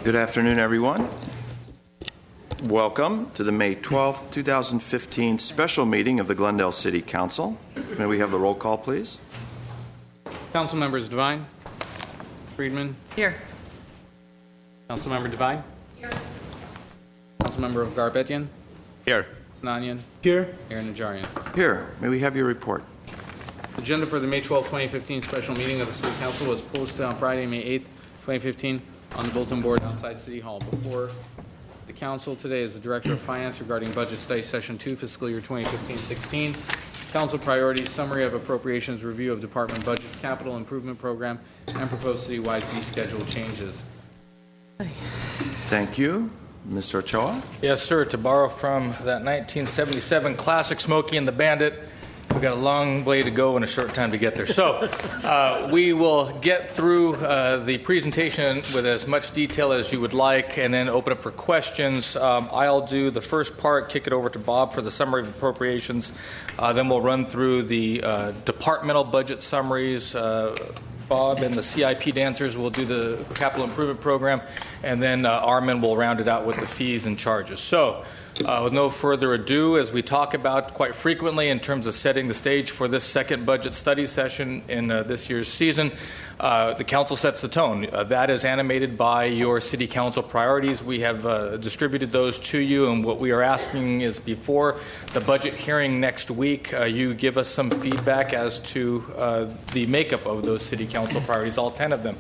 Good afternoon, everyone. Welcome to the May 12th, 2015 special meeting of the Glendale City Council. May we have the roll call, please? Council members Devine. Friedman. Here. Councilmember Devine. Here. Councilmember Garbettian. Here. Sinanian. Here. Mayor Najarian. Here. May we have your report? The agenda for the May 12, 2015 special meeting of the City Council was posted on Friday, May 8, 2015 on the bulletin board outside City Hall. Before the Council today is the Director of Finance regarding Budget Study Session 2, Fiscal Year 2015-16. Council priorities, summary of appropriations, review of department budgets, capital improvement program, and proposed citywide fee schedule changes. Thank you. Mr. Ochoa? Yes, sir. To borrow from that 1977 classic Smokey and the Bandit, we've got a long way to go and a short time to get there. So we will get through the presentation with as much detail as you would like and then open up for questions. I'll do the first part, kick it over to Bob for the summary of appropriations. Then we'll run through the departmental budget summaries. Bob and the CIP dancers will do the capital improvement program, and then Armin will round it out with the fees and charges. So with no further ado, as we talk about quite frequently in terms of setting the stage for this second budget study session in this year's season, the Council sets the tone. That is animated by your City Council priorities. We have distributed those to you, and what we are asking is before the budget hearing next week, you give us some feedback as to the makeup of those City Council priorities, all 10 of them.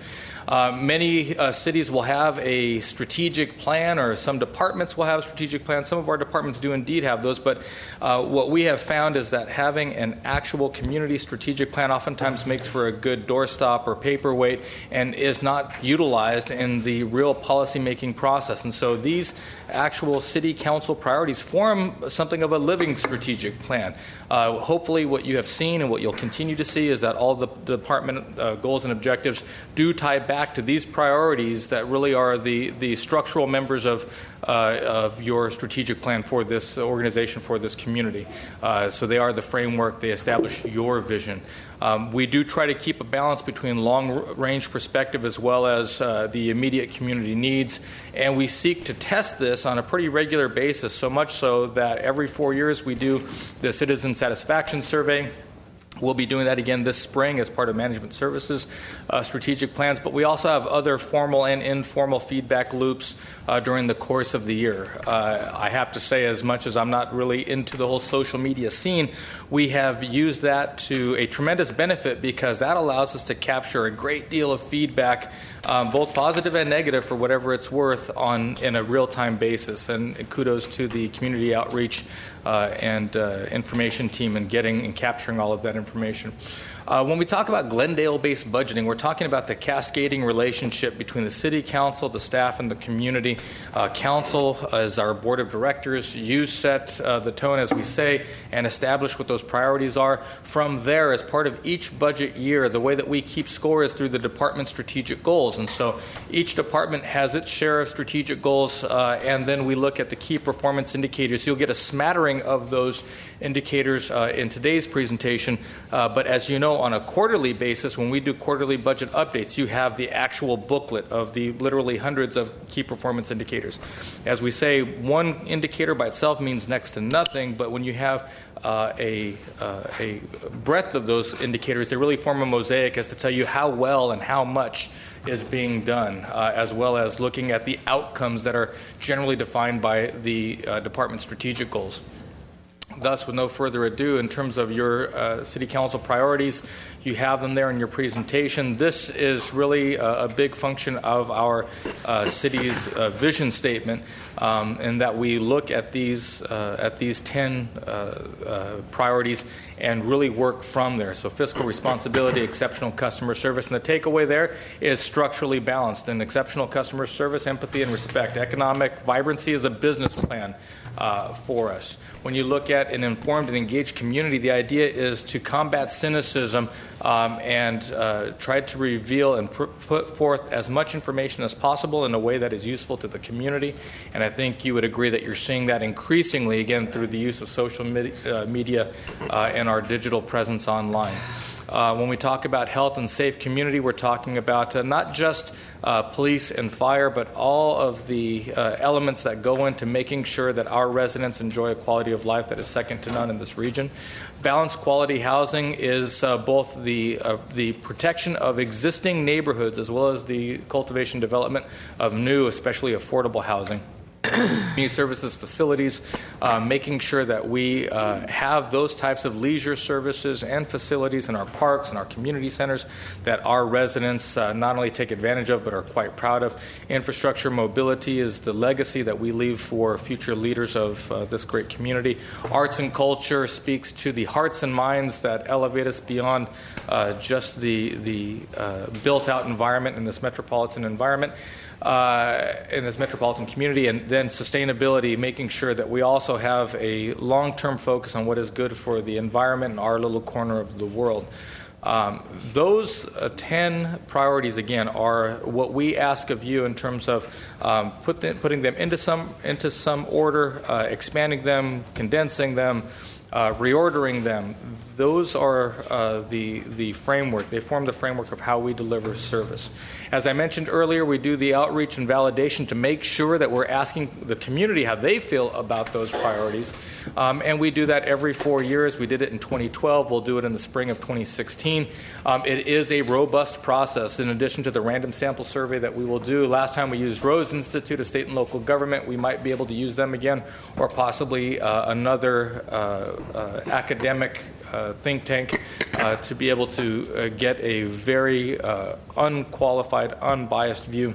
Many cities will have a strategic plan, or some departments will have a strategic plan. Some of our departments do indeed have those, but what we have found is that having an actual community strategic plan oftentimes makes for a good doorstop or paperweight and is not utilized in the real policymaking process. And so these actual City Council priorities form something of a living strategic plan. Hopefully what you have seen and what you'll continue to see is that all the department goals and objectives do tie back to these priorities that really are the structural members of your strategic plan for this organization, for this community. So they are the framework. They establish your vision. We do try to keep a balance between long-range perspective as well as the immediate community needs, and we seek to test this on a pretty regular basis, so much so that every 4 years we do the Citizen Satisfaction Survey. We'll be doing that again this spring as part of Management Services strategic plans, but we also have other formal and informal feedback loops during the course of the year. I have to say, as much as I'm not really into the whole social media scene, we have used that to a tremendous benefit because that allows us to capture a great deal of feedback, both positive and negative for whatever it's worth, in a real-time basis. And kudos to the community outreach and information team in getting and capturing all of that information. When we talk about Glendale-based budgeting, we're talking about the cascading relationship between the City Council, the staff, and the community. Council, as our board of directors, you set the tone, as we say, and establish what those priorities are. From there, as part of each budget year, the way that we keep score is through the department strategic goals. And so each department has its share of strategic goals, and then we look at the key performance indicators. You'll get a smattering of those indicators in today's presentation, but as you know, on a quarterly basis, when we do quarterly budget updates, you have the actual booklet of the literally hundreds of key performance indicators. As we say, one indicator by itself means next to nothing, but when you have a breadth of those indicators, they really form a mosaic as to tell you how well and how much is being done, as well as looking at the outcomes that are generally defined by the department strategic goals. Thus, with no further ado, in terms of your City Council priorities, you have them there in your presentation. This is really a big function of our city's vision statement, in that we look at these 10 priorities and really work from there. So fiscal responsibility, exceptional customer service, and the takeaway there is structurally balanced in exceptional customer service, empathy, and respect. Economic vibrancy is a business plan for us. When you look at an informed and engaged community, the idea is to combat cynicism and try to reveal and put forth as much information as possible in a way that is useful to the community. And I think you would agree that you're seeing that increasingly, again, through the use of social media and our digital presence online. When we talk about health and safe community, we're talking about not just police and fire, but all of the elements that go into making sure that our residents enjoy a quality of life that is second to none in this region. Balanced quality housing is both the protection of existing neighborhoods as well as the cultivation development of new, especially affordable housing. Community services facilities, making sure that we have those types of leisure services and facilities in our parks and our community centers that our residents not only take advantage of but are quite proud of. Infrastructure mobility is the legacy that we leave for future leaders of this great community. Arts and culture speaks to the hearts and minds that elevate us beyond just the built-out environment in this metropolitan environment. In this metropolitan community, and then sustainability, making sure that we also have a long-term focus on what is good for the environment in our little corner of the world. Those 10 priorities, again, are what we ask of you in terms of putting them into some order, expanding them, condensing them, reordering them. Those are the framework. They form the framework of how we deliver service. As I mentioned earlier, we do the outreach and validation to make sure that we're asking the community how they feel about those priorities. And we do that every 4 years. We did it in 2012. We'll do it in the spring of 2016. It is a robust process. In addition to the random sample survey that we will do, last time we used Rose Institute of State and Local Government. We might be able to use them again, or possibly another academic think tank to be able to get a very unqualified, unbiased view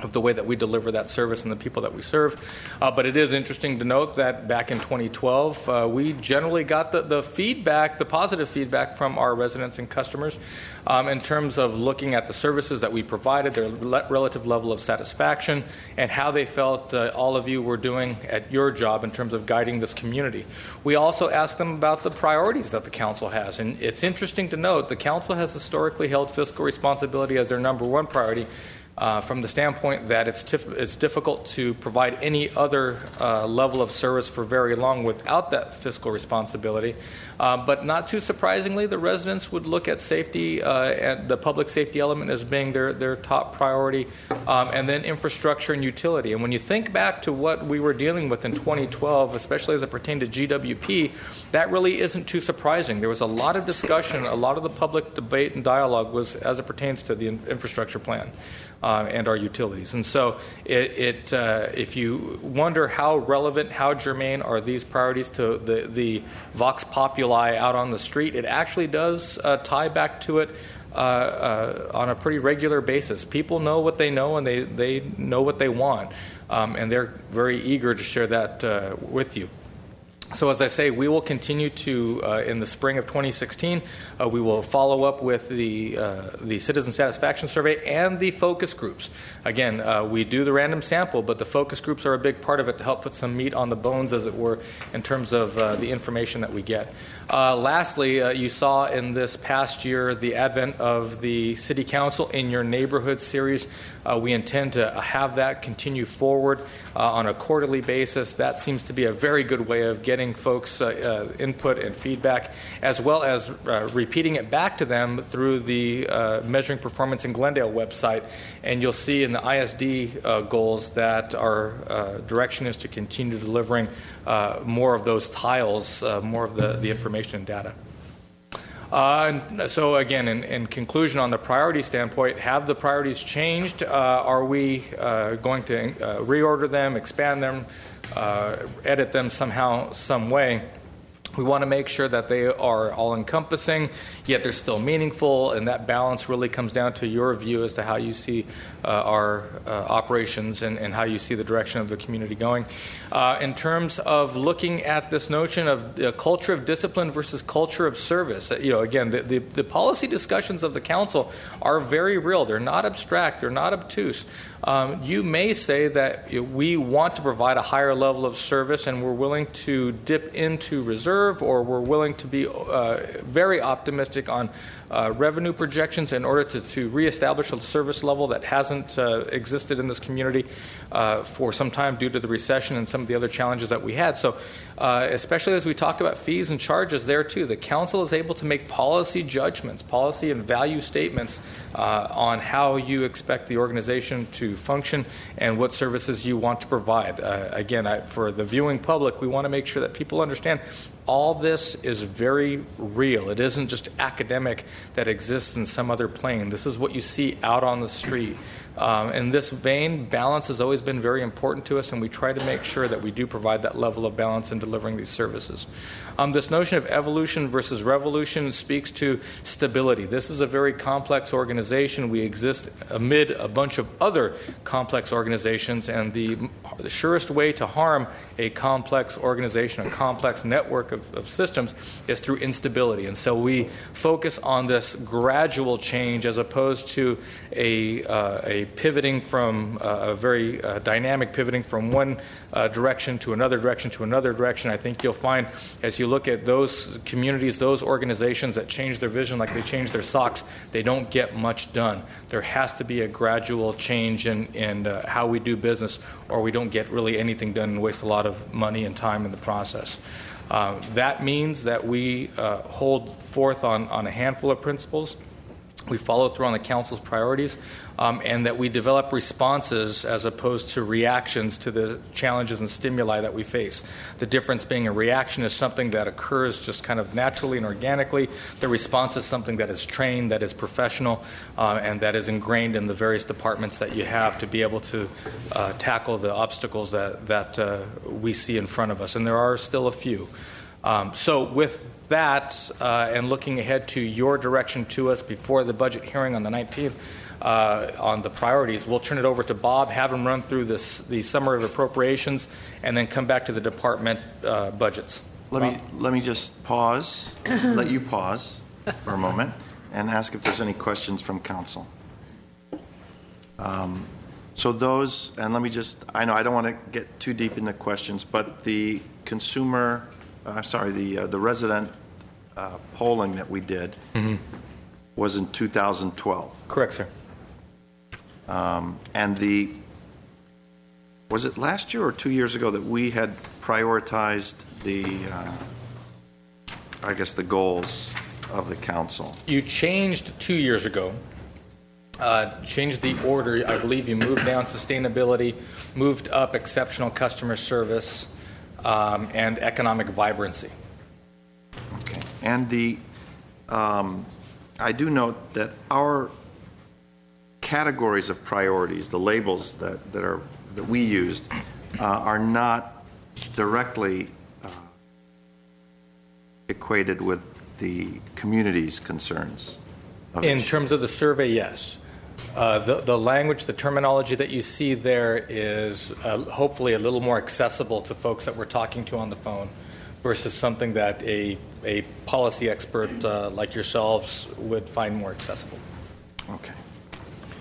of the way that we deliver that service and the people that we serve. But it is interesting to note that back in 2012, we generally got the feedback, the positive feedback from our residents and customers in terms of looking at the services that we provided, their relative level of satisfaction, and how they felt all of you were doing at your job in terms of guiding this community. We also asked them about the priorities that the council has. And it's interesting to note the council has historically held fiscal responsibility as their number one priority. From the standpoint that it's difficult to provide any other level of service for very long without that fiscal responsibility. But not too surprisingly, the residents would look at safety and the public safety element as being their top priority, and then infrastructure and utility. And when you think back to what we were dealing with in 2012, especially as it pertained to GWP, that really isn't too surprising. There was a lot of discussion, a lot of the public debate and dialogue was as it pertains to the infrastructure plan. And our utilities. And so if you wonder how relevant, how germane are these priorities to the vox populi out on the street, it actually does tie back to it on a pretty regular basis. People know what they know, and they know what they want, and they're very eager to share that with you. So as I say, we will continue to, in the spring of 2016, we will follow up with the citizen satisfaction survey and the focus groups. Again, we do the random sample, but the focus groups are a big part of it to help put some meat on the bones, as it were, in terms of the information that we get. Lastly, you saw in this past year the advent of the City Council in Your Neighborhood series. We intend to have that continue forward on a quarterly basis. That seems to be a very good way of getting folks' input and feedback, as well as repeating it back to them through the Measuring Performance in Glendale website. And you'll see in the ISD goals that our direction is to continue delivering more of those tiles, more of the information and data. So again, in conclusion, on the priority standpoint, have the priorities changed? Are we going to reorder them, expand them, edit them somehow, some way? We want to make sure that they are all-encompassing, yet they're still meaningful, and that balance really comes down to your view as to how you see our operations and how you see the direction of the community going. In terms of looking at this notion of culture of discipline versus culture of service, again, the policy discussions of the council are very real. They're not abstract. They're not obtuse. You may say that we want to provide a higher level of service and we're willing to dip into reserves conserve, or we're willing to be very optimistic on revenue projections in order to reestablish a service level that hasn't existed in this community for some time due to the recession and some of the other challenges that we had. So especially as we talk about fees and charges there too, the council is able to make policy judgments, policy and value statements on how you expect the organization to function and what services you want to provide. Again, for the viewing public, we want to make sure that people understand all this is very real. It isn't just academic that exists in some other plane. This is what you see out on the street. In this vein, balance has always been very important to us, and we try to make sure that we do provide that level of balance in delivering these services. This notion of evolution versus revolution speaks to stability. This is a very complex organization. We exist amid a bunch of other complex organizations, and the surest way to harm a complex organization, a complex network of systems, is through instability. And so we focus on this gradual change as opposed to a pivoting from a very dynamic pivoting from one direction to another direction to another direction. I think you'll find as you look at those communities, those organizations that change their vision like they change their socks, they don't get much done. There has to be a gradual change in how we do business, or we don't get really anything done and waste a lot of money and time in the process. That means that we hold forth on a handful of principles. We follow through on the council's priorities, and that we develop responses as opposed to reactions to the challenges and stimuli that we face. The difference being a reaction is something that occurs just kind of naturally and organically. The response is something that is trained, that is professional, and that is ingrained in the various departments that you have to be able to tackle the obstacles that we see in front of us. And there are still a few. So with that, and looking ahead to your direction to us before the budget hearing on the 19th on the priorities, we'll turn it over to Bob, have him run through the summary of appropriations, and then come back to the department budgets. Let me just pause, let you pause for a moment, and ask if there's any questions from council. So those, and let me just, I know I don't want to get too deep into questions, but the consumer, the resident polling that we did was in 2012. Correct, sir. And was it last year or 2 years ago that we had prioritized the goals of the council? You changed 2 years ago. Changed the order. I believe you moved down sustainability, moved up exceptional customer service, and economic vibrancy. Okay. And I do note that our categories of priorities, the labels that we used, are not directly equated with the community's concerns. In terms of the survey, yes. The language, the terminology that you see there is hopefully a little more accessible to folks that we're talking to on the phone versus something that a policy expert like yourselves would find more accessible. Okay.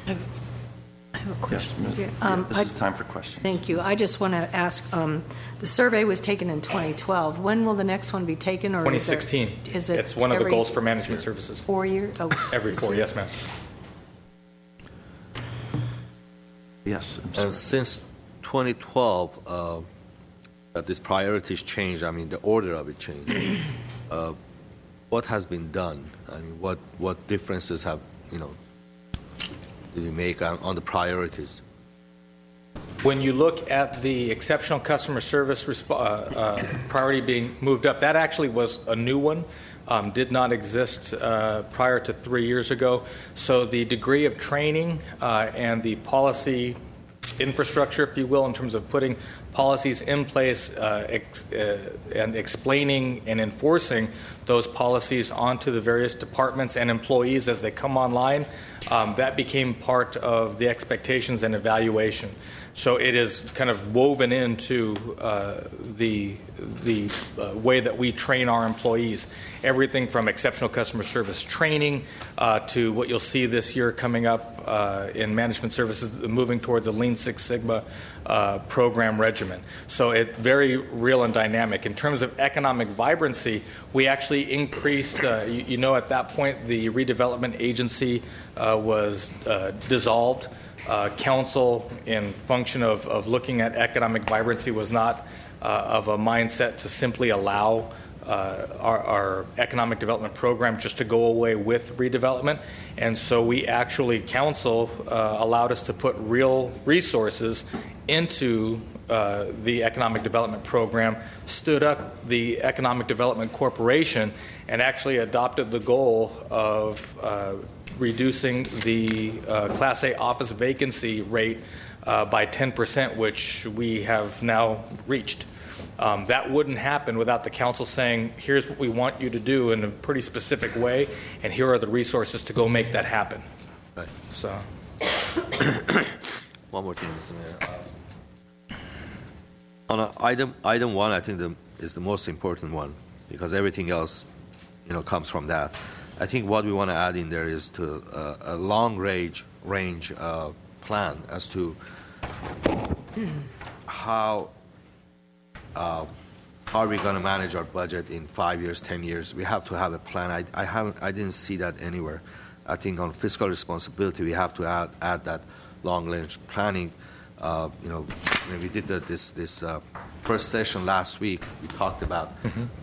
I have a question. Yes, this is time for questions. Thank you. I just want to ask, the survey was taken in 2012. When will the next one be taken? Or 2016. It's one of the goals for management services. 4 years? Oh, every 4, yes, ma'am. Yes. And since 2012, this priorities changed. I mean, the order of it changed. What has been done? I mean, what differences have do you make on the priorities? When you look at the exceptional customer service priority being moved up, that actually was a new one. Did not exist prior to 3 years ago. So the degree of training and the policy infrastructure, if you will, in terms of putting policies in place and explaining and enforcing those policies onto the various departments and employees as they come online, that became part of the expectations and evaluation. So it is kind of woven into the way that we train our employees. Everything from exceptional customer service training to what you'll see this year coming up in management services, moving towards a Lean Six Sigma program regimen. So it's very real and dynamic. In terms of economic vibrancy, we actually increased, at that point the redevelopment agency was dissolved. Council, in function of looking at economic vibrancy, was not of a mindset to simply allow our economic development program just to go away with redevelopment. And so we actually, council allowed us to put real resources into the economic development program, stood up the Economic Development Corporation, and actually adopted the goal of reducing the Class A office vacancy rate by 10%, which we have now reached. That wouldn't happen without the council saying, here's what we want you to do in a pretty specific way, and here are the resources to go make that happen. Right. So, One more thing, Mr. Mayor. On item one, I think is the most important one, because everything else, comes from that. I think what we want to add in there is to a long range plan as to how are we going to manage our budget in 5 years, 10 years. We have to have a plan. I didn't see that anywhere. I think on fiscal responsibility, we have to add that long range planning. When we did this first session last week, we talked about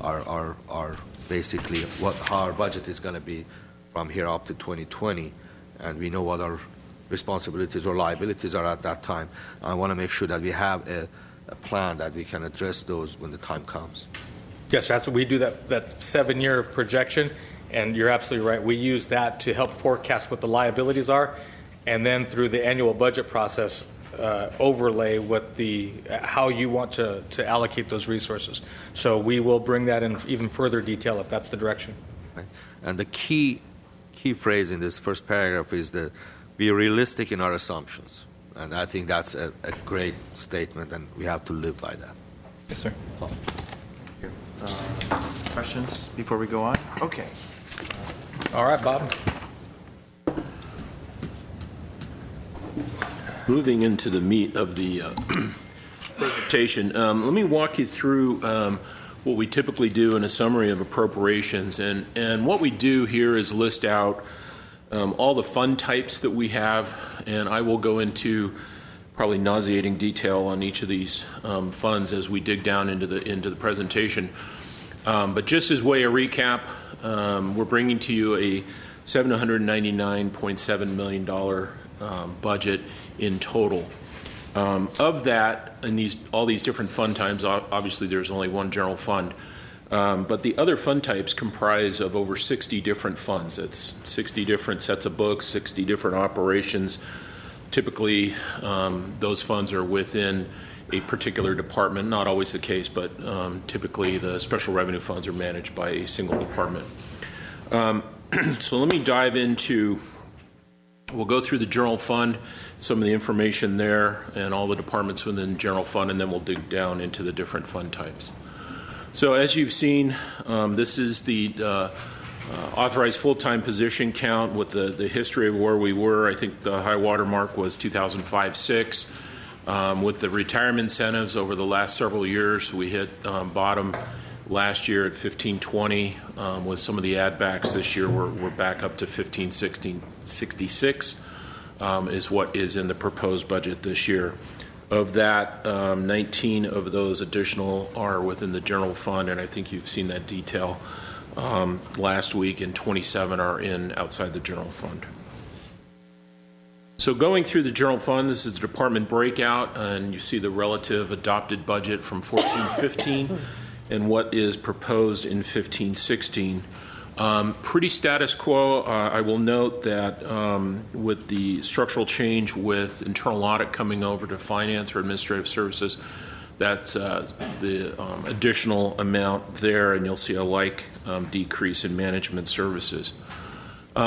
our basically how our budget is going to be from here up to 2020, and we know what our responsibilities or liabilities are at that time. I want to make sure that we have a plan that we can address those when the time comes. yes, that's what we do, that 7-year projection, and you're absolutely right. We use that to help forecast what the liabilities are, and then through the annual budget process, overlay what how you want to allocate those resources. So we will bring that in even further detail if that's the direction. Right. And the key phrase in this first paragraph is that be realistic in our assumptions. And I think that's a great statement, and we have to live by that. Yes, sir. Questions before we go on? Okay. All right, Bob. Moving into the meat of the presentation, let me walk you through what we typically do in a summary of appropriations. And what we do here is list out all the fund types that we have, and I will go into probably nauseating detail on each of these funds as we dig down into the presentation. But just as way a recap, we're bringing to you a $799.7 million budget in total. Of that, in all these different fund types, obviously there's only one general fund, but the other fund types comprise of over 60 different funds. It's 60 different sets of books, 60 different operations. Typically, those funds are within a particular department, not always the case, but typically the special revenue funds are managed by a single department. So let me dive into, we'll go through the general fund, some of the information there, and all the departments within the general fund, and then we'll dig down into the different fund types. So as you've seen, this is the authorized full-time position count with the history of where we were. I think the high water mark was 2005-06. With the retirement incentives over the last several years, we hit bottom last year at 1520. With some of the add backs this year, we're back up to 1566 is what is in the proposed budget this year. Of that, 19 of those additional are within the general fund, and I think you've seen that detail last week, and 27 are in outside the general fund. So going through the general fund, this is the department breakout, and you see the relative adopted budget from 14-15 and what is proposed in 15-16. Pretty status quo. I will note that with the structural change with internal audit coming over to finance or administrative services, that's the additional amount there, and you'll see a like decrease in management services.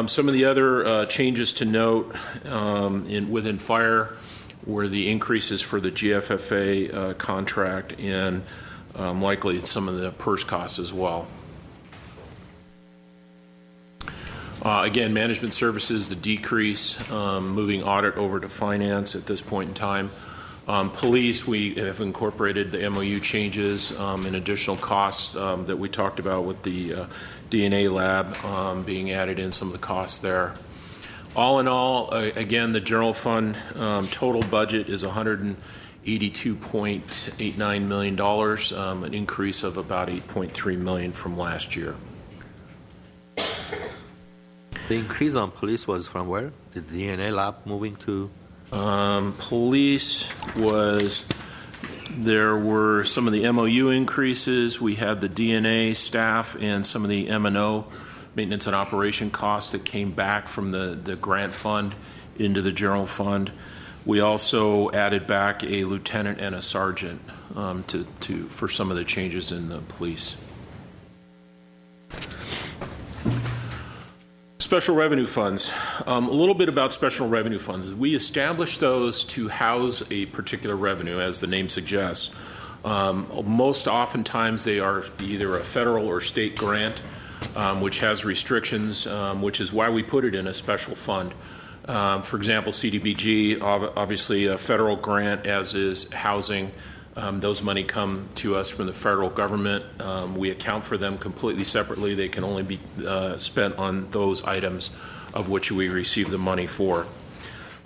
Some of the other changes to note within fire were the increases for the GFFA contract and likely some of the PERS costs as well. Again, management services, the decrease, moving audit over to finance at this point in time. Police, we have incorporated the MOU changes and additional costs that we talked about with the DNA lab being added in, some of the costs there. All in all, again, the general fund total budget is $182.89 million, an increase of about $8.3 million from last year. The increase on police was from where? The DNA lab moving to? Police was, there were some of the MOU increases. We had the DNA staff and some of the M&O, maintenance and operation costs, that came back from the grant fund into the general fund. We also added back a lieutenant and a sergeant for some of the changes in the police. Special revenue funds. A little bit about special revenue funds. We established those to house a particular revenue, as the name suggests. Most oftentimes they are either a federal or state grant, which has restrictions, which is why we put it in a special fund. For example, CDBG, obviously a federal grant, as is housing. Those money come to us from the federal government. We account for them completely separately. They can only be spent on those items of which we receive the money for.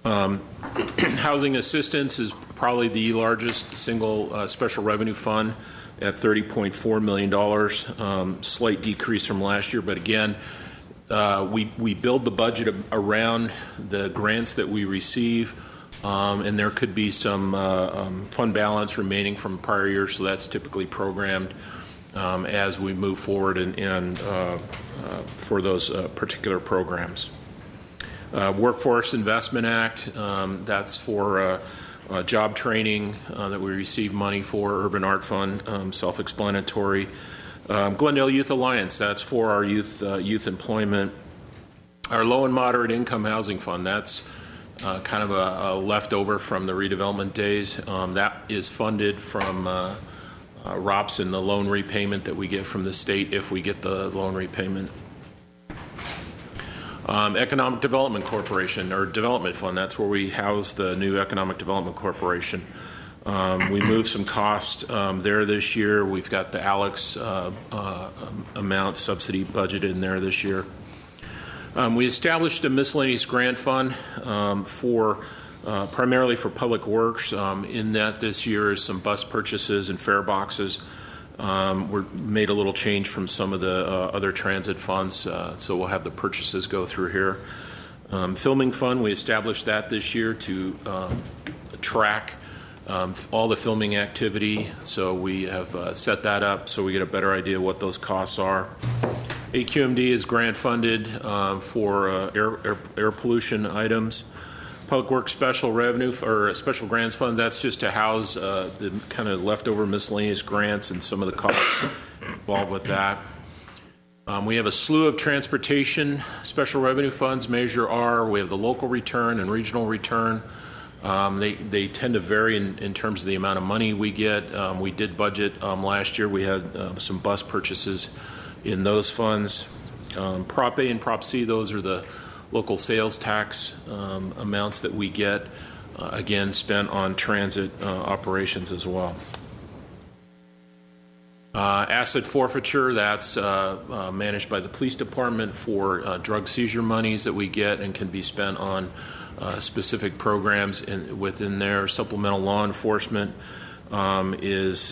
Housing assistance is probably the largest single special revenue fund at $30.4 million, slight decrease from last year. But again, we build the budget around the grants that we receive. And there could be some fund balance remaining from prior years, so that's typically programmed as we move forward and for those particular programs. Workforce Investment Act, that's for job training that we receive money for. Urban Art Fund, self-explanatory. Glendale Youth Alliance, that's for our youth employment. Our low and moderate income housing fund, that's kind of a leftover from the redevelopment days. That is funded from ROPS and the loan repayment that we get from the state if we get the loan repayment. Economic Development Corporation, or Development Fund, that's where we house the new Economic Development Corporation. We moved some cost there this year. We've got the Alex amount subsidy budget in there this year. We established a miscellaneous grant fund primarily for public works. In that this year is some bus purchases and fare boxes. We made a little change from some of the other transit funds, so we'll have the purchases go through here. Filming fund, we established that this year to track all the filming activity, so we have set that up so we get a better idea what those costs are. AQMD is grant funded for air pollution items. Public Works Special Revenue or Special Grants Fund, that's just to house the kind of leftover miscellaneous grants and some of the costs involved with that. We have a slew of transportation special revenue funds, Measure R. We have the local return and regional return. They tend to vary in terms of the amount of money we get. We did budget last year. We had some bus purchases in those funds. Prop A and Prop C, those are the local sales tax amounts that we get, again, spent on transit operations as well. Asset forfeiture, that's managed by the police department for drug seizure monies that we get and can be spent on specific programs within there. Supplemental law enforcement is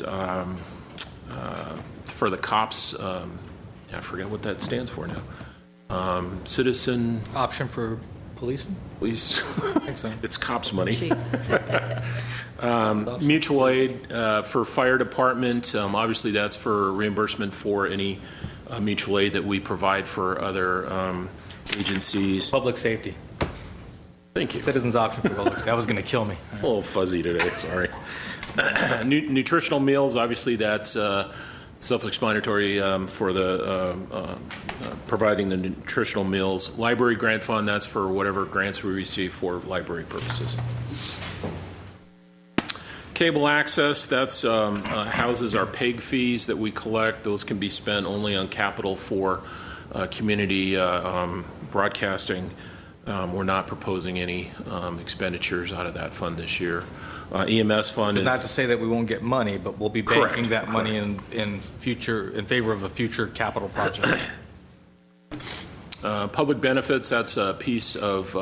for the cops. I forget what that stands for now. Citizen Option for police? Police. I think so. It's cops' money. Mutual aid for fire department. Obviously, that's for reimbursement for any mutual aid that we provide for other agencies. Public safety. Thank you. Citizens option for public safety. That was going to kill me. A little fuzzy today, sorry. Nutritional meals, obviously, that's self-explanatory for the providing the nutritional meals. Library grant fund, that's for whatever grants we receive for library purposes. Cable access, that's houses our PEG fees that we collect. Those can be spent only on capital for community broadcasting. We're not proposing any expenditures out of that fund this year. EMS fund is Not to say that we won't get money, but we'll be Correct, banking that money correct. in favor of a future capital project. public benefits. That's a piece of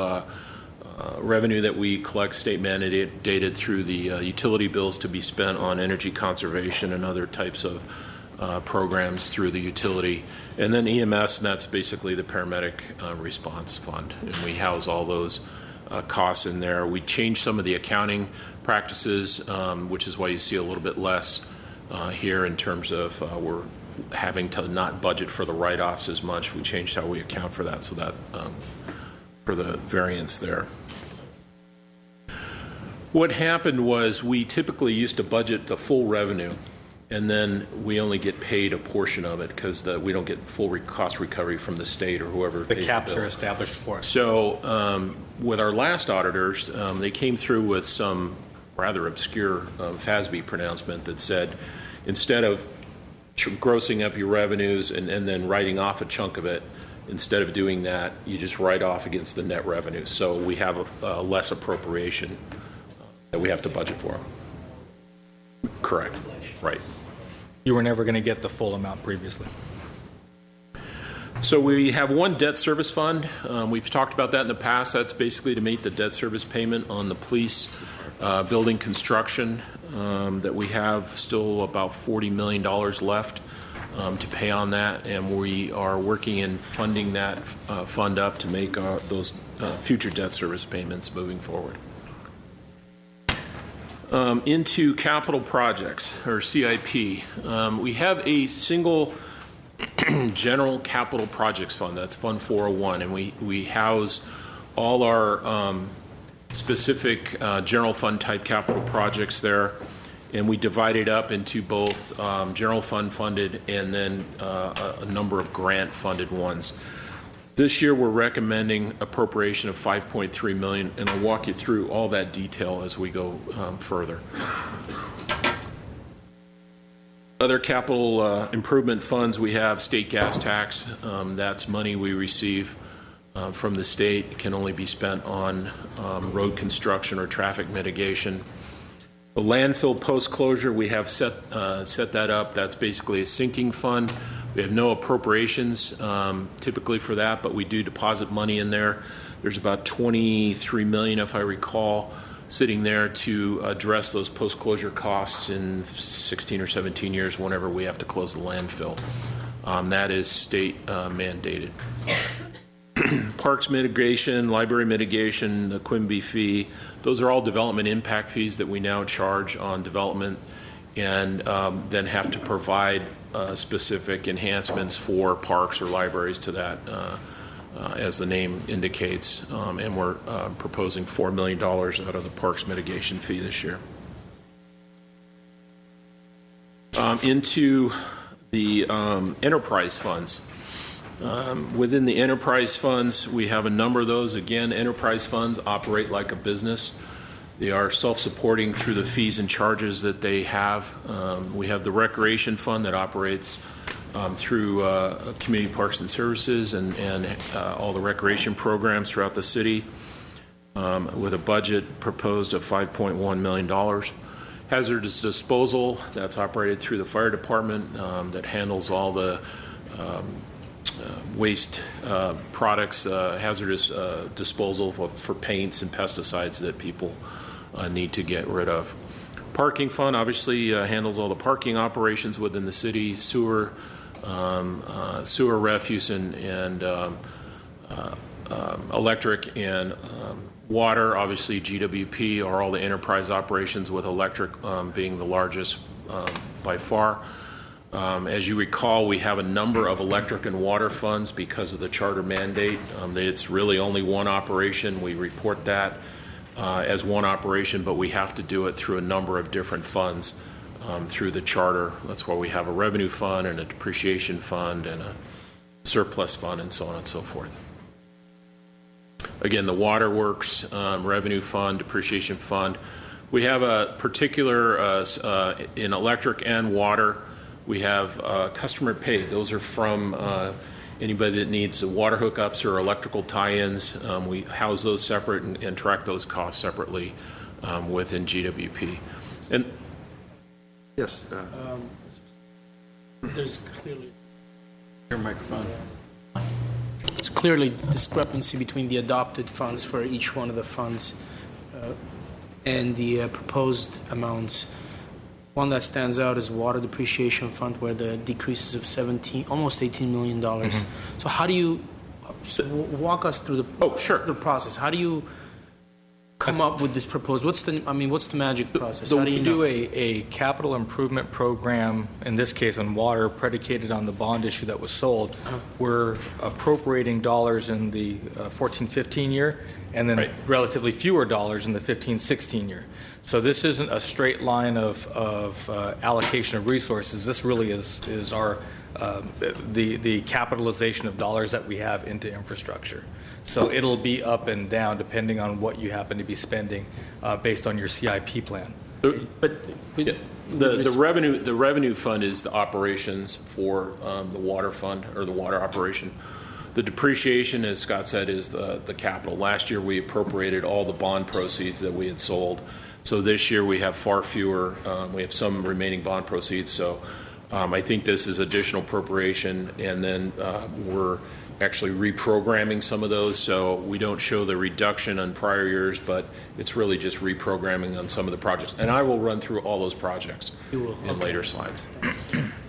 revenue that we collect state mandated through the utility bills to be spent on energy conservation and other types of programs through the utility. And then EMS, and that's basically the paramedic response fund. And we house all those costs in there. We changed some of the accounting practices, which is why you see a little bit less here in terms of we're having to not budget for the write-offs as much. We changed how we account for that, so that for the variance there. What happened was we typically used to budget the full revenue, and then we only get paid a portion of it because we don't get full cost recovery from the state or whoever The pays caps bill. are established for us. So with our last auditors, they came through with some rather obscure FASB pronouncement that said instead of grossing up your revenues and then writing off a chunk of it, instead of doing that, you just write off against the net revenue. So we have a less appropriation that we have to budget for. Correct. Right. You were never going to get the full amount previously. So we have one debt service fund. We've talked about that in the past. That's basically to meet the debt service payment on the police building construction that we have still about $40 million left to pay on that, and we are working in funding that fund up to make those future debt service payments moving forward. Into capital projects, or CIP. We have a single general capital projects fund. That's Fund 401, and we house all our specific general fund type capital projects there, and we divide it up into both general fund funded and then a number of grant funded ones. This year we're recommending appropriation of $5.3 million, and I'll walk you through all that detail as we go further. Other capital improvement funds, we have state gas tax. That's money we receive from the state. It can only be spent on road construction or traffic mitigation. The landfill post-closure, we have set that up. That's basically a sinking fund. We have no appropriations typically for that, but we do deposit money in there. There's about $23 million, if I recall, sitting there to address those post-closure costs in 16 or 17 years whenever we have to close the landfill. That is state mandated. Parks mitigation, library mitigation, the Quimby fee, those are all development impact fees that we now charge on development, and then have to provide specific enhancements for parks or libraries to that, as the name indicates. And we're proposing $4 million out of the parks mitigation fee this year. Into the enterprise funds. Within the enterprise funds, we have a number of those. Again, enterprise funds operate like a business. They are self-supporting through the fees and charges that they have. We have the recreation fund that operates through community parks and services and all the recreation programs throughout the city with a budget proposed of $5.1 million. Hazardous disposal, that's operated through the fire department that handles all the waste products, hazardous disposal for paints and pesticides that people need to get rid of. Parking fund obviously handles all the parking operations within the city, sewer refuse and electric and water. Obviously GWP are all the enterprise operations, with electric being the largest by far. As you recall, we have a number of electric and water funds because of the charter mandate. It's really only one operation. We report that as one operation, but we have to do it through a number of different funds through the charter. That's why we have a revenue fund and a depreciation fund and a surplus fund and so on and so forth. Again, the waterworks, revenue fund, depreciation fund. We have a particular in electric and water. We have customer pay. Those are from Anybody that needs water hookups or electrical tie-ins, we house those separate and track those costs separately within GWP. And Yes, There's clearly your microphone. There's clearly discrepancy between the adopted funds for each one of the funds and the proposed amounts. One that stands out is Water Depreciation Fund, where the decrease is of almost $18 million. So how do you walk us through the process? How do you come up with this proposed? What's the magic process? How do you do a capital improvement program, in this case on water, predicated on the bond issue that was sold. We're appropriating dollars in the 14-15 year, and then relatively fewer dollars in the 15-16 year. So this isn't a straight line of allocation of resources. This really is our the capitalization of dollars that we have into infrastructure. So it'll be up and down depending on what you happen to be spending based on your CIP plan. But the revenue fund is the operations for the water fund or the water operation. The depreciation, as Scott said, is the capital. Last year we appropriated all the bond proceeds that we had sold. So this year we have far fewer. We have some remaining bond proceeds. So I think this is additional appropriation, and then we're actually reprogramming some of those, so we don't show the reduction on prior years, but it's really just reprogramming on some of the projects. And I will run through all those projects in later slides.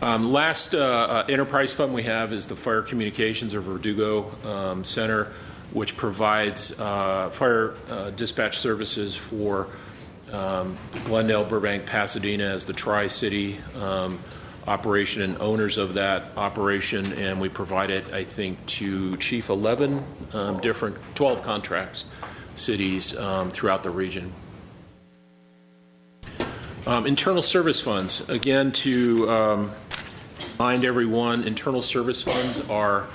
Last enterprise fund we have is the Fire Communications or Verdugo Center, which provides fire dispatch services for Glendale, Burbank, Pasadena as the Tri-City operation and owners of that operation, and we provide it, I think, to Chief 11 12 contracts cities throughout the region. Internal service funds, again, to remind everyone, internal service funds are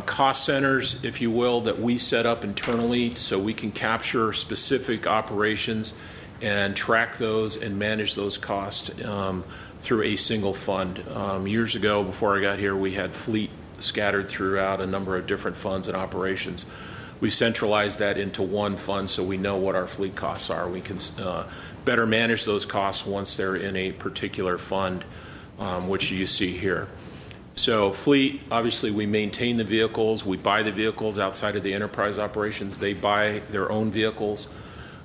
cost centers, if you will, that we set up internally so we can capture specific operations and track those and manage those costs through a single fund. Years ago, before I got here, we had fleet scattered throughout a number of different funds and operations. We centralized that into one fund so we know what our fleet costs are. We can better manage those costs once they're in a particular fund, which you see here. So fleet, obviously we maintain the vehicles. We buy the vehicles outside of the enterprise operations. They buy their own vehicles,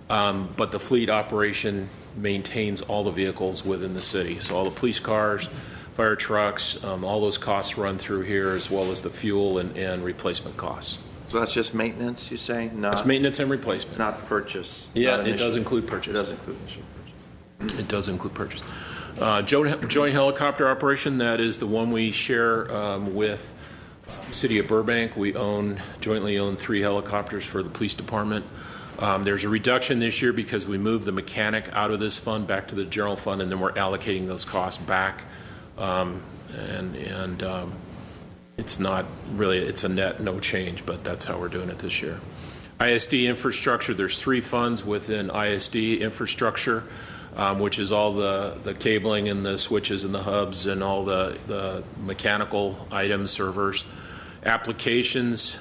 but the fleet operation maintains all the vehicles within the city. So all the police cars, fire trucks, all those costs run through here, as well as the fuel and replacement costs. so that's just maintenance, you say? It's maintenance and replacement. Not purchase? Yeah, not it does include purchase. It does include initial purchase. It does include purchase. Joint helicopter operation, that is the one we share with the City of Burbank. We jointly own 3 helicopters for the police department. There's a reduction this year because we moved the mechanic out of this fund back to the general fund, and then we're allocating those costs back. It's not really, it's a net no change, but that's how we're doing it this year. Isdn Infrastructure, there's 3 funds within Isdn Infrastructure, which is all the cabling and the switches and the hubs and all the mechanical items, servers. Applications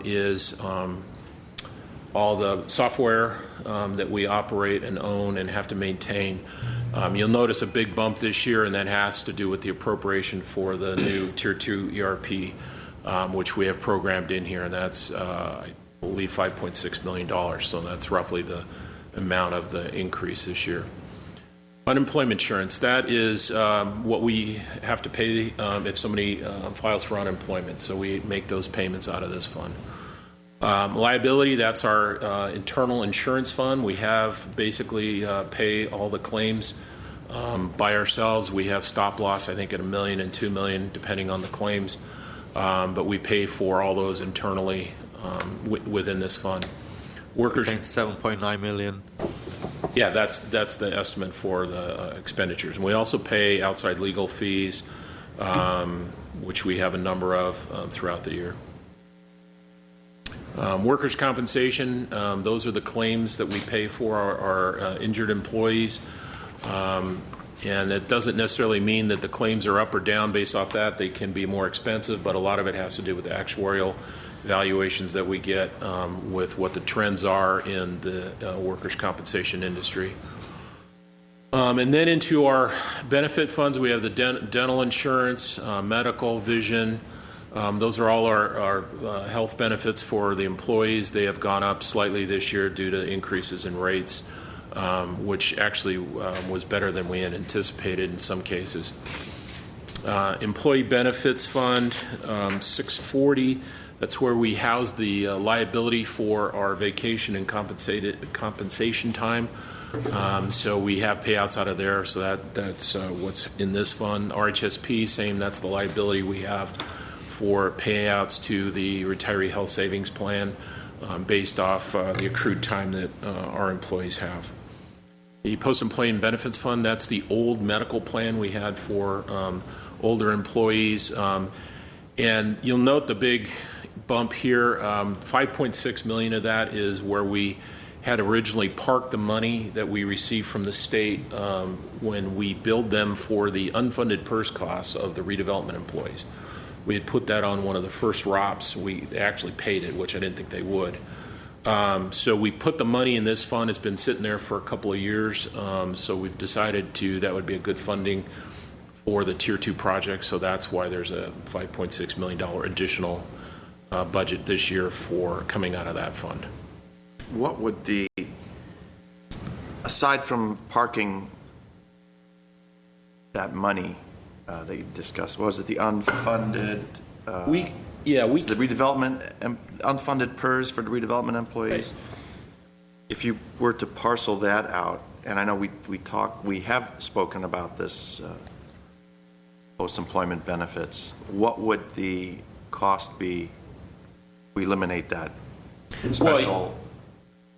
is all the software that we operate and own and have to maintain. You'll notice a big bump this year, and that has to do with the appropriation for the new Tier 2 ERP, which we have programmed in here, and that's, I believe, $5.6 million. So that's roughly the amount of the increase this year. Unemployment insurance, that is what we have to pay if somebody files for unemployment. So we make those payments out of this fund. Liability, that's our internal insurance fund. We have basically pay all the claims by ourselves. We have stop loss, I think, at $1 million and $2 million, depending on the claims. But we pay for all those internally within this fund. Workers, I think 7.9 million. yeah, that's the estimate for the expenditures. And we also pay outside legal fees, which we have a number of throughout the year. Workers' compensation, those are the claims that we pay for our injured employees. And it doesn't necessarily mean that the claims are up or down based off that. They can be more expensive, but a lot of it has to do with the actuarial valuations that we get with what the trends are in the workers' compensation industry. And then into our benefit funds, we have the dental insurance, medical, vision. Those are all our health benefits for the employees. They have gone up slightly this year due to increases in rates, which actually was better than we had anticipated in some cases. Employee benefits fund, 640. That's where we house the liability for our vacation and compensation time. So we have payouts out of there. So that's what's in this fund. RHSP, same. That's the liability we have for payouts to the retiree health savings plan based off the accrued time that our employees have. The post-employment benefits fund, that's the old medical plan we had for older employees. And you'll note the big bump here. 5.6 million of that is where we had originally parked the money that we received from the state when we billed them for the unfunded PERS costs of the redevelopment employees. We had put that on one of the first ROPs. We actually paid it, which I didn't think they would. So we put the money in this fund. It's been sitting there for a couple of years. So we've decided that would be a good funding for the Tier 2 project. So that's why there's a $5.6 million additional budget this year for coming out of that fund. What would aside from parking that money that you discussed, was it the unfunded? The redevelopment, unfunded PERS for the redevelopment employees? Right. If you were to parcel that out, and I know we have spoken about this post-employment benefits, what would the cost be if we eliminate that special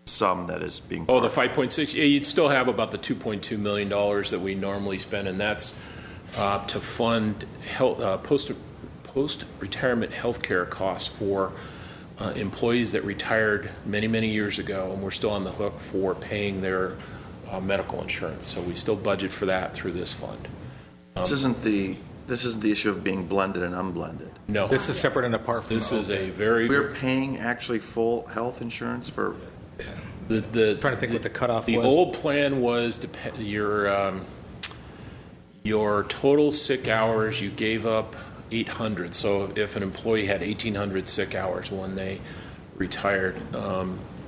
sum that is being the 5.6? Yeah, you'd still have about the $2.2 million that we normally spend, and that's to fund post-retirement health care costs for employees that retired many, many years ago, and we're still on the hook for paying their medical insurance. So we still budget for that through this fund. This isn't the issue of being blended and unblended. No. This is separate and apart from this. Is a very... We're paying actually full health insurance for... trying to think what the cutoff was. The old plan was your total sick hours, you gave up 800. So if an employee had 1,800 sick hours when they retired,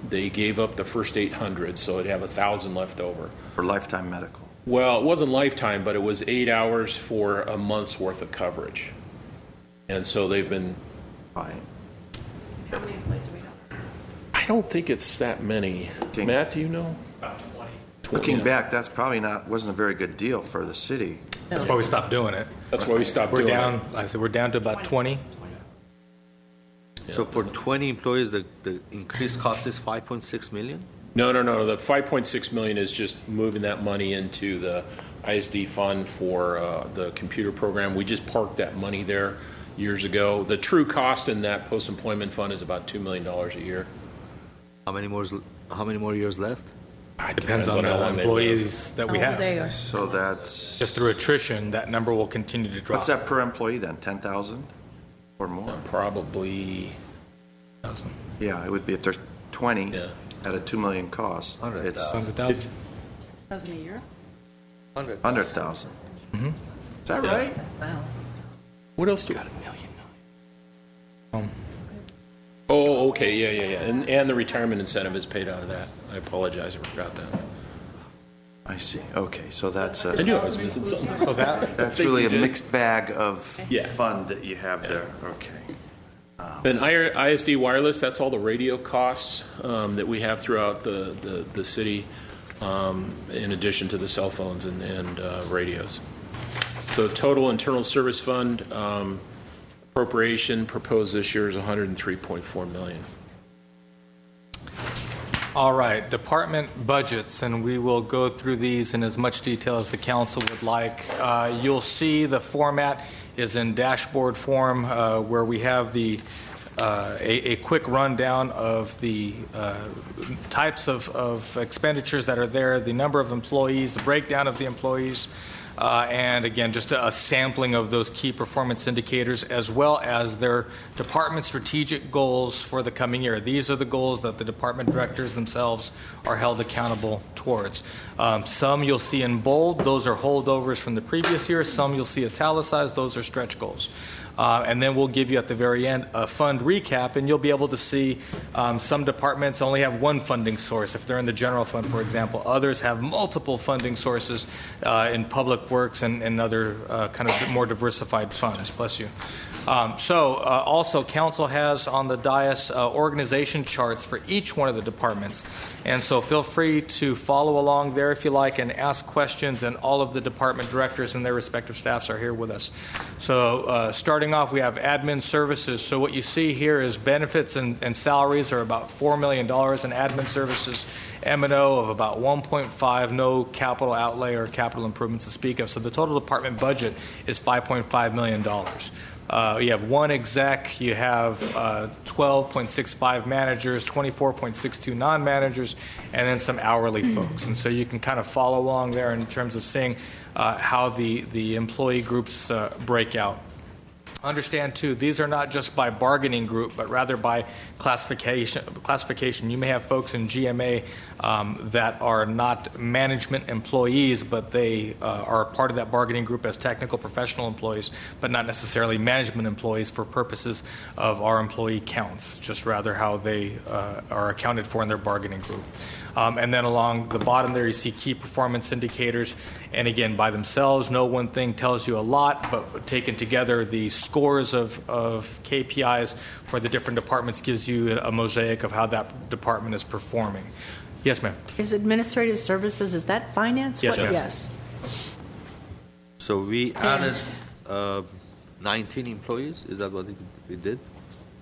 they gave up the first 800, so they'd have 1,000 left over. For lifetime medical. Well, it wasn't lifetime, but it was 8 hours for a month's worth of coverage. And so they've been... Fine. How many employees do we have? I don't think it's that many. Matt, do you know? About 20. Looking back, that's probably wasn't a very good deal for the city. That's why we stopped doing it. That's why we stopped doing it. I said we're down to about 20. So for 20 employees, the increased cost is 5.6 million? No. The 5.6 million is just moving that money into the ISD fund for the computer program. We just parked that money there years ago. The true cost in that post-employment fund is about $2 million a year. How many more years left? It Depends on the employees that we have. They are. So that's... Just through attrition, that number will continue to drop. What's that per employee then? 10,000 or more? Probably. Yeah, it would be if there's 20 at a $2 million cost. It's 100,000. $1,000 a year? 100,000. Mm-hmm. Is that right? Wow. What else do we got? $1 million. Oh, okay, yeah. And the retirement incentive is paid out of that. I apologize, I forgot that. I see. Okay, so that's I knew I was missing something. So that's really a mixed bag of Yeah. fund that you have there. Okay. Then ISD wireless, that's all the radio costs that we have throughout the city, in addition to the cell phones and radios. So total internal service fund appropriation proposed this year is $103.4 million. All right, department budgets, and we will go through these in as much detail as the council would like. You'll see the format is in dashboard form, where we have a quick rundown of the types of expenditures that are there, the number of employees, the breakdown of the employees, and again, just a sampling of those key performance indicators as well as their department strategic goals for the coming year. These are the goals that the department directors themselves are held accountable towards. Some you'll see in bold, those are holdovers from the previous year. Some you'll see italicized, those are stretch goals. And then we'll give you at the very end a fund recap, and you'll be able to see some departments only have one funding source, if they're in the general fund, for example. Others have multiple funding sources in public works and other kind of more diversified funds. Bless you. Also, Council has on the dais organization charts for each one of the departments. And so feel free to follow along there if you like and ask questions, and all of the department directors and their respective staffs are here with us. So starting off, we have admin services. So what you see here is benefits and salaries are about $4 million in admin services, M&O of about 1.5, no capital outlay or capital improvements to speak of. So the total department budget is $5.5 million. You have one exec, you have 12.65 managers, 24.62 non-managers, and then some hourly folks. And so you can kind of follow along there in terms of seeing how the employee groups break out. Understand, too, these are not just by bargaining group, but rather by classification. You may have folks in GMA that are not management employees, but they are part of that bargaining group as technical professional employees, but not necessarily management employees for purposes of our employee counts, just rather how they are accounted for in their bargaining group. And then along the bottom there, you see key performance indicators. And again, by themselves, no one thing tells you a lot, but taken together, the scores of KPIs for the different departments gives you a mosaic of how that department is performing. Yes, ma'am. Is administrative services, is that finance? Yes, ma'am. Yes. So we added 19 employees. Is that what we did?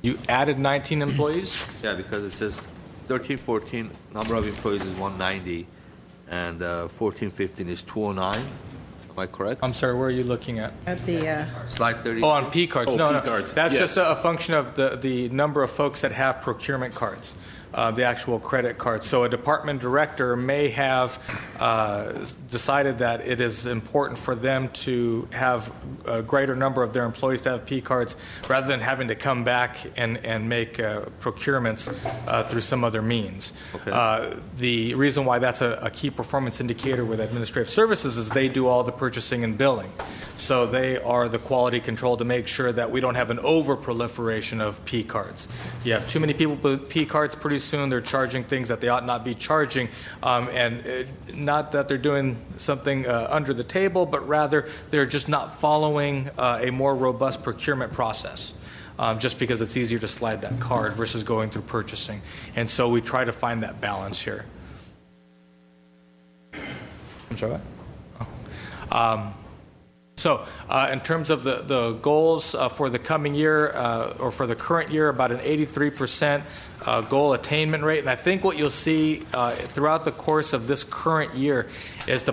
You added 19 employees? Yeah, because it says 13, 14, number of employees is 190, and 14, 15 is 209. Am I correct? I'm sorry, where are you looking at? At the, Slide 30. Oh, on P cards. Oh, No, P cards. That's Yes. just a function of the number of folks that have procurement cards, the actual credit cards. So a department director may have decided that it is important for them to have a greater number of their employees to have P cards rather than having to come back and make procurements through some other means. Okay. The reason why that's a key performance indicator with administrative services is they do all the purchasing and billing. So they are the quality control to make sure that we don't have an over-proliferation of P cards. You have too many people with P cards, pretty soon they're charging things that they ought not be charging, and not that they're doing something under the table, but rather they're just not following a more robust procurement process. Just because it's easier to slide that card versus going through purchasing. And so we try to find that balance here. I'm sorry, what? Oh. So in terms of the goals for the coming year or for the current year, about an 83% goal attainment rate. And I think what you'll see throughout the course of this current year is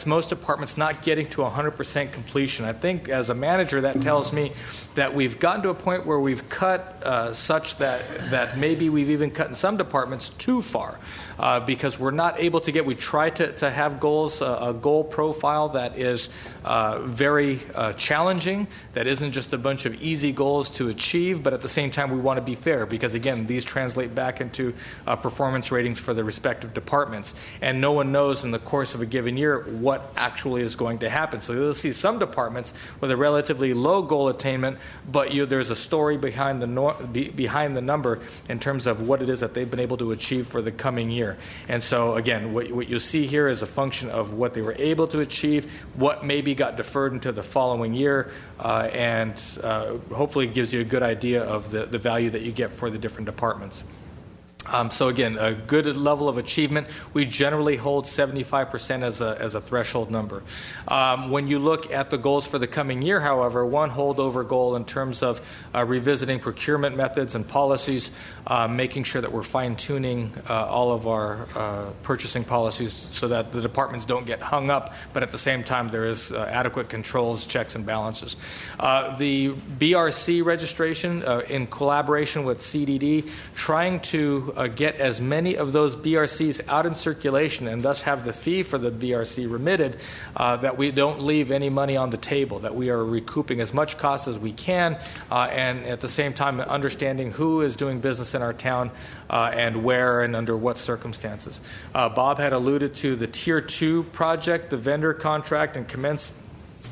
most departments not getting to 100% completion. I think as a manager, that tells me that we've gotten to a point where we've cut such that maybe we've even cut in some departments too far because we're not able to we try to have goals, a goal profile that is very challenging, that isn't just a bunch of easy goals to achieve, but at the same time we want to be fair because, again, these translate back into performance ratings for the respective departments. And no one knows in the course of a given year what actually is going to happen. So you'll see some departments with a relatively low goal attainment, but there's a story behind the number in terms of what it is that they've been able to achieve for the coming year. And so, again, what you'll see here is a function of what they were able to achieve, what maybe got deferred into the following year, and hopefully gives you a good idea of the value that you get for the different departments. So again, a good level of achievement. We generally hold 75% as a threshold number. When you look at the goals for the coming year, however, one holdover goal in terms of revisiting procurement methods and policies, making sure that we're fine-tuning all of our purchasing policies so that the departments don't get hung up, but at the same time there is adequate controls, checks, and balances. The BRC registration in collaboration with CDD, trying to to get as many of those BRCs out in circulation and thus have the fee for the BRC remitted, that we don't leave any money on the table, that we are recouping as much cost as we can, and at the same time understanding who is doing business in our town and where and under what circumstances. Bob had alluded to the Tier 2 project, the vendor contract, and commence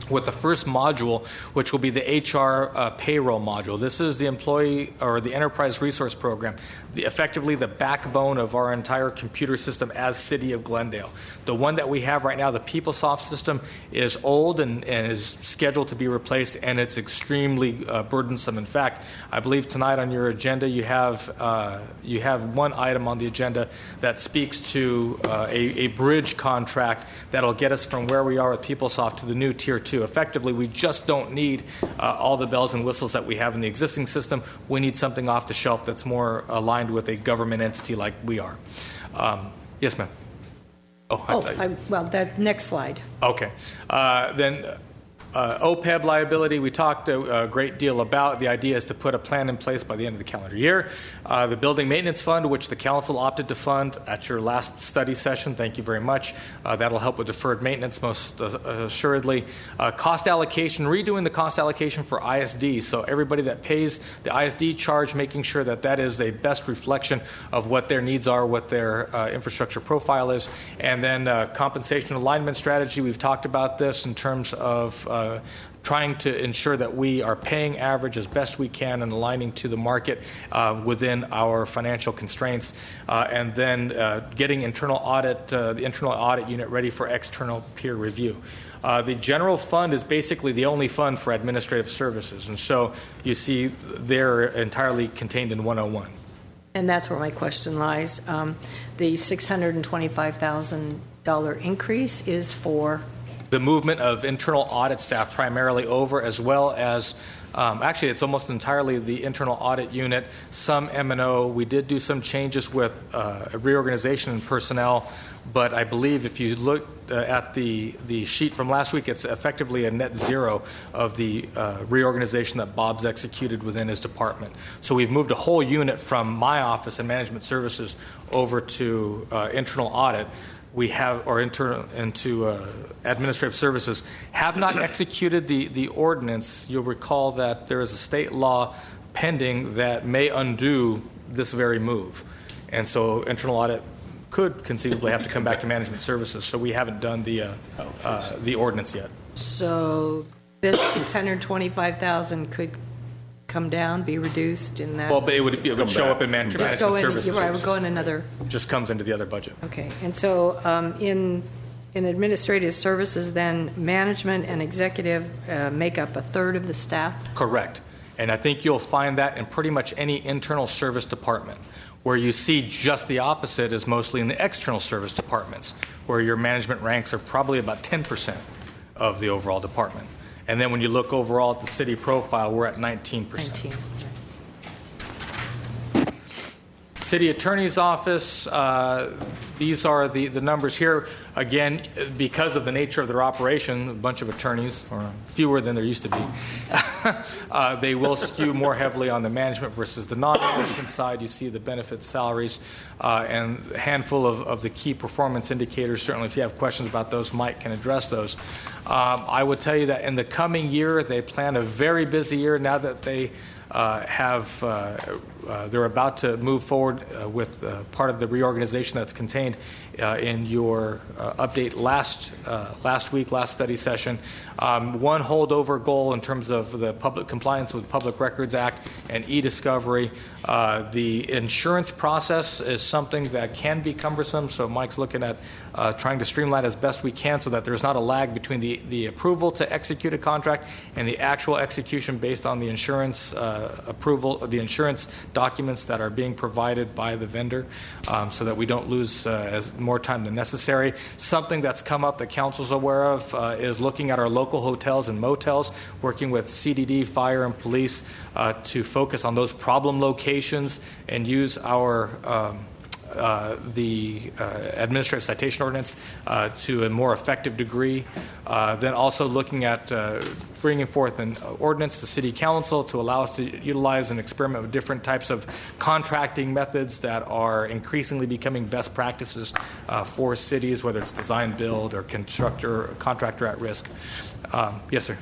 with the first module, which will be the HR payroll module. This is the employee or the enterprise resource program, effectively the backbone of our entire computer system as City of Glendale. The one that we have right now, the PeopleSoft system, is old and is scheduled to be replaced, and it's extremely burdensome. In fact, I believe tonight on your agenda you have one item on the agenda that speaks to a bridge contract that'll get us from where we are with PeopleSoft to the new Tier 2. Effectively, we just don't need all the bells and whistles that we have in the existing system. We need something off the shelf that's more aligned with a government entity like we are. Yes, ma'am. Well, that next slide. Okay. Then OPEB liability, we talked a great deal about. The idea is to put a plan in place by the end of the calendar year. The building maintenance fund, which the council opted to fund at your last study session, thank you very much. That'll help with deferred maintenance most assuredly. Cost allocation, redoing the cost allocation for ISD. So everybody that pays the ISD charge, making sure that that is a best reflection of what their needs are, what their infrastructure profile is. And then compensation alignment strategy, we've talked about this in terms of trying to ensure that we are paying average as best we can and aligning to the market within our financial constraints, and then getting the internal audit unit ready for external peer review. The general fund is basically the only fund for administrative services, and so you see they're entirely contained in 101. And that's where my question lies. The $625,000 increase is for? The movement of internal audit staff primarily over, as well as actually it's almost entirely the internal audit unit, some M&O. We did do some changes with a reorganization in personnel, but I believe if you look at the sheet from last week, it's effectively a net zero of the reorganization that Bob's executed within his department. So we've moved a whole unit from my office and management services over to internal audit. We have, or into administrative services, have not executed the ordinance. You'll recall that there is a state law pending that may undo this very move. And so internal audit could conceivably have to come back to management services. So we haven't done the ordinance yet. So this $625,000 could come down, be reduced in that? Well, but it would show up in management services. You're right, we'll go in another. Just comes into the other budget. Okay, and so in administrative services, then management and executive make up a third of the staff? Correct. And I think you'll find that in pretty much any internal service department. Where you see just the opposite is mostly in the external service departments, where your management ranks are probably about 10% of the overall department. And then when you look overall at the city profile, we're at 19%. 19. City Attorney's Office, these are the numbers here. Again, because of the nature of their operation, a bunch of attorneys, or fewer than there used to be, they will skew more heavily on the management versus the non-management side. You see the benefits, salaries, and a handful of the key performance indicators. Certainly, if you have questions about those, Mike can address those. I would tell you that in the coming year, they plan a very busy year now that they they're about to move forward with part of the reorganization that's contained in your update last study session. One holdover goal in terms of the public compliance with Public Records Act and e-discovery. The insurance process is something that can be cumbersome, so Mike's looking at trying to streamline as best we can so that there's not a lag between the approval to execute a contract and the actual execution based on the insurance approval of the insurance documents that are being provided by the vendor, so that we don't lose as more time than necessary. Something that's come up that council's aware of is looking at our local hotels and motels, working with CDD, fire, and police to focus on those problem locations and use our the administrative citation ordinance to a more effective degree. Then also looking at bringing forth an ordinance to City Council to allow us to utilize and experiment with different types of contracting methods that are increasingly becoming best practices for cities, whether it's design build or contractor at risk. Yes, sir.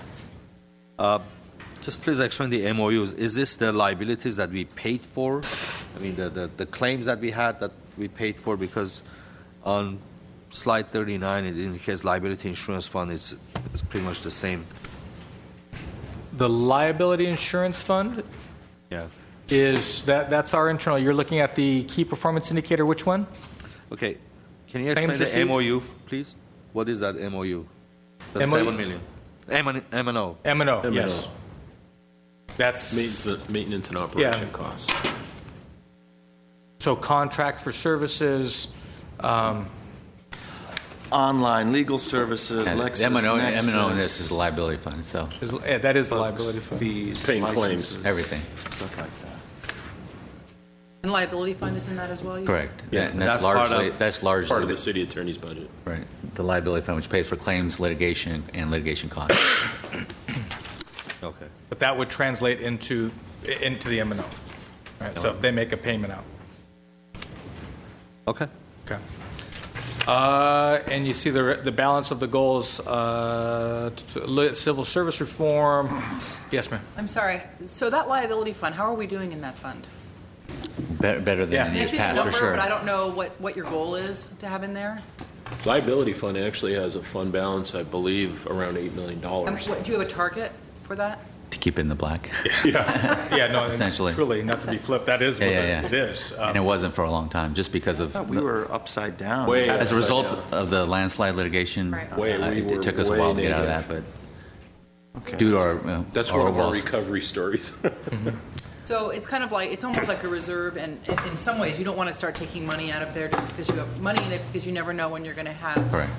Just please explain the MOUs. Is this the liabilities that we paid for? I mean, the claims that we had that we paid for, because on slide 39 it indicates liability insurance fund is pretty much the same. The liability insurance fund Yeah. is that's our internal. You're looking at the key performance indicator. Which one? Okay. Can you explain Claims the received? MOU, please? What is that MOU? The MOU? 7 million. M&O. M&O. Yes. That's Maintenance and operation costs. so contract for services. Online legal services, Lexis, M&O Nexus, and this is a liability fund, so That is the books, liability fund. fees, Paying claims. licenses, everything. stuff like that. And liability fund is in that as well? you said? Correct. Yeah, And that's part of- that's largely Part of the city attorney's budget. right. The liability fund, which pays for claims, litigation, and litigation costs. Okay. But that would translate into the M&O. Right. So if they make a payment out. Okay. Okay. And you see the balance of the goals, civil service reform. Yes, ma'am. I'm sorry. So that liability fund, how are we doing in that fund? Better than Yeah. in I years see the past, for number, sure. but I don't know what your goal is to have in there. Liability fund actually has a fund balance, I believe, around $8 million. Do you have a target for that? To keep it in the black. Yeah, no, Essentially. truly, not to be flipped, that is what Yeah. it is. And it wasn't for a long time, just because of I thought we were upside down. Way as a upside result down. of the landslide litigation. Right. We It were took us a way while to get out of that, negative. but Okay. due to our That's our one of our overall- recovery stories. So it's kind of like, it's almost like a reserve, and in some ways, you don't want to start taking money out of there just because you have money in it, because you never know when you're going to have. Correct.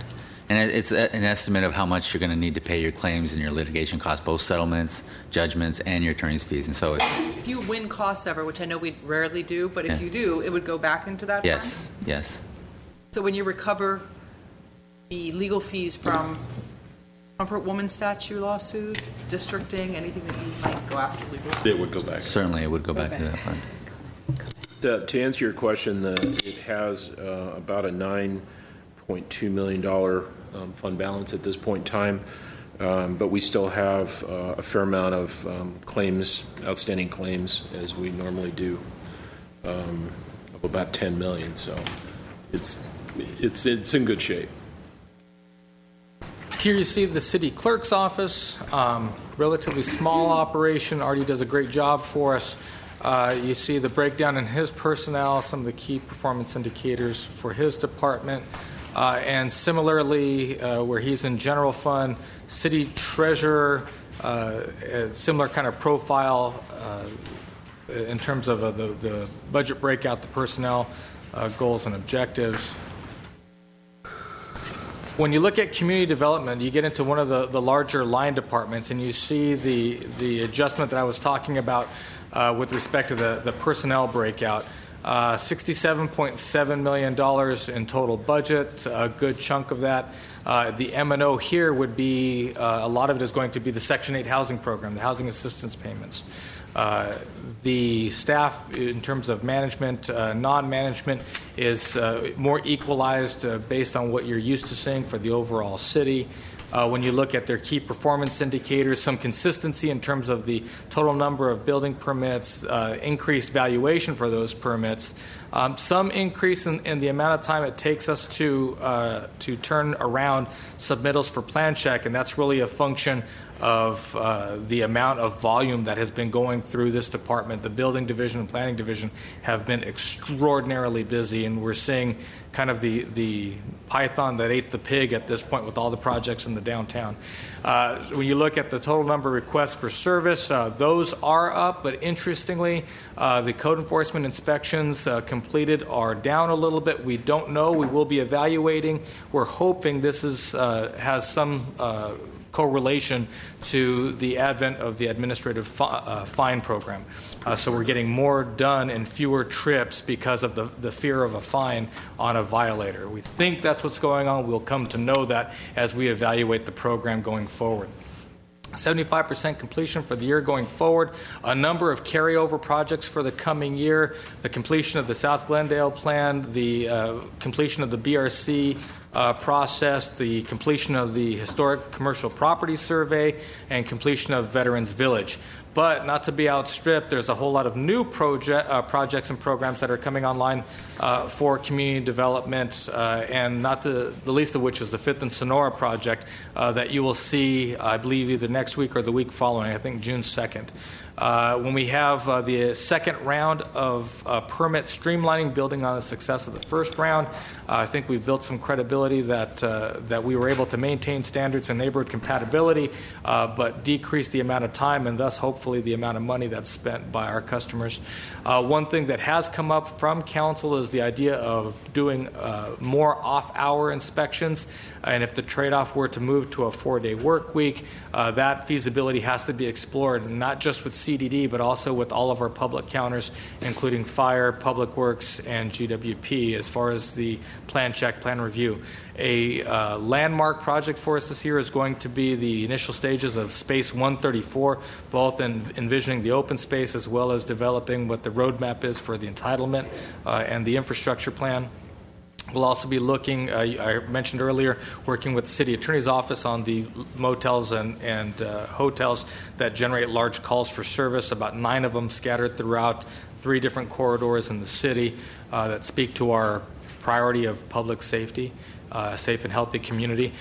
And it's an estimate of how much you're going to need to pay your claims and your litigation costs, both settlements, judgments, and your attorney's fees. And so it's If you win costs ever, which I know we rarely do, but if Yeah. you do, it would go back into that fund? yes. So when you recover the legal fees from Comfort Woman statute lawsuit, districting, anything that you might go after legal? It would go back. Certainly, it would go back to that fund. To answer your question, it has about a $9.2 million fund balance at this point in time, but we still have a fair amount of claims, outstanding claims, as we normally do, of about $10 million. So it's in good shape. Here you see the city clerk's office, relatively small operation. Artie does a great job for us. You see the breakdown in his personnel, some of the key performance indicators for his department. And similarly, where he's in general fund, city treasurer, a similar kind of profile in terms of the budget breakout, the personnel goals and objectives. When you look at community development, you get into one of the larger line departments, and you see the adjustment that I was talking about with respect to the personnel breakout. $67.7 million in total budget, a good chunk of that. The M&O here would be, a lot of it is going to be the Section 8 housing program, the housing assistance payments. The staff, in terms of management, non-management, is more equalized based on what you're used to seeing for the overall city. When you look at their key performance indicators, some consistency in terms of the total number of building permits, increased valuation for those permits, some increase in the amount of time it takes us to turn around submittals for plan check, and that's really a function of the amount of volume that has been going through this department. The building division and planning division have been extraordinarily busy, and we're seeing kind of the python that ate the pig at this point with all the projects in the downtown. When you look at the total number of requests for service, those are up, but interestingly, the code enforcement inspections completed are down a little bit. We don't know. We will be evaluating. We're hoping this has some correlation to the advent of the administrative fine program. So we're getting more done in fewer trips because of the fear of a fine on a violator. We think that's what's going on. We'll come to know that as we evaluate the program going forward. 75% completion for the year going forward. A number of carryover projects for the coming year. The completion of the South Glendale plan, the completion of the BRC process, the completion of the historic commercial property survey, and completion of Veterans Village. But not to be outstripped, there's a whole lot of new projects and programs that are coming online for community development, and not the least of which is the 5th and Sonora project that you will see, I believe, either next week or the week following, I think June 2nd. When we have the second round of permit streamlining, building on the success of the first round, I think we've built some credibility that we were able to maintain standards and neighborhood compatibility, but decrease the amount of time and thus hopefully the amount of money that's spent by our customers. One thing that has come up from council is the idea of doing more off-hour inspections, and if the trade-off were to move to a 4-day work week, that feasibility has to be explored, not just with CDD, but also with all of our public counters, including Fire, Public Works, and GWP, as far as the plan check, plan review. A landmark project for us this year is going to be the initial stages of Space 134, both in envisioning the open space as well as developing what the roadmap is for the entitlement and the infrastructure plan. We'll also be looking, I mentioned earlier, working with the City Attorney's Office on the motels and hotels that generate large calls for service, about 9 of them scattered throughout 3 different corridors in the city that speak to our priority of public safety. Safe and healthy community.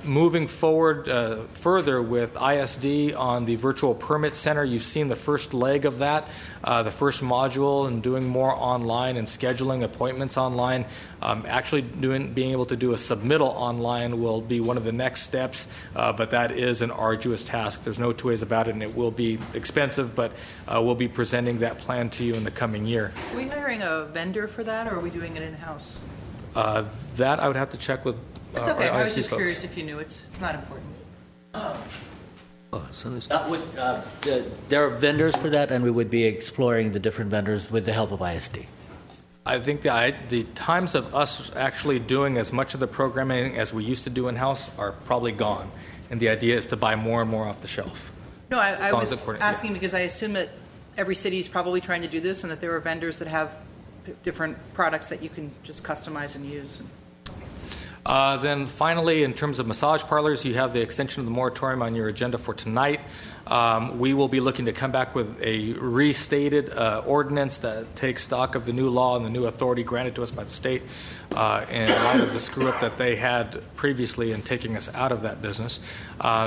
Moving forward further with ISD on the virtual permit center, you've seen the first leg of that, the first module, and doing more online and scheduling appointments online. Actually being able to do a submittal online will be one of the next steps, but that is an arduous task. There's no 2 ways about it, and it will be expensive, but we'll be presenting that plan to you in the coming year. Are we hiring a vendor for that, or are we doing it in-house? That I would have to check with It's okay. I was just folks. curious if you knew. It's not important. There are vendors for that, and we would be exploring the different vendors with the help of ISD. I think the times of us actually doing as much of the programming as we used to do in-house are probably gone, and the idea is to buy more and more off the shelf. No, I was important, asking because I assume that every city is probably trying to do this, and that there are vendors that have different products that you can just customize and use. Then finally, in terms of massage parlors, you have the extension of the moratorium on your agenda for tonight. We will be looking to come back with a restated ordinance that takes stock of the new law and the new authority granted to us by the state in light of the screw-up that they had previously in taking us out of that business.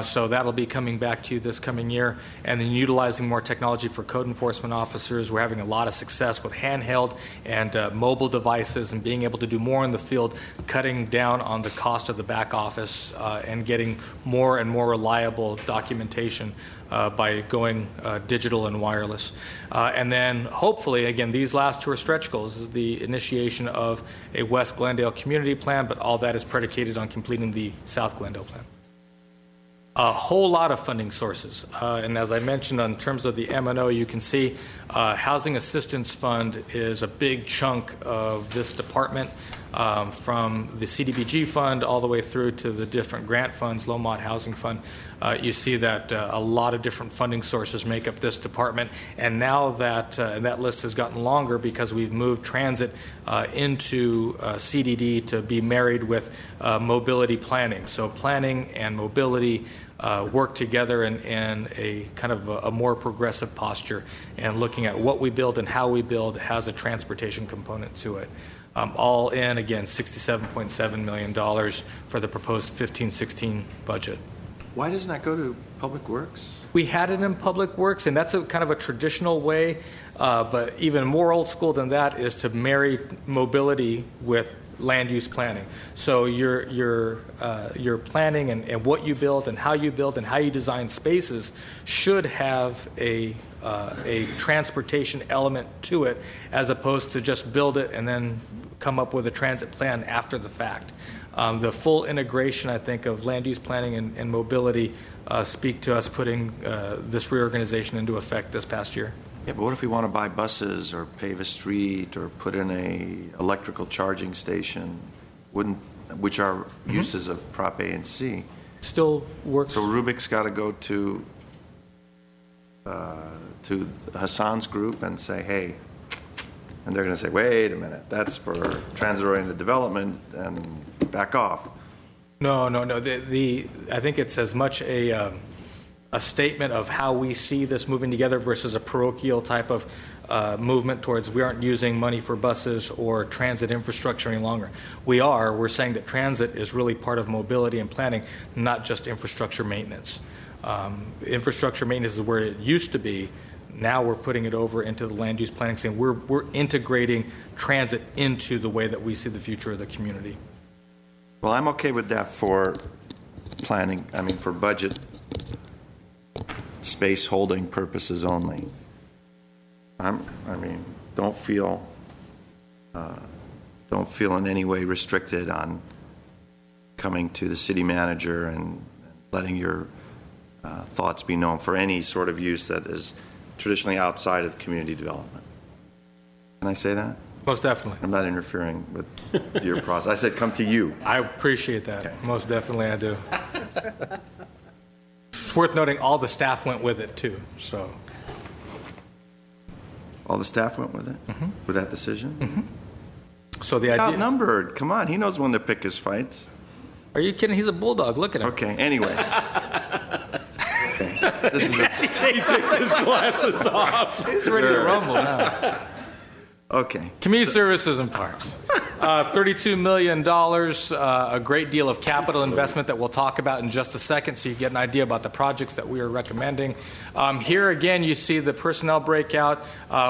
So that'll be coming back to you this coming year. And then utilizing more technology for code enforcement officers. We're having a lot of success with handheld and mobile devices and being able to do more in the field, cutting down on the cost of the back office and getting more and more reliable documentation by going digital and wireless. And then hopefully, again, these last 2 are stretch goals. This is the initiation of a West Glendale community plan, but all that is predicated on completing the South Glendale plan. A whole lot of funding sources. And as I mentioned, in terms of the M&O, you can see Housing Assistance Fund is a big chunk of this department, from the CDBG fund all the way through to the different grant funds, Lomont Housing Fund. You see that a lot of different funding sources make up this department. And now that that list has gotten longer because we've moved transit into CDD to be married with mobility planning. So planning and mobility work together in a kind of a more progressive posture, and looking at what we build and how we build has a transportation component to it. All in, again, $67.7 million for the proposed 15-16 budget. Why doesn't that go to Public Works? We had it in Public Works, and that's a kind of a traditional way, but even more old school than that is to marry mobility with land use planning. So your planning and what you build and how you design spaces should have a transportation element to it, as opposed to just build it and then come up with a transit plan after the fact. The full integration, I think, of land use planning and mobility speak to us putting this reorganization into effect this past year. Yeah, but what if we want to buy buses or pave a street or put in a electrical charging station, which are uses of Prop A and C? Still works. So Rubik's got to go to Hassan's group and say, hey, and they're going to say, wait a minute, that's for transit-oriented development, and back off. No. I think it's as much a statement of how we see this moving together versus a parochial type of movement towards we aren't using money for buses or transit infrastructure any longer. We're saying that transit is really part of mobility and planning, not just infrastructure maintenance. Infrastructure maintenance is where it used to be. Now we're putting it over into the land use planning, saying we're integrating transit into the way that we see the future of the community. Well, I'm okay with that for planning, for budget space holding purposes only. Don't feel in any way restricted on coming to the city manager and letting your thoughts be known for any sort of use that is traditionally outside of community development. Can I say that? Most definitely. I'm not interfering with your process. I said come to you. I appreciate that. Okay. Most definitely I do. It's worth noting all the staff went with it too. So all the staff went with it? With that decision? So the He's idea. outnumbered. Come on, he knows when to pick his fights. Are you kidding? He's a bulldog. Look at him. Okay, anyway. This is He takes his glasses off. He's ready to rumble now. okay. Community services and parks. $32 million, a great deal of capital investment that we'll talk about in just a second so you get an idea about the projects that we are recommending. Here again, you see the personnel breakout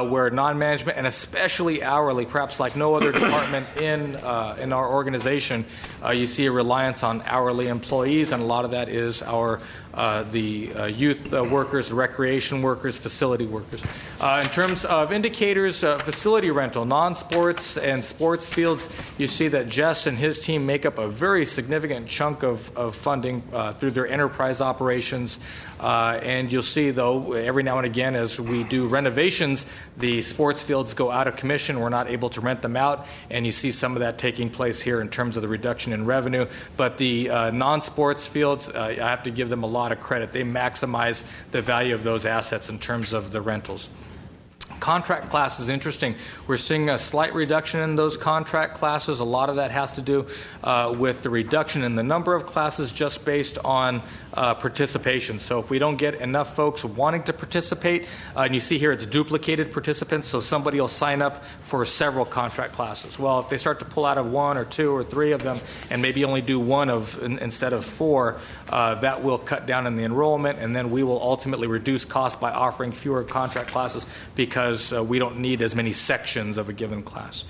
where non-management and especially hourly, perhaps like no other department in our organization, you see a reliance on hourly employees, and a lot of that is the youth workers, recreation workers, facility workers. In terms of indicators, facility rental, non-sports and sports fields, you see that Jess and his team make up a very significant chunk of funding through their enterprise operations. And you'll see, though, every now and again as we do renovations, the sports fields go out of commission. We're not able to rent them out, and you see some of that taking place here in terms of the reduction in revenue. But the non-sports fields, I have to give them a lot of credit. They maximize the value of those assets in terms of the rentals. Contract class is interesting. We're seeing a slight reduction in those contract classes. A lot of that has to do with the reduction in the number of classes just based on participation. So if we don't get enough folks wanting to participate, and you see here it's duplicated participants, so somebody will sign up for several contract classes. Well, if they start to pull out of one or two or three of them and maybe only do one instead of four, that will cut down in the enrollment, and then we will ultimately reduce costs by offering fewer contract classes because we don't need as many sections of a given class.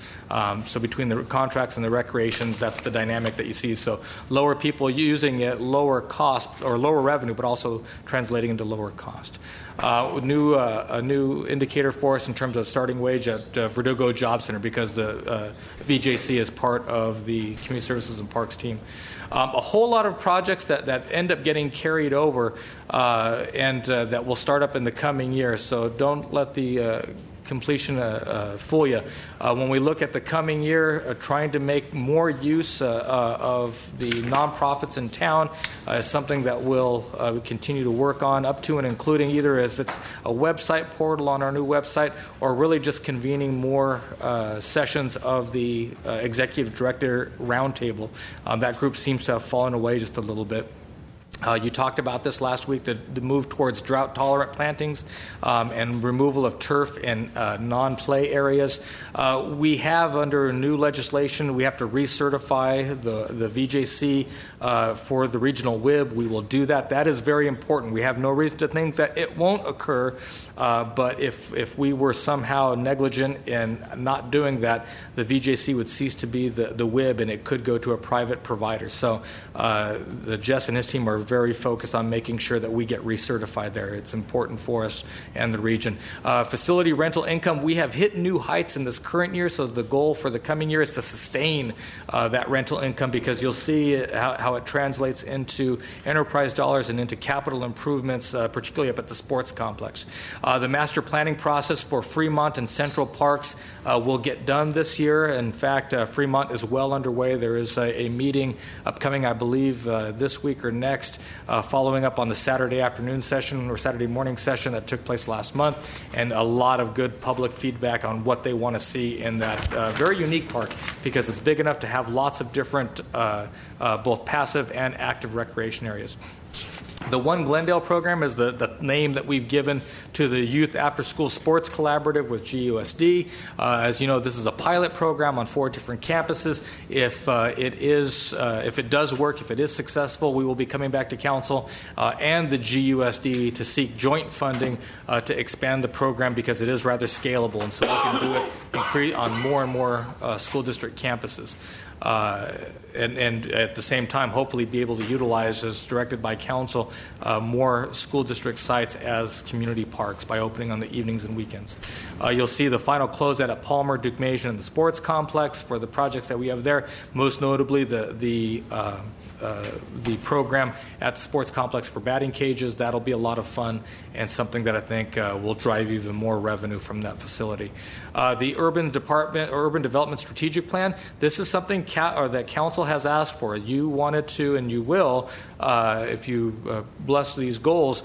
So between the contracts and the recreations, that's the dynamic that you see. So lower people using it, lower cost or lower revenue, but also translating into lower cost. A new indicator for us in terms of starting wage at Verdugo Job Center, because the VJC is part of the Community Services and Parks team. A whole lot of projects that end up getting carried over and that will start up in the coming year. So don't let the completion fool you. When we look at the coming year, trying to make more use of the nonprofits in town is something that we'll continue to work on, up to and including either if it's a website portal on our new website or really just convening more sessions of the Executive Director Roundtable. That group seems to have fallen away just a little bit. You talked about this last week, the move towards drought-tolerant plantings and removal of turf in non-play areas. We have, under new legislation, we have to recertify the VJC for the regional WIB. We will do that. That is very important. We have no reason to think that it won't occur, but if we were somehow negligent in not doing that, the VJC would cease to be the WIB, and it could go to a private provider. So Jess and his team are very focused on making sure that we get recertified there. It's important for us and the region. Facility rental income, we have hit new heights in this current year, so the goal for the coming year is to sustain that rental income, because you'll see how it translates into enterprise dollars and into capital improvements, particularly up at the sports complex. The master planning process for Fremont and Central Parks will get done this year. In fact, Fremont is well underway. There is a meeting upcoming, I believe, this week or next, following up on the Saturday afternoon session or Saturday morning session that took place last month, and a lot of good public feedback on what they want to see in that very unique park, because it's big enough to have lots of different both passive and active recreation areas. The One Glendale program is the name that we've given to the Youth After School Sports Collaborative with GUSD. As you know, this is a pilot program on 4 different campuses. If it does work, if it is successful, we will be coming back to council and the GUSD to seek joint funding to expand the program, because it is rather scalable, and so we can do it on more and more school district campuses. And at the same time, hopefully be able to utilize, as directed by council, more school district sites as community parks by opening on the evenings and weekends. You'll see the final closeout at Palmer, Duke Mason, and the sports complex for the projects that we have there, most notably the program at the sports complex for batting cages. That'll be a lot of fun and something that I think will drive even more revenue from that facility. The urban development strategic plan. This is something that council has asked for. You wanted to, and you will, if you bless these goals,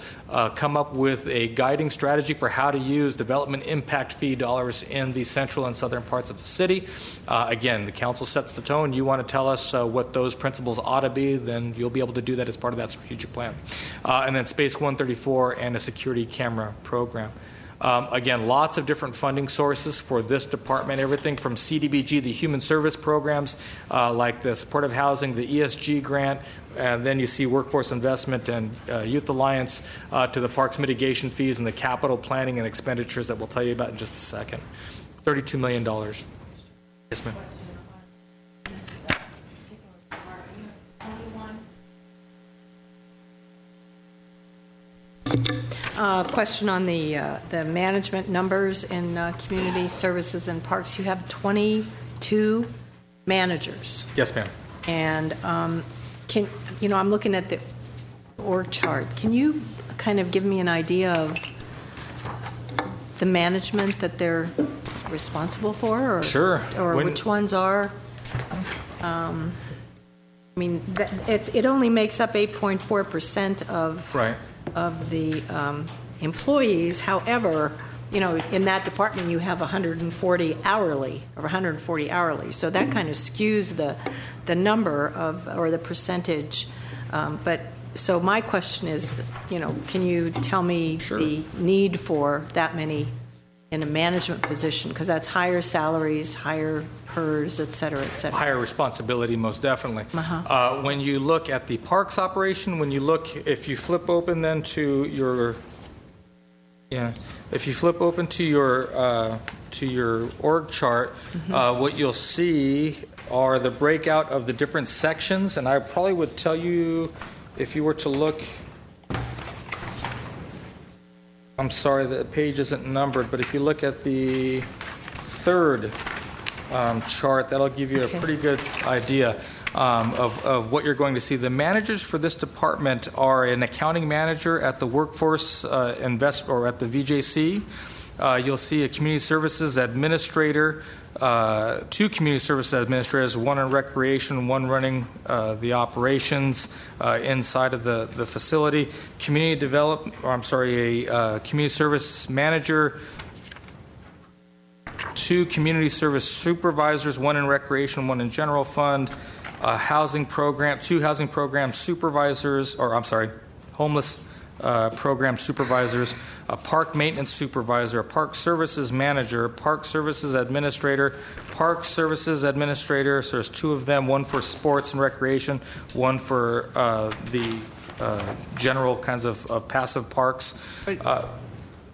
come up with a guiding strategy for how to use development impact fee dollars in the central and southern parts of the city. Again, the council sets the tone. You want to tell us what those principles ought to be, then you'll be able to do that as part of that strategic plan. And then Space 134 and a security camera program. Again, lots of different funding sources for this department, everything from CDBG, the human service programs, like the supportive housing, the ESG grant, and then you see workforce investment and Youth Alliance, to the parks mitigation fees and the capital planning and expenditures that we'll tell you about in just a second. $32 million. Yes, ma'am. Question on the management numbers in community services and parks. You have 22 managers. Yes, ma'am. And I'm looking at the org chart. Can you kind of give me an idea of the management that they're responsible for? Or, sure. Or which ones are? It only makes up 8.4% of. Right. Of the employees. However, in that department you have 140 hourly, so that kind of skews the number of, or the percentage. But so my question is, can you tell me Sure. the need for that many in a management position? Because that's higher salaries, higher PERS, et cetera, et cetera. Higher responsibility, most definitely. Uh-huh. When you look at the parks operation, if you flip open then to your org chart, what you'll see are the breakout of the different sections, and I probably would tell you, if you were to look, I'm sorry, the page isn't numbered, but if you look at the third chart, that'll give you a pretty good idea of what you're going to see. The managers for this department are an accounting manager at the workforce or at the VJC. You'll see a community services administrator, 2 community services administrators, 1 in recreation, 1 running the operations inside of the facility. Community service manager, 2 community service supervisors, 1 in recreation, 1 in general fund. 2 housing program supervisors, homeless program supervisors, a park maintenance supervisor, a park services manager, park services administrator, so there's 2 of them, 1 for sports and recreation, 1 for the general kinds of passive parks.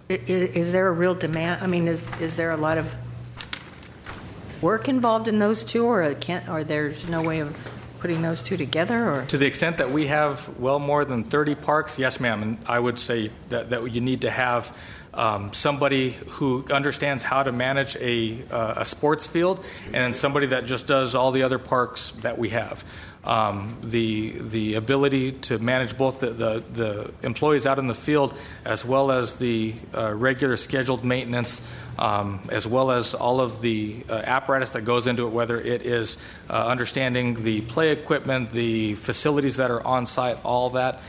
Is there a real demand? Is there a lot of work involved in those 2, or there's no way of putting those two together, or? To the extent that we have well more than 30 parks, yes, ma'am, and I would say that you need to have somebody who understands how to manage a sports field, and somebody that just does all the other parks that we have. The ability to manage both the employees out in the field as well as the regular scheduled maintenance, as well as all of the apparatus that goes into it, whether it is understanding the play equipment, the facilities that are on site, all that,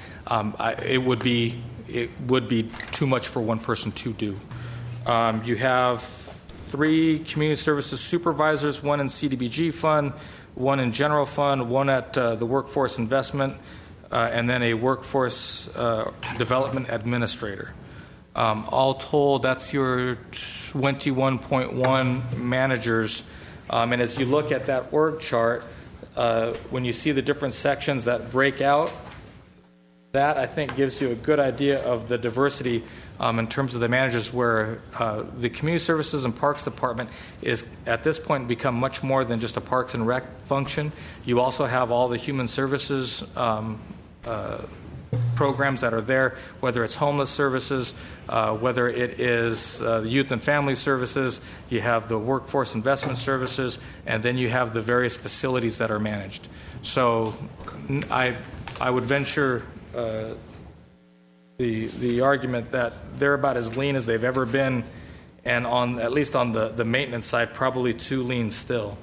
it would be too much for one person to do. You have 3 community services supervisors, 1 in CDBG fund, 1 in general fund, 1 at the workforce investment, and then a workforce development administrator. All told, that's your 21.1 managers. And as you look at that org chart, when you see the different sections that break out, that I think gives you a good idea of the diversity in terms of the managers, where the Community Services and Parks Department is at this point become much more than just a Parks and Rec function. You also have all the human services programs that are there, whether it's homeless services, whether it is the youth and family services, you have the workforce investment services, and then you have the various facilities that are managed. So I would venture the argument that they're about as lean as they've ever been, and on at least on the maintenance side, probably too lean still.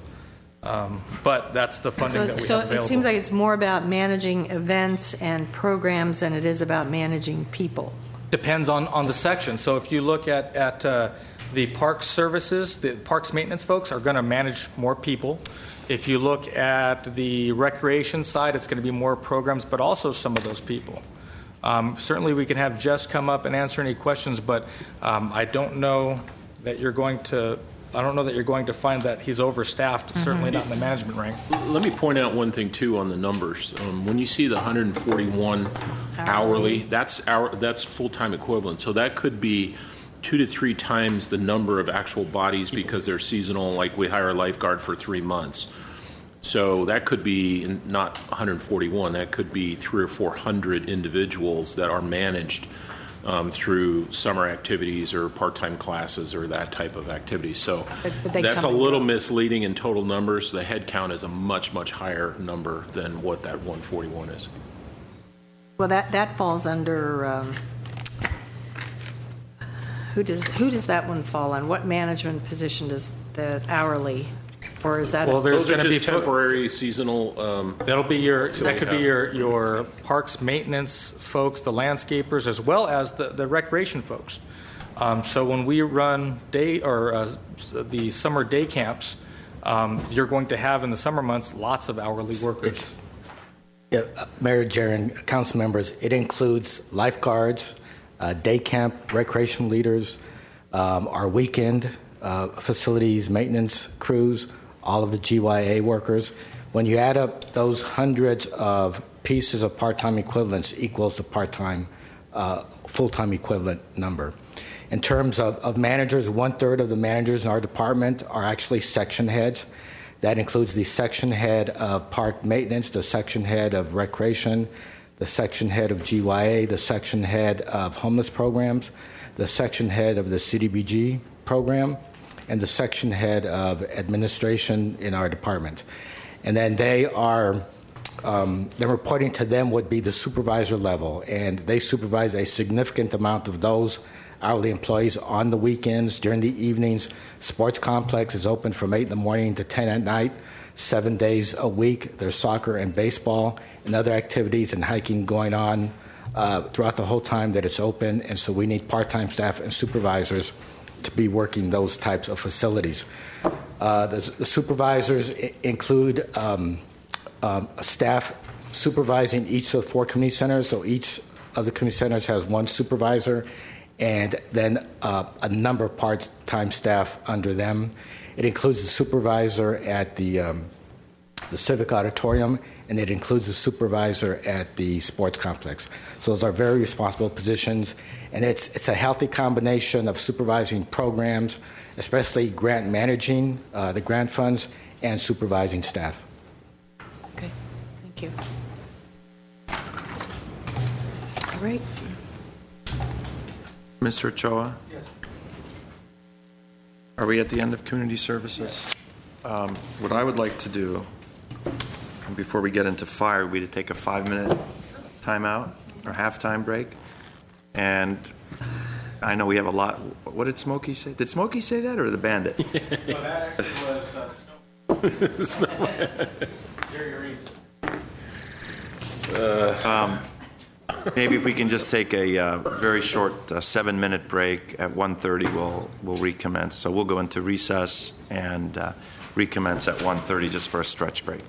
But that's the funding that we have available. So it seems like it's more about managing events and programs than it is about managing people. Depends on the section. So if you look at the parks services, the parks maintenance folks are going to manage more people. If you look at the recreation side, it's going to be more programs, but also some of those people. Certainly we can have Jess come up and answer any questions, but I don't know that you're going to find that he's overstaffed, certainly not in the management rank. Let me point out one thing, too, on the numbers. When you see the 141 hourly, that's full-time equivalent. So that could be 2 to 3 times the number of actual bodies because they're seasonal, like we hire a lifeguard for 3 months. So that could be not 141. That could be 300 or 400 individuals that are managed through summer activities or part-time classes or that type of activity. So that's a little misleading in total numbers. The head count is a much, much higher number than what that 141 is. Well, that falls under, who does that one fall on? What management position does the hourly, or is that? Well, there's those are going to be just temporary, seasonal. That'll be that could be your parks maintenance folks, the landscapers, as well as the recreation folks. So when we run the summer day camps, you're going to have in the summer months lots of hourly workers. Mayor, Jaron, council members, it includes lifeguards, day camp, recreation leaders, our weekend facilities maintenance crews, all of the GYA workers. When you add up those hundreds of pieces of part-time equivalents, equals the part-time, full-time equivalent number. In terms of managers, 1/3 of the managers in our department are actually section heads. That includes the section head of park maintenance, the section head of recreation, the section head of GYA, the section head of homeless programs, the section head of the CDBG program, and the section head of administration in our department. And then they are, then reporting to them would be the supervisor level, and they supervise a significant amount of those hourly employees on the weekends, during the evenings. Sports complex is open from 8 in the morning to 10 at night, 7 days a week. There's soccer and baseball and other activities and hiking going on throughout the whole time that it's open, and so we need part-time staff and supervisors to be working those types of facilities. The supervisors include staff supervising each of the 4 community centers, so each of the community centers has 1 supervisor and then a number of part-time staff under them. It includes the supervisor at the Civic Auditorium, and it includes the supervisor at the sports complex. So those are very responsible positions, and it's a healthy combination of supervising programs, especially grant managing the grant funds, and supervising staff. Okay. Thank you. All right. Mr. Ochoa? Yes. Are we at the end of community services? What I would like to do, before we get into fire, would be to take a 5-minute timeout or halftime break. And I know we have a lot. What did Smokey say? Did Smokey say that, or the Bandit? Well, that actually was Snow. Jerry Reed's. Maybe if we can just take a very short 7-minute break at 1:30, we'll recommence. So we'll go into recess and recommence at 1:30 just for a stretch break.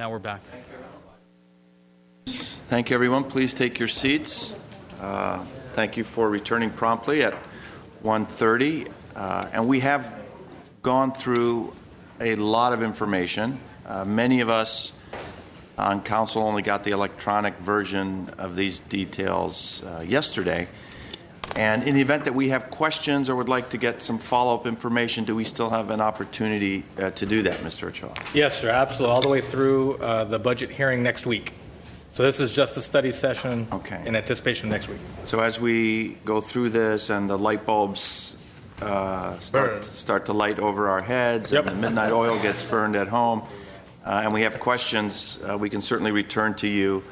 Now we're back. Thank you, everyone. Please take your seats. Thank you for returning promptly at 1:30. And we have gone through a lot of information. Many of us on council only got the electronic version of these details yesterday. And in the event that we have questions or would like to get some follow-up information, do we still have an opportunity to do that, Mr. Ochoa? Yes, sir, absolutely, all the way through the budget hearing next week. So this is just a study session in anticipation of next week. So as we go through this and the light bulbs start to light over our heads, and the midnight oil gets burned at home, and we have questions, we can certainly return to you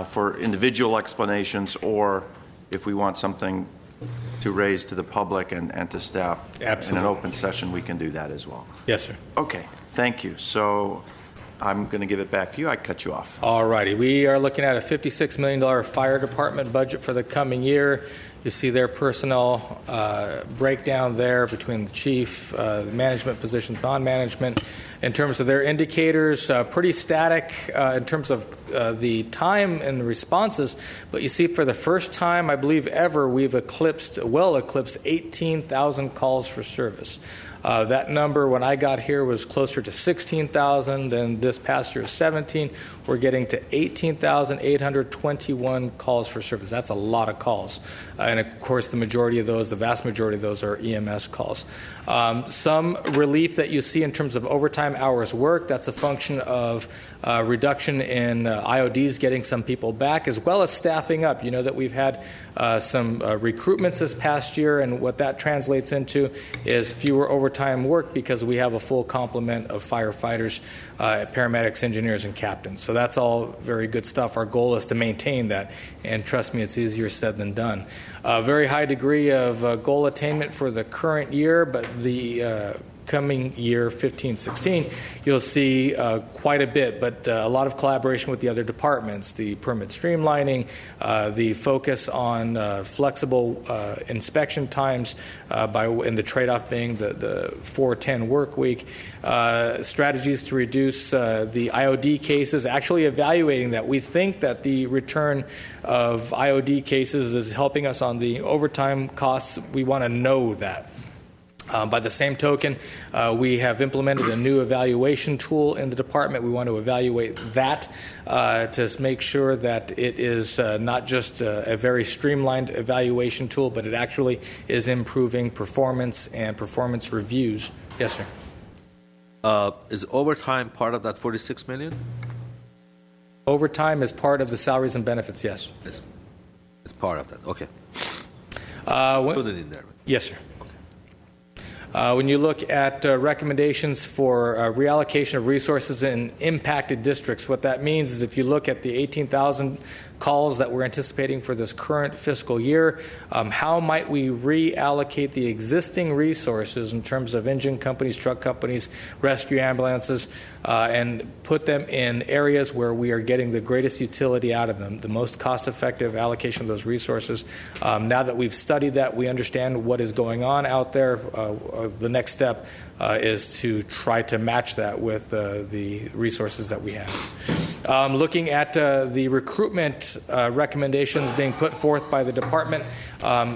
for individual explanations, or if we want something to raise to the public and to staff in an open session, we can do that as well. Yes, sir. Okay, thank you. So I'm going to give it back to you. I cut you off. All righty. We are looking at a $56 million fire department budget for the coming year. You see their personnel breakdown there between the chief, management positions, non-management. In terms of their indicators, pretty static in terms of the time and the responses. But you see, for the first time, I believe ever, we've eclipsed 18,000 calls for service. That number, when I got here, was closer to 16,000. Then this past year, 17. We're getting to 18,821 calls for service. That's a lot of calls. And of course, the vast majority of those are EMS calls. Some relief that you see in terms of overtime hours worked, that's a function of reduction in IODs getting some people back, as well as staffing up. You know that we've had some recruitments this past year, and what that translates into is fewer overtime work because we have a full complement of firefighters, paramedics, engineers, and captains. So that's all very good stuff. Our goal is to maintain that, and trust me, it's easier said than done. A very high degree of goal attainment for the current year, but the coming year, 15-16, you'll see quite a bit, but a lot of collaboration with the other departments, the permit streamlining, the focus on flexible inspection times, and the trade-off being the 4-10 work week, strategies to reduce the IOD cases, actually evaluating that. We think that the return of IOD cases is helping us on the overtime costs. We want to know that. By the same token, we have implemented a new evaluation tool in the department. We want to evaluate that to make sure that it is not just a very streamlined evaluation tool, but it actually is improving performance and performance reviews. Yes, sir. Is overtime part of that $46 million? Overtime is part of the salaries and benefits, yes. It's part of that, okay. Put it in there. Yes, sir. When you look at recommendations for reallocation of resources in impacted districts, what that means is if you look at the 18,000 calls that we're anticipating for this current fiscal year, how might we reallocate the existing resources in terms of engine companies, truck companies, rescue ambulances, and put them in areas where we are getting the greatest utility out of them, the most cost-effective allocation of those resources. Now that we've studied that, we understand what is going on out there. The next step is to try to match that with the resources that we have. Looking at the recruitment recommendations being put forth by the department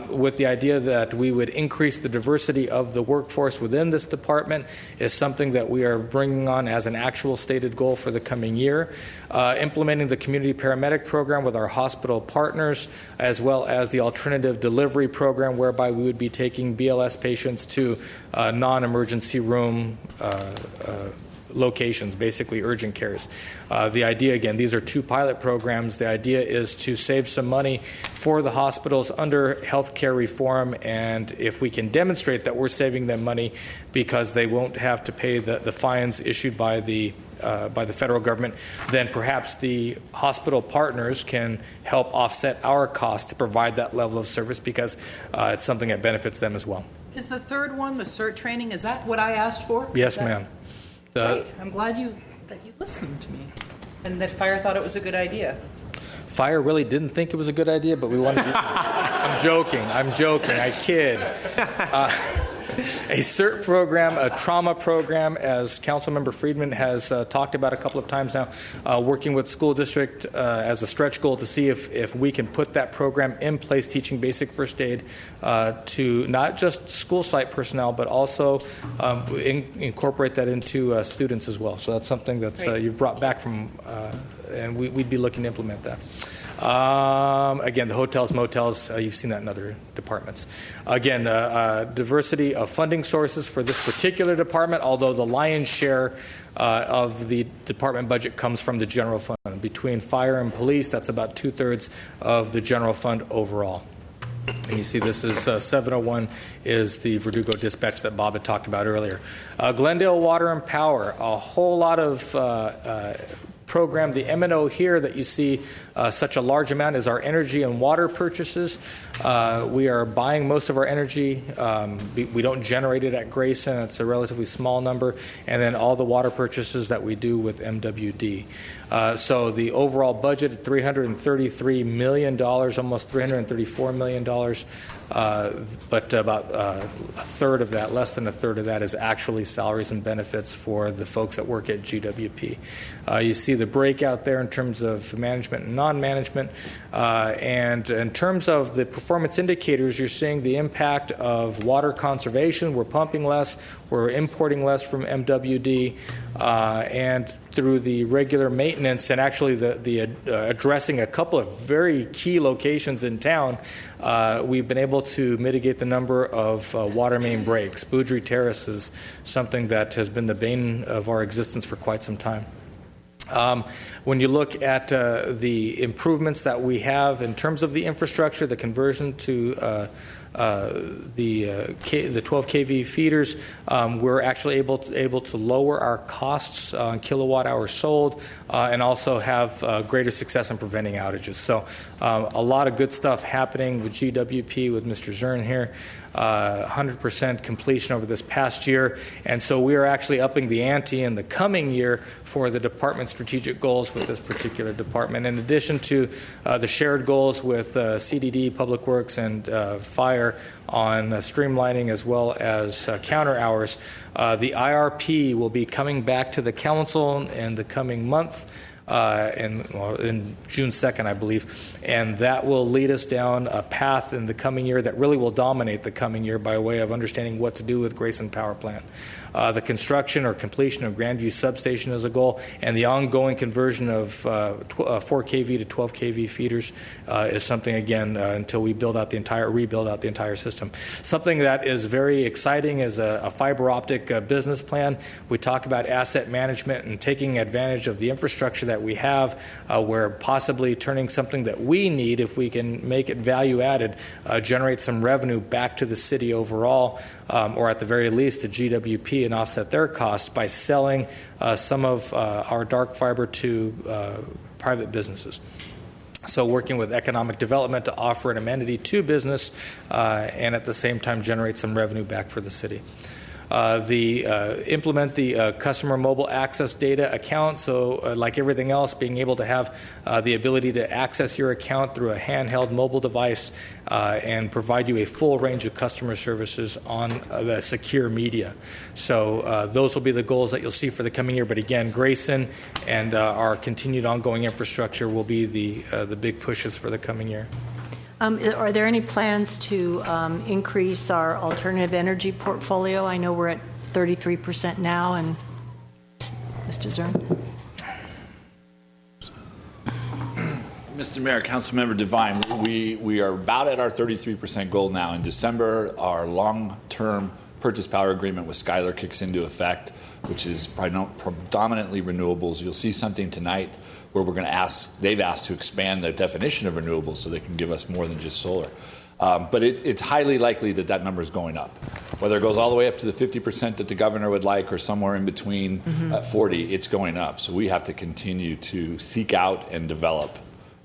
with the idea that we would increase the diversity of the workforce within this department is something that we are bringing on as an actual stated goal for the coming year. Implementing the community paramedic program with our hospital partners, as well as the alternative delivery program whereby we would be taking BLS patients to non-emergency room locations, basically urgent cares. The idea, again, these are two pilot programs. The idea is to save some money for the hospitals under healthcare reform, and if we can demonstrate that we're saving them money because they won't have to pay the fines issued by the federal government, then perhaps the hospital partners can help offset our costs to provide that level of service because it's something that benefits them as well. Is the third one, the Cert Training, is that what I asked for? Yes, ma'am. Great. I'm glad that you listened to me and that Fire thought it was a good idea. Fire really didn't think it was a good idea, but we wanted to. I'm joking. I kid. a CERT program, a trauma program, as Councilmember Friedman has talked about a couple of times now, working with school district as a stretch goal to see if we can put that program in place, teaching basic first aid to not just school site personnel, but also incorporate that into students as well. So that's something that's you've brought back from, and we'd be looking to implement that. Again, the hotels, motels, you've seen that in other departments. Again, diversity of funding sources for this particular department, although the lion's share of the department budget comes from the general fund. Between fire and police, that's about 2/3 of the general fund overall. And you see this is 701 is the Verdugo dispatch that Bob had talked about earlier. Glendale Water and Power, a whole lot of program. The M&O here that you see such a large amount is our energy and water purchases. We are buying most of our energy. We don't generate it at Grayson. It's a relatively small number. And then all the water purchases that we do with MWD. So the overall budget at $333 million, almost $334 million. But about a third of that, less than a third of that, is actually salaries and benefits for the folks that work at GWP. You see the breakout there in terms of management and non-management. And in terms of the performance indicators, you're seeing the impact of water conservation. We're pumping less. We're importing less from MWD. And through the regular maintenance and actually the addressing a couple of very key locations in town, we've been able to mitigate the number of water main breaks. Boudry Terrace is something that has been the bane of our existence for quite some time. When you look at the improvements that we have in terms of the infrastructure, the conversion to the 12 kV feeders, we're actually able to lower our costs on kilowatt hours sold and also have greater success in preventing outages. So a lot of good stuff happening with GWP with Mr. Zern here. 100% completion over this past year, and so we are actually upping the ante in the coming year for the department's strategic goals with this particular department. In addition to the shared goals with CDD, Public Works, and Fire on streamlining as well as counter hours, the IRP will be coming back to the council in the coming month. In June 2nd, I believe, and that will lead us down a path in the coming year that really will dominate the coming year by way of understanding what to do with Grayson Power Plant. The construction or completion of Grandview Substation is a goal, and the ongoing conversion of 4 kV to 12 kV feeders is something, again, until we rebuild out the entire system. Something that is very exciting is a fiber optic business plan. We talk about asset management and taking advantage of the infrastructure that we have, where possibly turning something that we need, if we can make it value added, generate some revenue back to the city overall, or at the very least to GWP and offset their costs by selling some of our dark fiber to private businesses. So working with economic development to offer an amenity to business and at the same time generate some revenue back for the city. Implement the customer mobile access data account. So like everything else, being able to have the ability to access your account through a handheld mobile device and provide you a full range of customer services on the secure media. So those will be the goals that you'll see for the coming year. But again, Grayson and our continued ongoing infrastructure will be the big pushes for the coming year. Are there any plans to increase our alternative energy portfolio? I know we're at 33% now, and Mr. Zern? Mr. Mayor, Councilmember Devine, we are about at our 33% goal now. In December, our long-term purchase power agreement with Skylar kicks into effect, which is predominantly renewables. You'll see something tonight where we're going to they've asked to expand the definition of renewables so they can give us more than just solar. But it's highly likely that number is going up. Whether it goes all the way up to the 50% that the governor would like or somewhere in between at 40, it's going up. So we have to continue to seek out and develop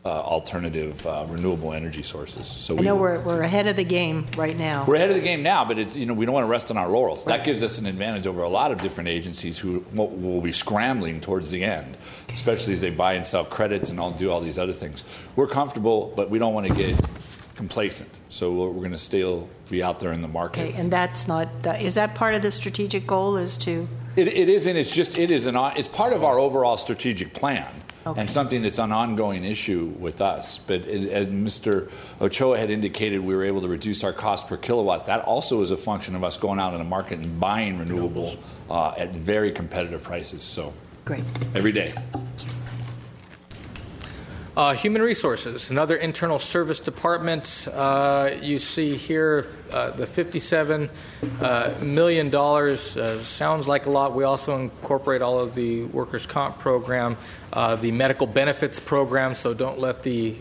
alternative renewable energy sources. So I know we're ahead of the game right now. We're ahead of the game now, but we don't want to rest on our laurels. Right. That gives us an advantage over a lot of different agencies who will be scrambling towards the end, especially as they buy and sell credits and do all these other things. We're comfortable, but we don't want to get complacent. So we're going to still be out there in the market. Okay, and that's not, is that part of the strategic goal is to? It isn't. It's part of our overall strategic plan. Okay. And something that's an ongoing issue with us. But as Mr. Ochoa had indicated, we were able to reduce our cost per kilowatt. That also is a function of us going out in the market and buying renewable at very competitive prices. So Great. Every day. Human Resources, another internal service department. You see here the $57 million sounds like a lot. We also incorporate all of the workers' comp program, the medical benefits program, so don't let the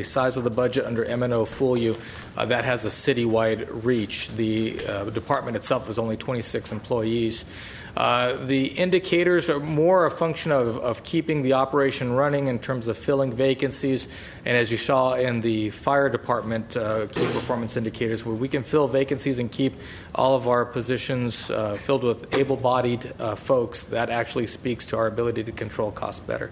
size of the budget under M&O fool you. That has a citywide reach. The department itself is only 26 employees. The indicators are more a function of keeping the operation running in terms of filling vacancies. And as you saw in the fire department key performance indicators, where we can fill vacancies and keep all of our positions filled with able-bodied folks, that actually speaks to our ability to control costs better.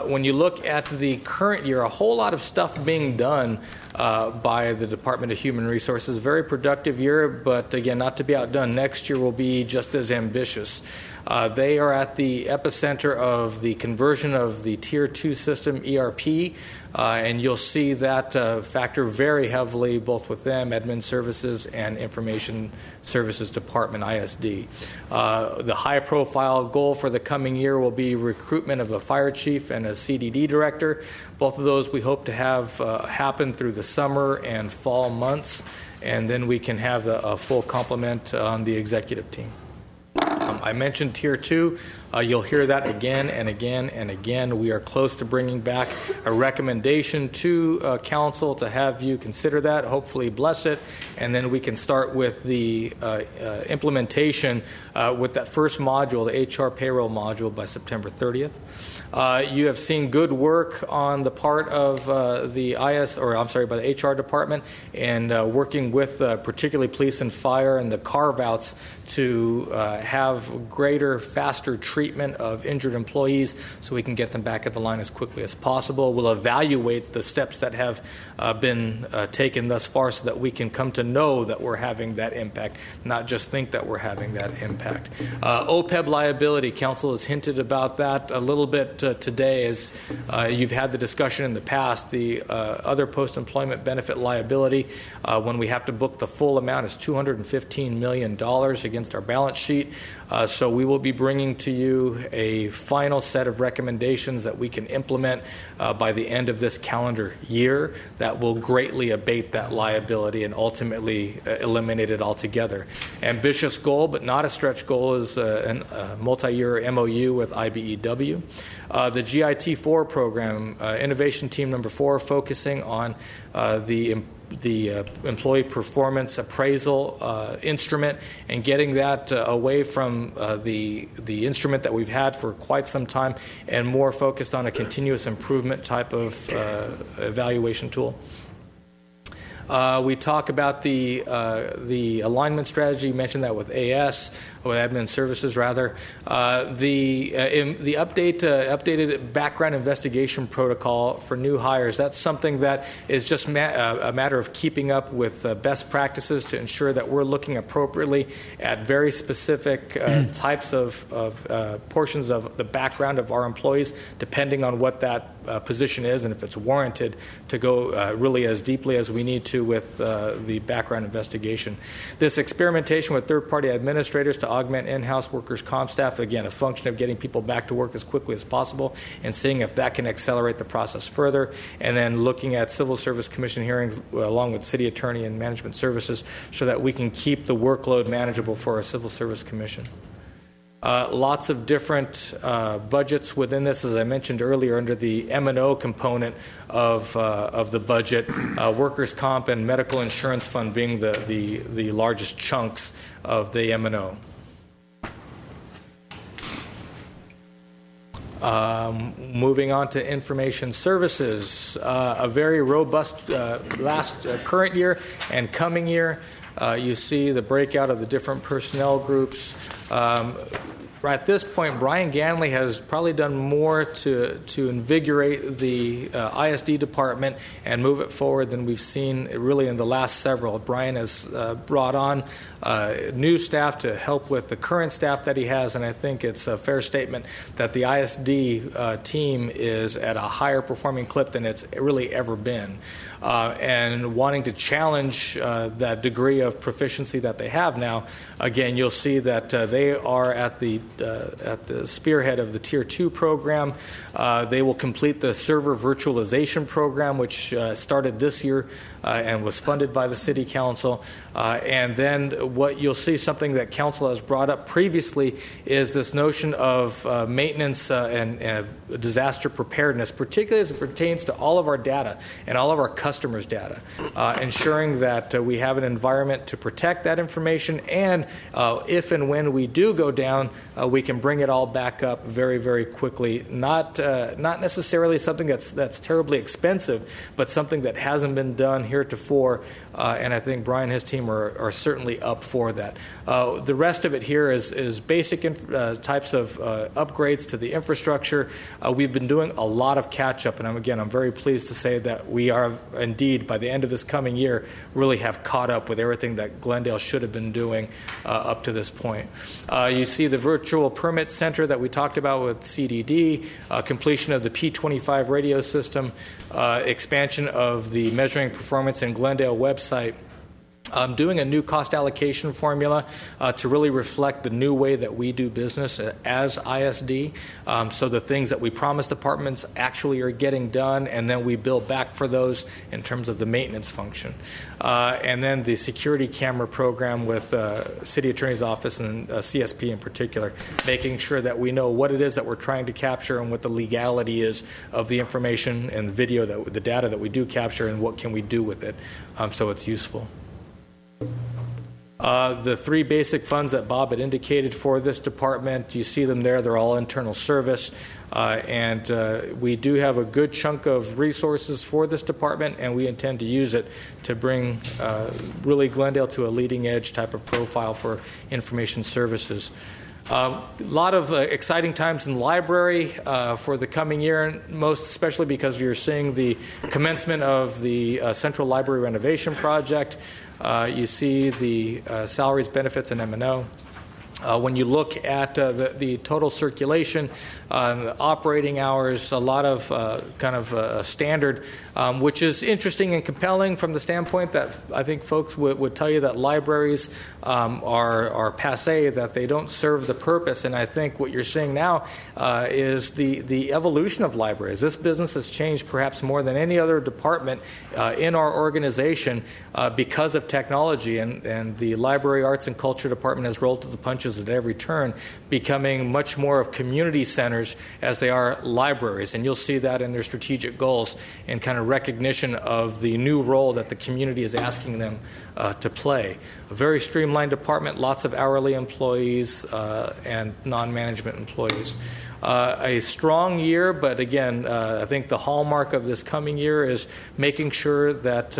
When you look at the current year, a whole lot of stuff being done by the Department of Human Resources. Very productive year, but again, not to be outdone. Next year will be just as ambitious. They are at the epicenter of the conversion of the Tier 2 system, ERP, and you'll see that factor very heavily both with them, Admin Services, and Information Services Department, ISD. The high-profile goal for the coming year will be recruitment of a fire chief and a CDD director. Both of those we hope to have happen through the summer and fall months, and then we can have a full complement on the executive team. I mentioned Tier 2. You'll hear that again and again and again. We are close to bringing back a recommendation to Council to have you consider that, hopefully bless it, and then we can start with the implementation with that first module, the HR Payroll Module, by September 30th. You have seen good work on the part of by the HR department and working with particularly police and fire and the carve-outs to have greater, faster treatment of injured employees so we can get them back at the line as quickly as possible. We'll evaluate the steps that have been taken thus far so that we can come to know that we're having that impact, not just think that we're having that impact. OPEB liability, Council has hinted about that a little bit today as you've had the discussion in the past. The other post-employment benefit liability, when we have to book the full amount, is $215 million against our balance sheet. So we will be bringing to you a final set of recommendations that we can implement by the end of this calendar year that will greatly abate that liability and ultimately eliminate it altogether. Ambitious goal, but not a stretch goal, is a multi-year MOU with IBEW. The GIT4 program, Innovation Team number 4, focusing on the employee performance appraisal instrument and getting that away from the instrument that we've had for quite some time and more focused on a continuous improvement type of evaluation tool. We talk about the alignment strategy. You mentioned that with Admin Services rather. The updated background investigation protocol for new hires. That's something that is just a matter of keeping up with best practices to ensure that we're looking appropriately at very specific types of portions of the background of our employees, depending on what that position is and if it's warranted to go really as deeply as we need to with the background investigation. This experimentation with third-party administrators to augment in-house workers' comp staff, again, a function of getting people back to work as quickly as possible and seeing if that can accelerate the process further, and then looking at Civil Service Commission hearings along with City Attorney and Management Services so that we can keep the workload manageable for our Civil Service Commission. Lots of different budgets within this, as I mentioned earlier, under the M&O component of the budget, workers' comp and medical insurance fund being the largest chunks of the M&O. Moving on to information services, a very robust current year and coming year. You see the breakout of the different personnel groups. at this point, Brian Ganley has probably done more to invigorate the ISD department and move it forward than we've seen really in the last several. Brian has brought on new staff to help with the current staff that he has, and I think it's a fair statement that the ISD team is at a higher performing clip than it's really ever been. And wanting to challenge that degree of proficiency that they have now, again, you'll see that they are at the spearhead of the Tier 2 program. They will complete the server virtualization program, which started this year and was funded by the City Council. And then what you'll see, something that Council has brought up previously, is this notion of maintenance and disaster preparedness, particularly as it pertains to all of our data and all of our customers' data, ensuring that we have an environment to protect that information, and if and when we do go down, we can bring it all back up very, very quickly. Not necessarily something that's terribly expensive, but something that hasn't been done heretofore, and I think Brian and his team are certainly up for that. The rest of it here is basic types of upgrades to the infrastructure. We've been doing a lot of catch-up, and I'm very pleased to say that we are indeed, by the end of this coming year, really have caught up with everything that Glendale should have been doing up to this point. You see the virtual permit center that we talked about with CDD, completion of the P25 radio system, expansion of the measuring performance in Glendale website, doing a new cost allocation formula to really reflect the new way that we do business as ISD. So the things that we promise departments actually are getting done, and then we bill back for those in terms of the maintenance function. And then the security camera program with City Attorney's Office and CSP in particular, making sure that we know what it is that we're trying to capture and what the legality is of the information and the video, the data that we do capture, and what can we do with it so it's useful. The three basic funds that Bob had indicated for this department, you see them there. They're all internal service. And we do have a good chunk of resources for this department, and we intend to use it to bring really Glendale to a leading edge type of profile for information services. A lot of exciting times in the library for the coming year, most especially because you're seeing the commencement of the Central Library renovation project. You see the salaries, benefits, and M&O. When you look at the total circulation, the operating hours, a lot of standard, which is interesting and compelling from the standpoint that I think folks would tell you that libraries are passé, that they don't serve the purpose. And I think what you're seeing now is the evolution of libraries. This business has changed perhaps more than any other department in our organization because of technology. And the Library Arts and Culture Department has rolled to the punches at every turn, becoming much more of community centers as they are libraries. And you'll see that in their strategic goals and kind of recognition of the new role that the community is asking them to play. A very streamlined department, lots of hourly employees and non-management employees. A strong year, but again, I think the hallmark of this coming year is making sure that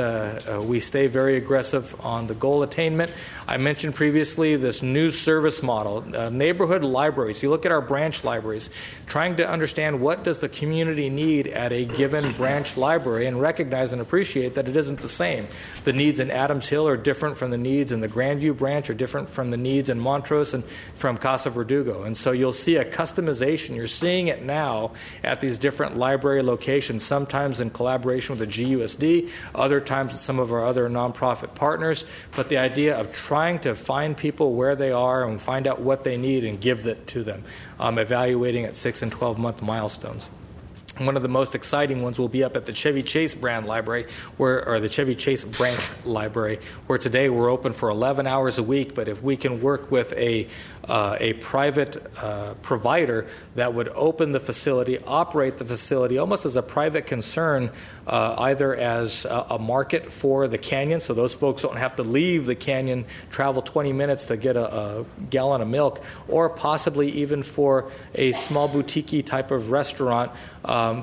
we stay very aggressive on the goal attainment. I mentioned previously this new service model, neighborhood libraries. You look at our branch libraries, trying to understand what does the community need at a given branch library and recognize and appreciate that it isn't the same. The needs in Adams Hill are different from the needs in the Grandview branch, are different from the needs in Montrose and from Casa Verdugo. And so you'll see a customization. You're seeing it now at these different library locations, sometimes in collaboration with the GUSD, other times with some of our other nonprofit partners. But the idea of trying to find people where they are and find out what they need and give that to them, evaluating at 6 and 12-month milestones. One of the most exciting ones will be up at the Chevy Chase brand library, or the Chevy Chase branch library, where today we're open for 11 hours a week. But if we can work with a private provider that would open the facility, operate the facility almost as a private concern, either as a market for the canyon, so those folks don't have to leave the canyon, travel 20 minutes to get a gallon of milk, or possibly even for a small boutique type of restaurant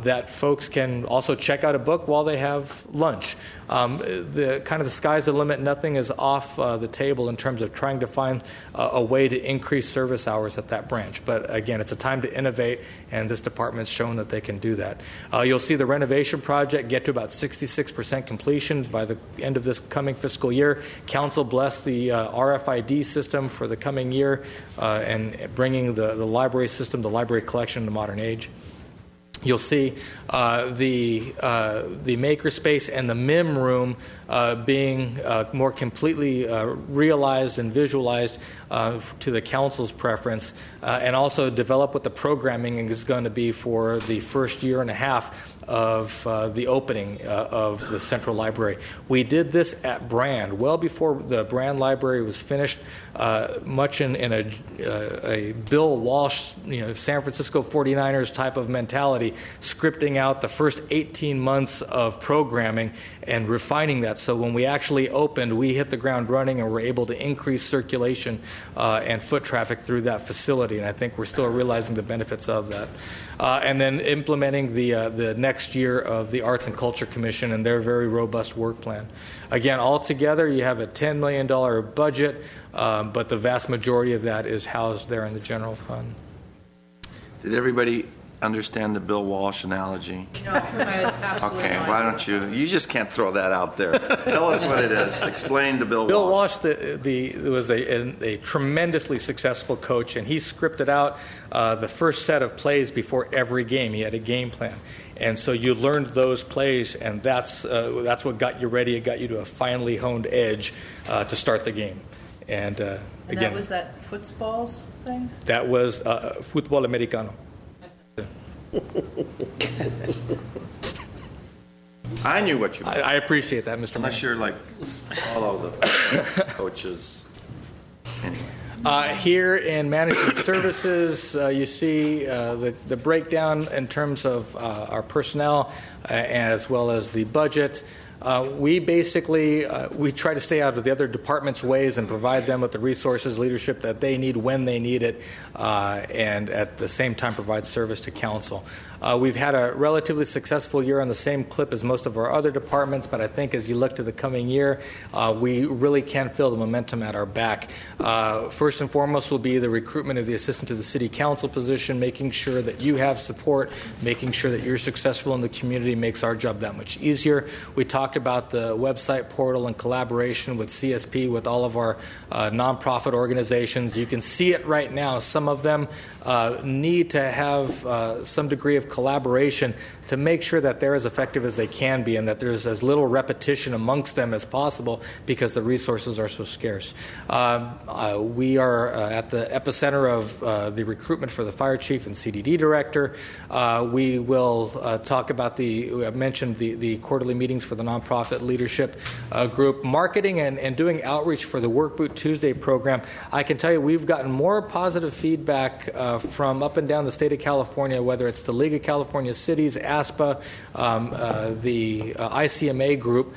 that folks can also check out a book while they have lunch. The sky's the limit. Nothing is off the table in terms of trying to find a way to increase service hours at that branch. But again, it's a time to innovate, and this department's shown that they can do that. You'll see the renovation project get to about 66% completion by the end of this coming fiscal year. Council blessed the RFID system for the coming year and bringing the library system, the library collection, to modern age. You'll see the makerspace and the MIM room being more completely realized and visualized to the council's preference, and also develop what the programming is going to be for the first year and a half of the opening of the Central Library. We did this at Brand, well before the Brand Library was finished, much in a Bill Walsh, San Francisco 49ers type of mentality, scripting out the first 18 months of programming and refining that. So when we actually opened, we hit the ground running and were able to increase circulation and foot traffic through that facility. And I think we're still realizing the benefits of that. And then implementing the next year of the Arts and Culture Commission and their very robust work plan. Again, altogether, you have a $10 million budget, but the vast majority of that is housed there in the general fund. Did everybody understand the Bill Walsh analogy? No, I absolutely Okay, not. why don't you just can't throw that out there. Tell us what it is. Explain to Bill Walsh. Bill Walsh was a tremendously successful coach, and he scripted out the first set of plays before every game. He had a game plan. And so you learned those plays, and that's what got you ready. It got you to a finely honed edge to start the game. And And again, that was that footballs thing? that was Fútbol Americano. I knew what you meant. I appreciate that, Mr. Unless Mayor. you're like all of the coaches. Anyway. Here in management services, you see the breakdown in terms of our personnel as well as the budget. We basically we try to stay out of the other departments' ways and provide them with the resources, leadership that they need when they need it, and at the same time provide service to council. We've had a relatively successful year on the same clip as most of our other departments, but I think as you look to the coming year, we really can feel the momentum at our back. First and foremost will be the recruitment of the assistant to the city council position, making sure that you have support, making sure that you're successful in the community makes our job that much easier. We talked about the website portal in collaboration with CSP, with all of our nonprofit organizations. You can see it right now. Some of them need to have some degree of collaboration to make sure that they're as effective as they can be and that there's as little repetition amongst them as possible because the resources are so scarce. We are at the epicenter of the recruitment for the fire chief and CDD director. We will talk about I mentioned the quarterly meetings for the nonprofit leadership group. Marketing and doing outreach for the Work Boot Tuesday program. I can tell you we've gotten more positive feedback from up and down the state of California, whether it's the League of California Cities, ASPA, the ICMA group.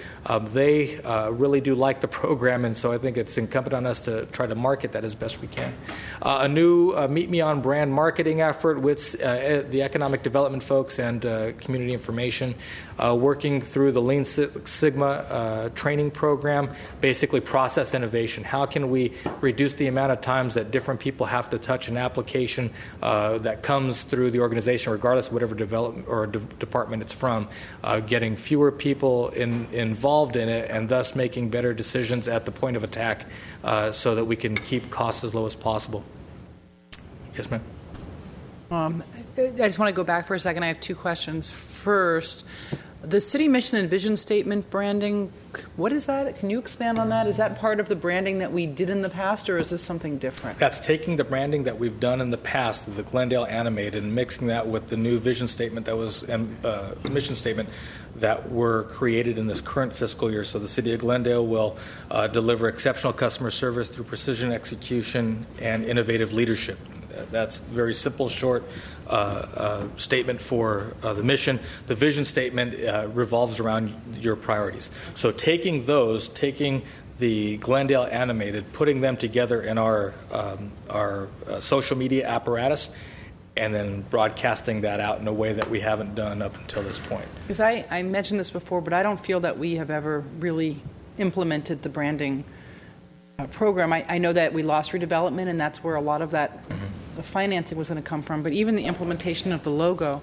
They really do like the program, and so I think it's incumbent on us to try to market that as best we can. A new Meet Me on brand marketing effort with the economic development folks and community information, working through the Lean Six Sigma training program, basically process innovation. How can we reduce the amount of times that different people have to touch an application that comes through the organization, regardless of whatever development or department it's from, getting fewer people involved in it and thus making better decisions at the point of attack so that we can keep costs as low as possible. Yes, ma'am. I just want to go back for a second. I have two questions. First, the city mission and vision statement branding, what is that? Can you expand on that? Is that part of the branding that we did in the past, or is this something different? That's taking the branding that we've done in the past, the Glendale animated, and mixing that with the new vision statement that was mission statement that were created in this current fiscal year. So the city of Glendale will deliver exceptional customer service through precision execution and innovative leadership. That's very simple, short statement for the mission. The vision statement revolves around your priorities. So taking the Glendale animated, putting them together in our social media apparatus, and then broadcasting that out in a way that we haven't done up until this point. Because I mentioned this before, but I don't feel that we have ever really implemented the branding program. I know that we lost redevelopment, and that's where a lot of that, the financing was going to come from, but even the implementation of the logo,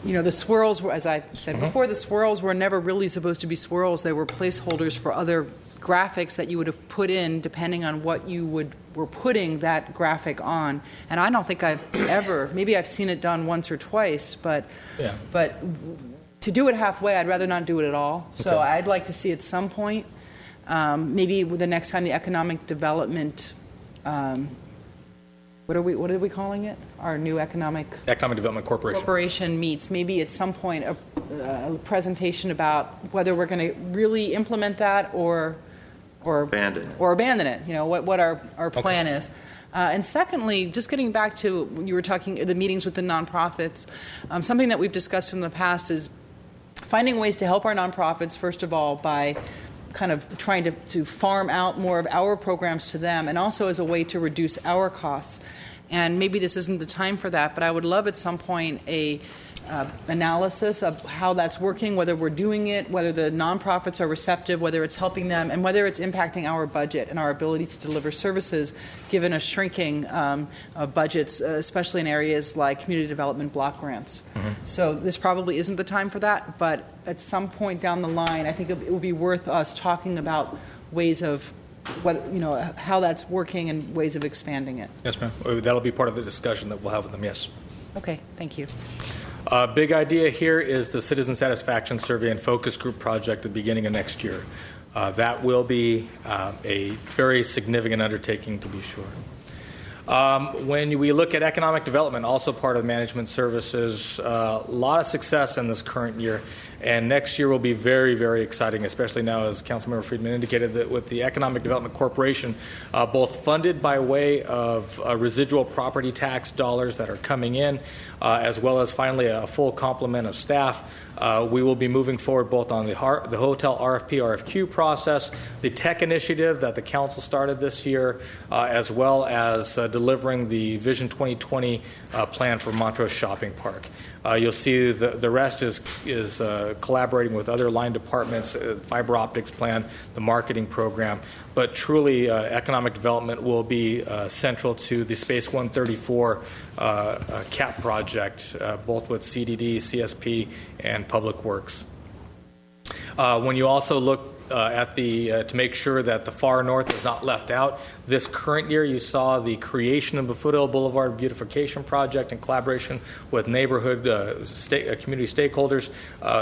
the swirls were, as I said before, the swirls were never really supposed to be swirls. They were placeholders for other graphics that you would have put in depending on what you were putting that graphic on. And I don't think I've ever, maybe I've seen it done once or twice, but to do it halfway, I'd rather not do it at all. So I'd like to see at some point, maybe the next time the economic development, what are we calling it? Our new Economic Development Corporation meets. Maybe at some point a presentation about whether we're going to really implement that or abandon it. What our plan is. And secondly, just getting back to you were talking the meetings with the nonprofits. Something that we've discussed in the past is finding ways to help our nonprofits. First of all, by kind of trying to farm out more of our programs to them, and also as a way to reduce our costs. And maybe this isn't the time for that, but I would love at some point a analysis of how that's working, whether we're doing it, whether the nonprofits are receptive, whether it's helping them, and whether it's impacting our budget and our ability to deliver services given a shrinking of budgets, especially in areas like community development block grants. So this probably isn't the time for that, but at some point down the line, I think it would be worth us talking about ways of how that's working and ways of expanding it. Yes, ma'am. That'll be part of the discussion that we'll have with them, yes. Okay, thank you. Big idea here is the Citizen Satisfaction Survey and Focus Group project at the beginning of next year. That will be a very significant undertaking, to be sure. When we look at economic development, also part of management services, a lot of success in this current year. And next year will be very, very exciting, especially now, as Councilmember Friedman indicated, that with the Economic Development Corporation, both funded by way of residual property tax dollars that are coming in, as well as finally a full complement of staff. We will be moving forward both on the hotel RFP, RFQ process, the tech initiative that the council started this year, as well as delivering the Vision 2020 plan for Montrose Shopping Park. You'll see the rest is collaborating with other line departments, fiber optics plan, the marketing program. But truly, economic development will be central to the Space 134 CAP project, both with CDD, CSP, and Public Works. When you also look at to make sure that the far north is not left out. This current year, you saw the creation of the Foothill Boulevard Beautification Project in collaboration with neighborhood community stakeholders.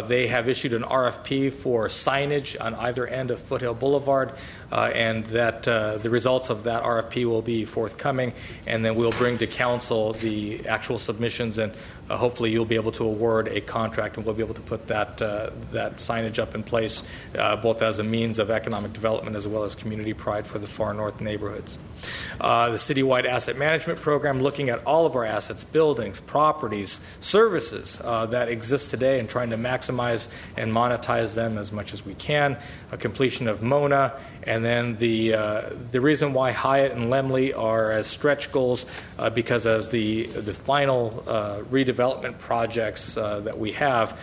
They have issued an RFP for signage on either end of Foothill Boulevard, and that the results of that RFP will be forthcoming, and then we'll bring to council the actual submissions, and hopefully you'll be able to award a contract, and we'll be able to put that signage up in place, both as a means of economic development as well as community pride for the far north neighborhoods. The citywide asset management program, looking at all of our assets, buildings, properties, services that exist today, and trying to maximize and monetize them as much as we can. A completion of MONA, and then the reason why Hyatt and Lemley are as stretch goals because as the final redevelopment projects that we have,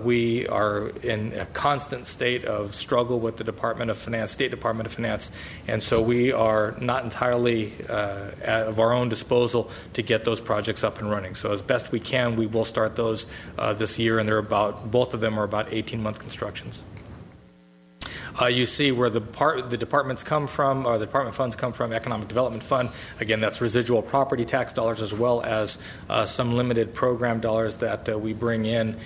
we are in a constant state of struggle with the Department of Finance, State Department of Finance, and so we are not entirely of our own disposal to get those projects up and running. So as best we can, we will start those this year, and both of them are about 18-month constructions. You see where the departments come from, or the department funds come from, Economic Development Fund. Again, that's residual property tax dollars as well as some limited program dollars that we bring in.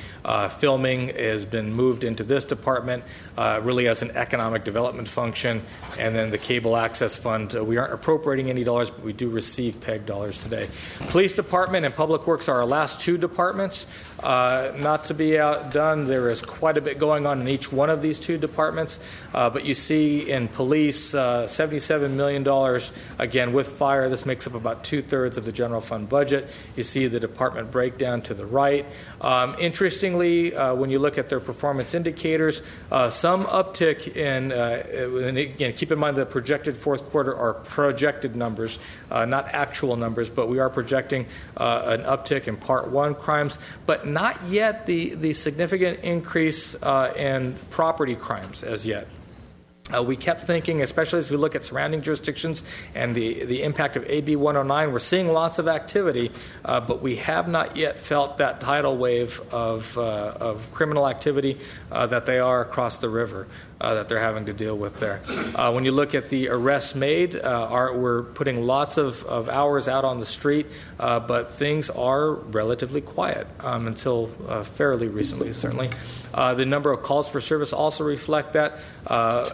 Filming has been moved into this department really as an economic development function. And then the Cable Access Fund, we aren't appropriating any dollars, but we do receive PEG dollars today. Police Department and Public Works are our last two departments. Not to be outdone, there is quite a bit going on in each one of these two departments. But you see in police, $77 million. Again, with fire, this makes up about 2/3 of the general fund budget. You see the department breakdown to the right. Interestingly, when you look at their performance indicators, some uptick in, and again, keep in mind the projected fourth quarter are projected numbers, not actual numbers, but we are projecting an uptick in Part 1 crimes, but not yet the significant increase in property crimes as yet. We kept thinking, especially as we look at surrounding jurisdictions and the impact of AB 109, we're seeing lots of activity, but we have not yet felt that tidal wave of criminal activity that they are across the river that they're having to deal with there. When you look at the arrests made, we're putting lots of hours out on the street, but things are relatively quiet until fairly recently, certainly. The number of calls for service also reflect that,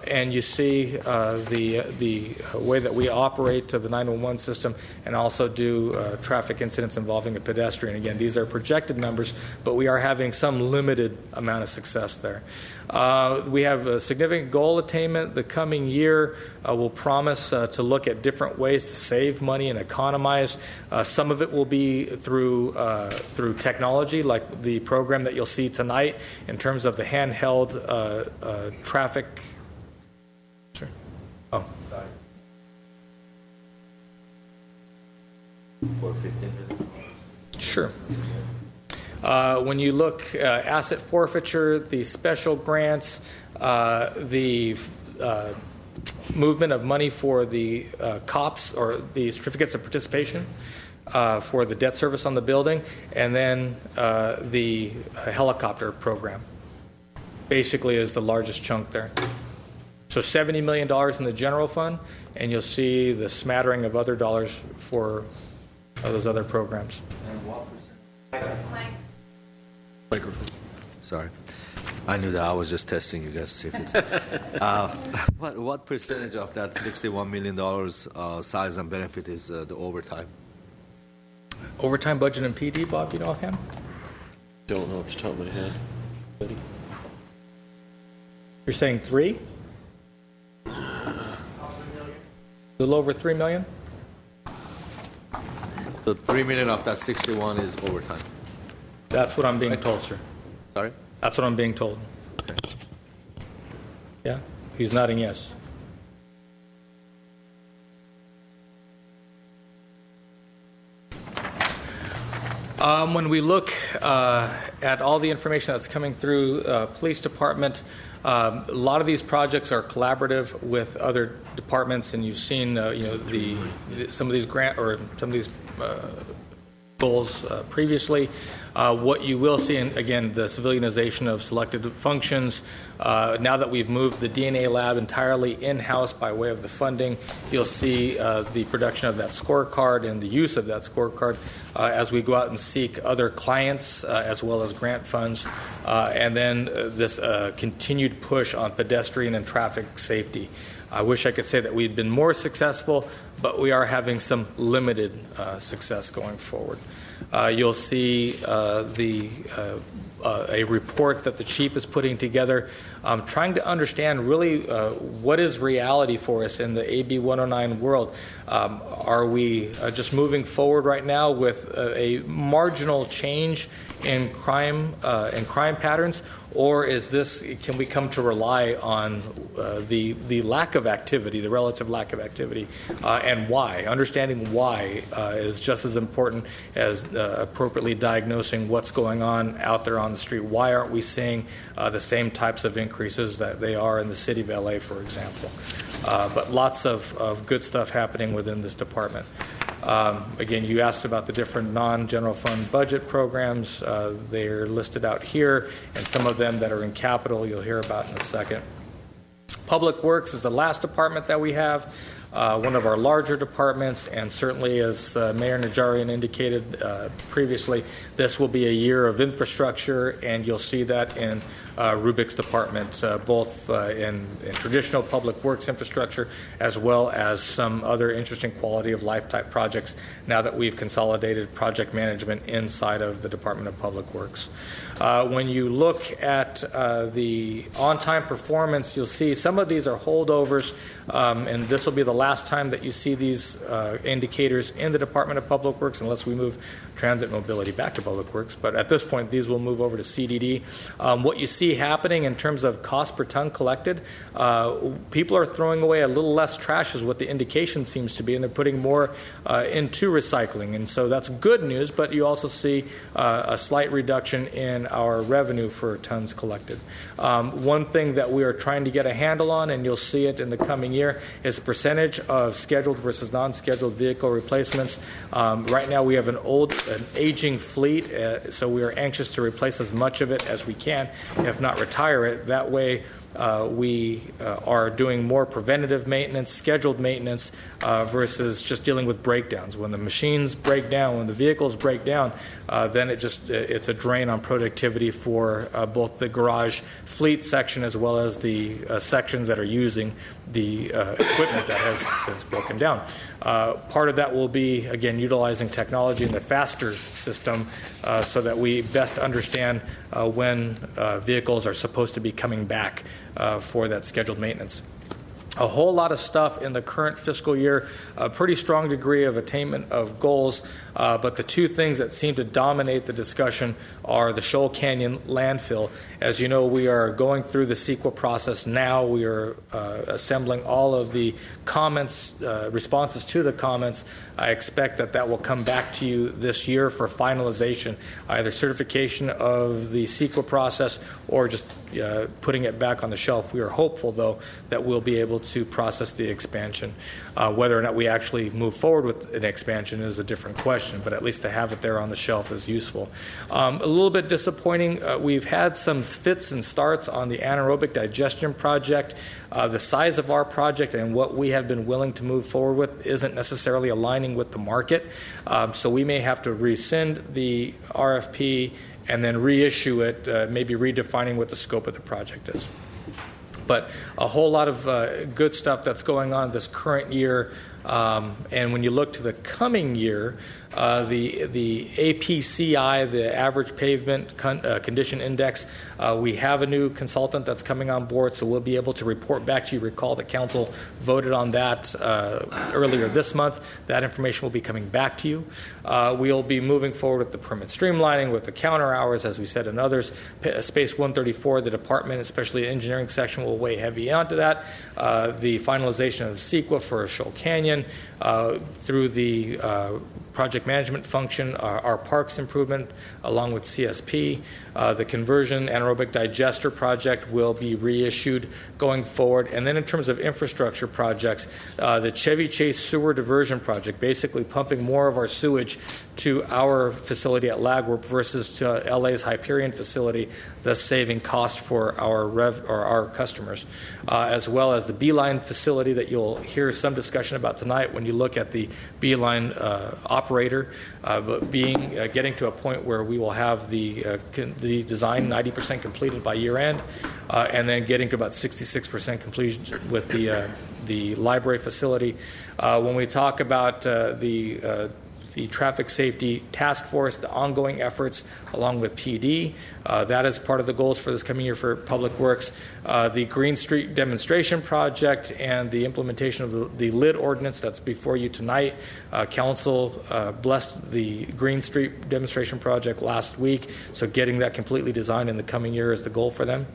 and you see the way that we operate the 911 system and also do traffic incidents involving a pedestrian. Again, these are projected numbers, but we are having some limited amount of success there. We have a significant goal attainment. The coming year will promise to look at different ways to save money and economize. Some of it will be through technology, like the program that you'll see tonight in terms of the handheld traffic. Sure. Oh. Sorry. For 15 minutes. Sure. When you look asset forfeiture, the special grants, the movement of money for the COPS or the certificates of participation for the debt service on the building, and then the helicopter program basically is the largest chunk there. So $70 million in the general fund, and you'll see the smattering of other dollars for those other programs. And what percent? Microphone. Sorry. I knew that. I was just testing you guys to see if it's... what percentage of that $61 million size and benefit is the overtime? Overtime budget and PD, Bob, you know offhand? Don't know off the top of my head. Ready? You're saying 3? A little over 3 million? So 3 million of that 61 is overtime. That's what I'm being told, sir. Sorry? That's what I'm being told. Okay. Yeah? He's nodding yes. When we look at all the information that's coming through police department, a lot of these projects are collaborative with other departments, and you've seen some of these grant or some of these goals previously. What you will see, and again, the civilianization of selected functions. Now that we've moved the DNA lab entirely in-house by way of the funding, you'll see the production of that scorecard and the use of that scorecard as we go out and seek other clients as well as grant funds. And then this continued push on pedestrian and traffic safety. I wish I could say that we'd been more successful, but we are having some limited success going forward. You'll see a report that the chief is putting together, trying to understand really what is reality for us in the AB 109 world. Are we just moving forward right now with a marginal change in crime patterns, or can we come to rely on the lack of activity, the relative lack of activity, and why? Understanding why is just as important as appropriately diagnosing what's going on out there on the street. Why aren't we seeing the same types of increases that they are in the city of LA, for example? But lots of good stuff happening within this department. Again, you asked about the different non-general fund budget programs. They're listed out here, and some of them that are in capital you'll hear about in a second. Public Works is the last department that we have, one of our larger departments, and certainly as Mayor Najarian indicated previously, this will be a year of infrastructure, and you'll see that in Rubik's department, both in traditional public works infrastructure as well as some other interesting quality of life type projects now that we've consolidated project management inside of the Department of Public Works. When you look at the on-time performance, you'll see some of these are holdovers, and this will be the last time that you see these indicators in the Department of Public Works unless we move transit mobility back to Public Works. But at this point, these will move over to CDD. What you see happening in terms of cost per ton collected, people are throwing away a little less trash is what the indication seems to be, and they're putting more into recycling. And so that's good news, but you also see a slight reduction in our revenue for tons collected. One thing that we are trying to get a handle on, and you'll see it in the coming year, is the percentage of scheduled versus non-scheduled vehicle replacements. Right now we have an aging fleet, so we are anxious to replace as much of it as we can, if not retire it. That way we are doing more preventative maintenance, scheduled maintenance, versus just dealing with breakdowns. When the machines break down, when the vehicles break down, then it's a drain on productivity for both the garage fleet section as well as the sections that are using the equipment that has since broken down. Part of that will be, again, utilizing technology in the faster system so that we best understand when vehicles are supposed to be coming back for that scheduled maintenance. A whole lot of stuff in the current fiscal year, a pretty strong degree of attainment of goals, but the two things that seem to dominate the discussion are the Shoal Canyon landfill. As you know, we are going through the CEQA process now. We are assembling all of the comments, responses to the comments. I expect that will come back to you this year for finalization, either certification of the CEQA process or just putting it back on the shelf. We are hopeful, though, that we'll be able to process the expansion. Whether or not we actually move forward with an expansion is a different question, but at least to have it there on the shelf is useful. A little bit disappointing, we've had some fits and starts on the anaerobic digestion project. The size of our project and what we have been willing to move forward with isn't necessarily aligning with the market, so we may have to rescind the RFP and then reissue it, maybe redefining what the scope of the project is. But a whole lot of good stuff that's going on this current year. And when you look to the coming year, the APCI, the Average Pavement Condition Index, we have a new consultant that's coming on board, so we'll be able to report back to you. Recall that Council voted on that earlier this month. That information will be coming back to you. We'll be moving forward with the permit streamlining, with the counter hours, as we said, and others. Space 134, the department, especially the engineering section, will weigh heavy onto that. The finalization of CEQA for Shoal Canyon, through the project management function, our parks improvement along with CSP. The conversion anaerobic digester project will be reissued going forward. And then in terms of infrastructure projects, the Chevy Chase sewer diversion project, basically pumping more of our sewage to our facility at Lagwarp versus to LA's Hyperion facility, thus saving cost for our customers, as well as the Beeline facility that you'll hear some discussion about tonight when you look at the Beeline operator, but getting to a point where we will have the design 90% completed by year end, and then getting to about 66% completion with the library facility. When we talk about the Traffic Safety Task Force, the ongoing efforts along with PD. That is part of the goals for this coming year for Public Works. The Green Street Demonstration Project and the implementation of the LID ordinance that's before you tonight. Council blessed the Green Street Demonstration Project last week, so getting that completely designed in the coming year is the goal for them.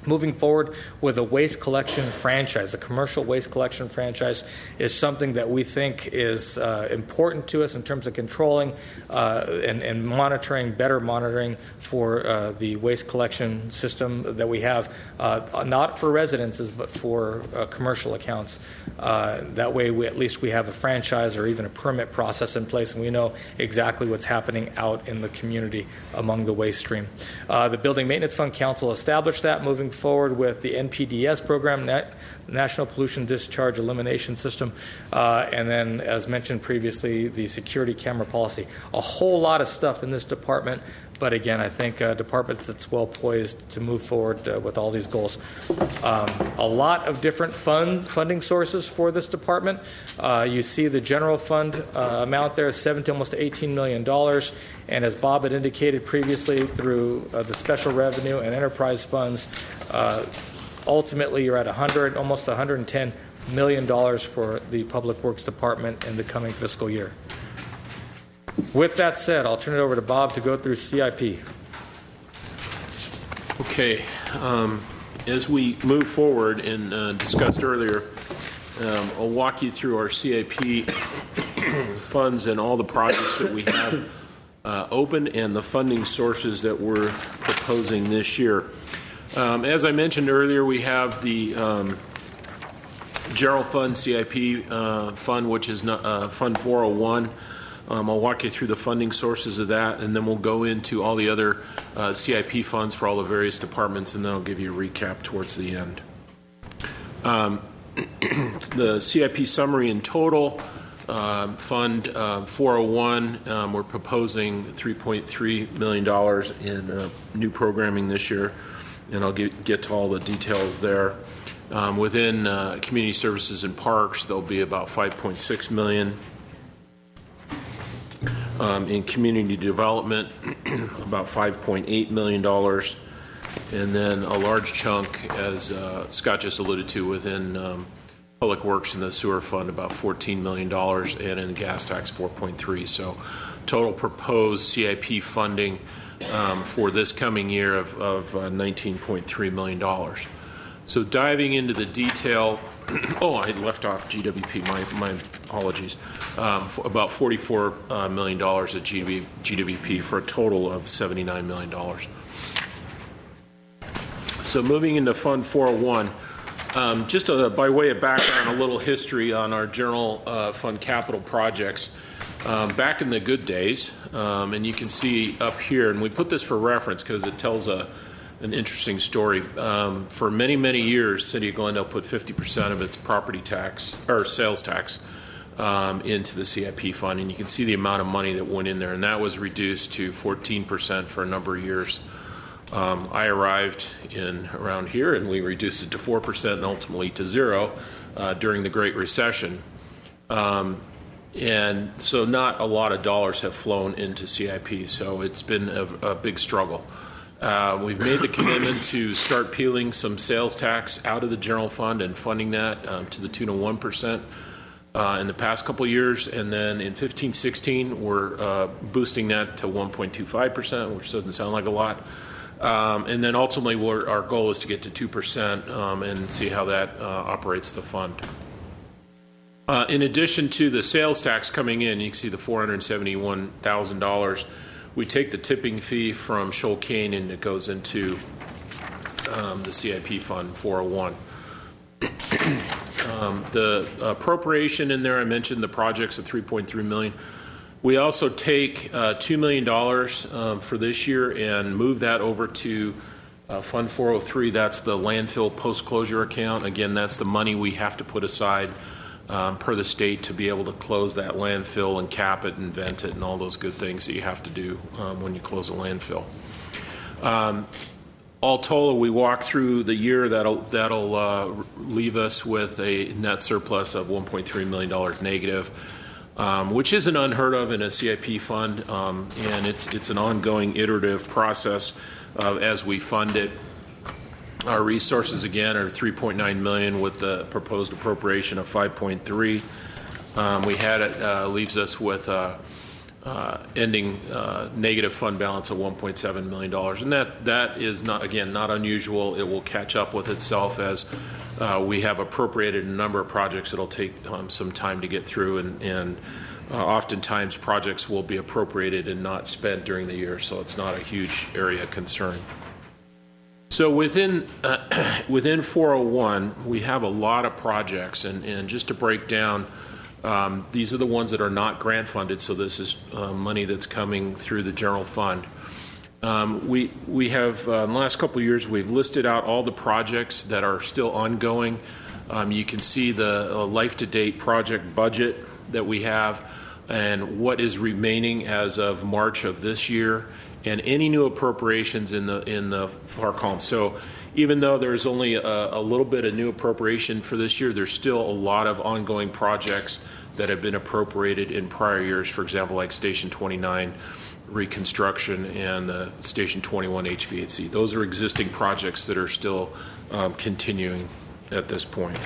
Moving forward with a waste collection franchise, a commercial waste collection franchise, is something that we think is important to us in terms of controlling and monitoring, better monitoring for the waste collection system that we have, not for residences but for commercial accounts. That way at least we have a franchise or even a permit process in place, and we know exactly what's happening out in the community among the waste stream. The Building Maintenance Fund Council established that. Moving forward with the NPDS program, National Pollution Discharge Elimination System, and then, as mentioned previously, the security camera policy. A whole lot of stuff in this department, But again, I think a department that's well poised to move forward with all these goals. A lot of different funding sources for this department. You see the general fund amount there is almost $18 million. And as Bob had indicated previously, through the special revenue and enterprise funds, ultimately you're at almost $110 million for the Public Works Department in the coming fiscal year. With that said, I'll turn it over to Bob to go through CIP. Okay. As we move forward and discussed earlier, I'll walk you through our CIP funds and all the projects that we have open and the funding sources that we're proposing this year. As I mentioned earlier, we have the General Fund CIP fund, which is Fund 401. I'll walk you through the funding sources of that, and then we'll go into all the other CIP funds for all the various departments, and then I'll give you a recap towards the end. The CIP summary in total, Fund 401, we're proposing $3.3 million in new programming this year, and I'll get to all the details there. Within Community Services and Parks, there'll be about $5.6 million. In community development, about $5.8 million, and then a large chunk, as Scott just alluded to, within Public Works and the Sewer Fund, about $14 million, and in gas tax, $4.3. So total proposed CIP funding for this coming year of $19.3 million. So diving into the detail, I left off GWP, my apologies. About $44 million at GWP for a total of $79 million. So moving into Fund 401, just by way of background, a little history on our general fund capital projects. Back in the good days, and you can see up here, and we put this for reference because it tells an interesting story. For many, many years, City of Glendale put 50% of its property tax or sales tax into the CIP fund, and you can see the amount of money that went in there, and that was reduced to 14% for a number of years. I arrived around here, and we reduced it to 4% and ultimately to 0 during the Great Recession. And so not a lot of dollars have flown into CIP, so it's been a big struggle. We've made the commitment to start peeling some sales tax out of the general fund and funding that to the tune of 1% in the past couple of years, and then in 15-16 we're boosting that to 1.25%, which doesn't sound like a lot, and then ultimately our goal is to get to 2% and see how that operates the fund. In addition to the sales tax coming in, you can see the $471,000. We take the tipping fee from Shoal Cane and it goes into the CIP Fund 401. The appropriation in there, I mentioned the projects at $3.3 million. We also take $2 million for this year and move that over to Fund 403. That's the landfill post-closure account. Again, that's the money we have to put aside per the state to be able to close that landfill and cap it and vent it and all those good things that you have to do when you close a landfill. All told, we walk through the year that'll leave us with a net surplus of $1.3 million negative, which isn't unheard of in a CIP fund, and it's an ongoing iterative process as we fund it. Our resources, again, are $3.9 million with the proposed appropriation of $5.3. We had it leaves us with ending negative fund balance of $1.7 million, and that is not unusual. It will catch up with itself as we have appropriated a number of projects that'll take some time to get through, and oftentimes projects will be appropriated and not spent during the year, so it's not a huge area of concern. So within 401, we have a lot of projects, and just to break down, these are the ones that are not grant funded, so this is money that's coming through the general fund. We have, in the last couple of years, we've listed out all the projects that are still ongoing. You can see the life-to-date project budget that we have and what is remaining as of March of this year, and any new appropriations in the far column. So even though there's only a little bit of new appropriation for this year, there's still a lot of ongoing projects that have been appropriated in prior years, for example, like Station 29 reconstruction and Station 21 HVAC. Those are existing projects that are still continuing at this point.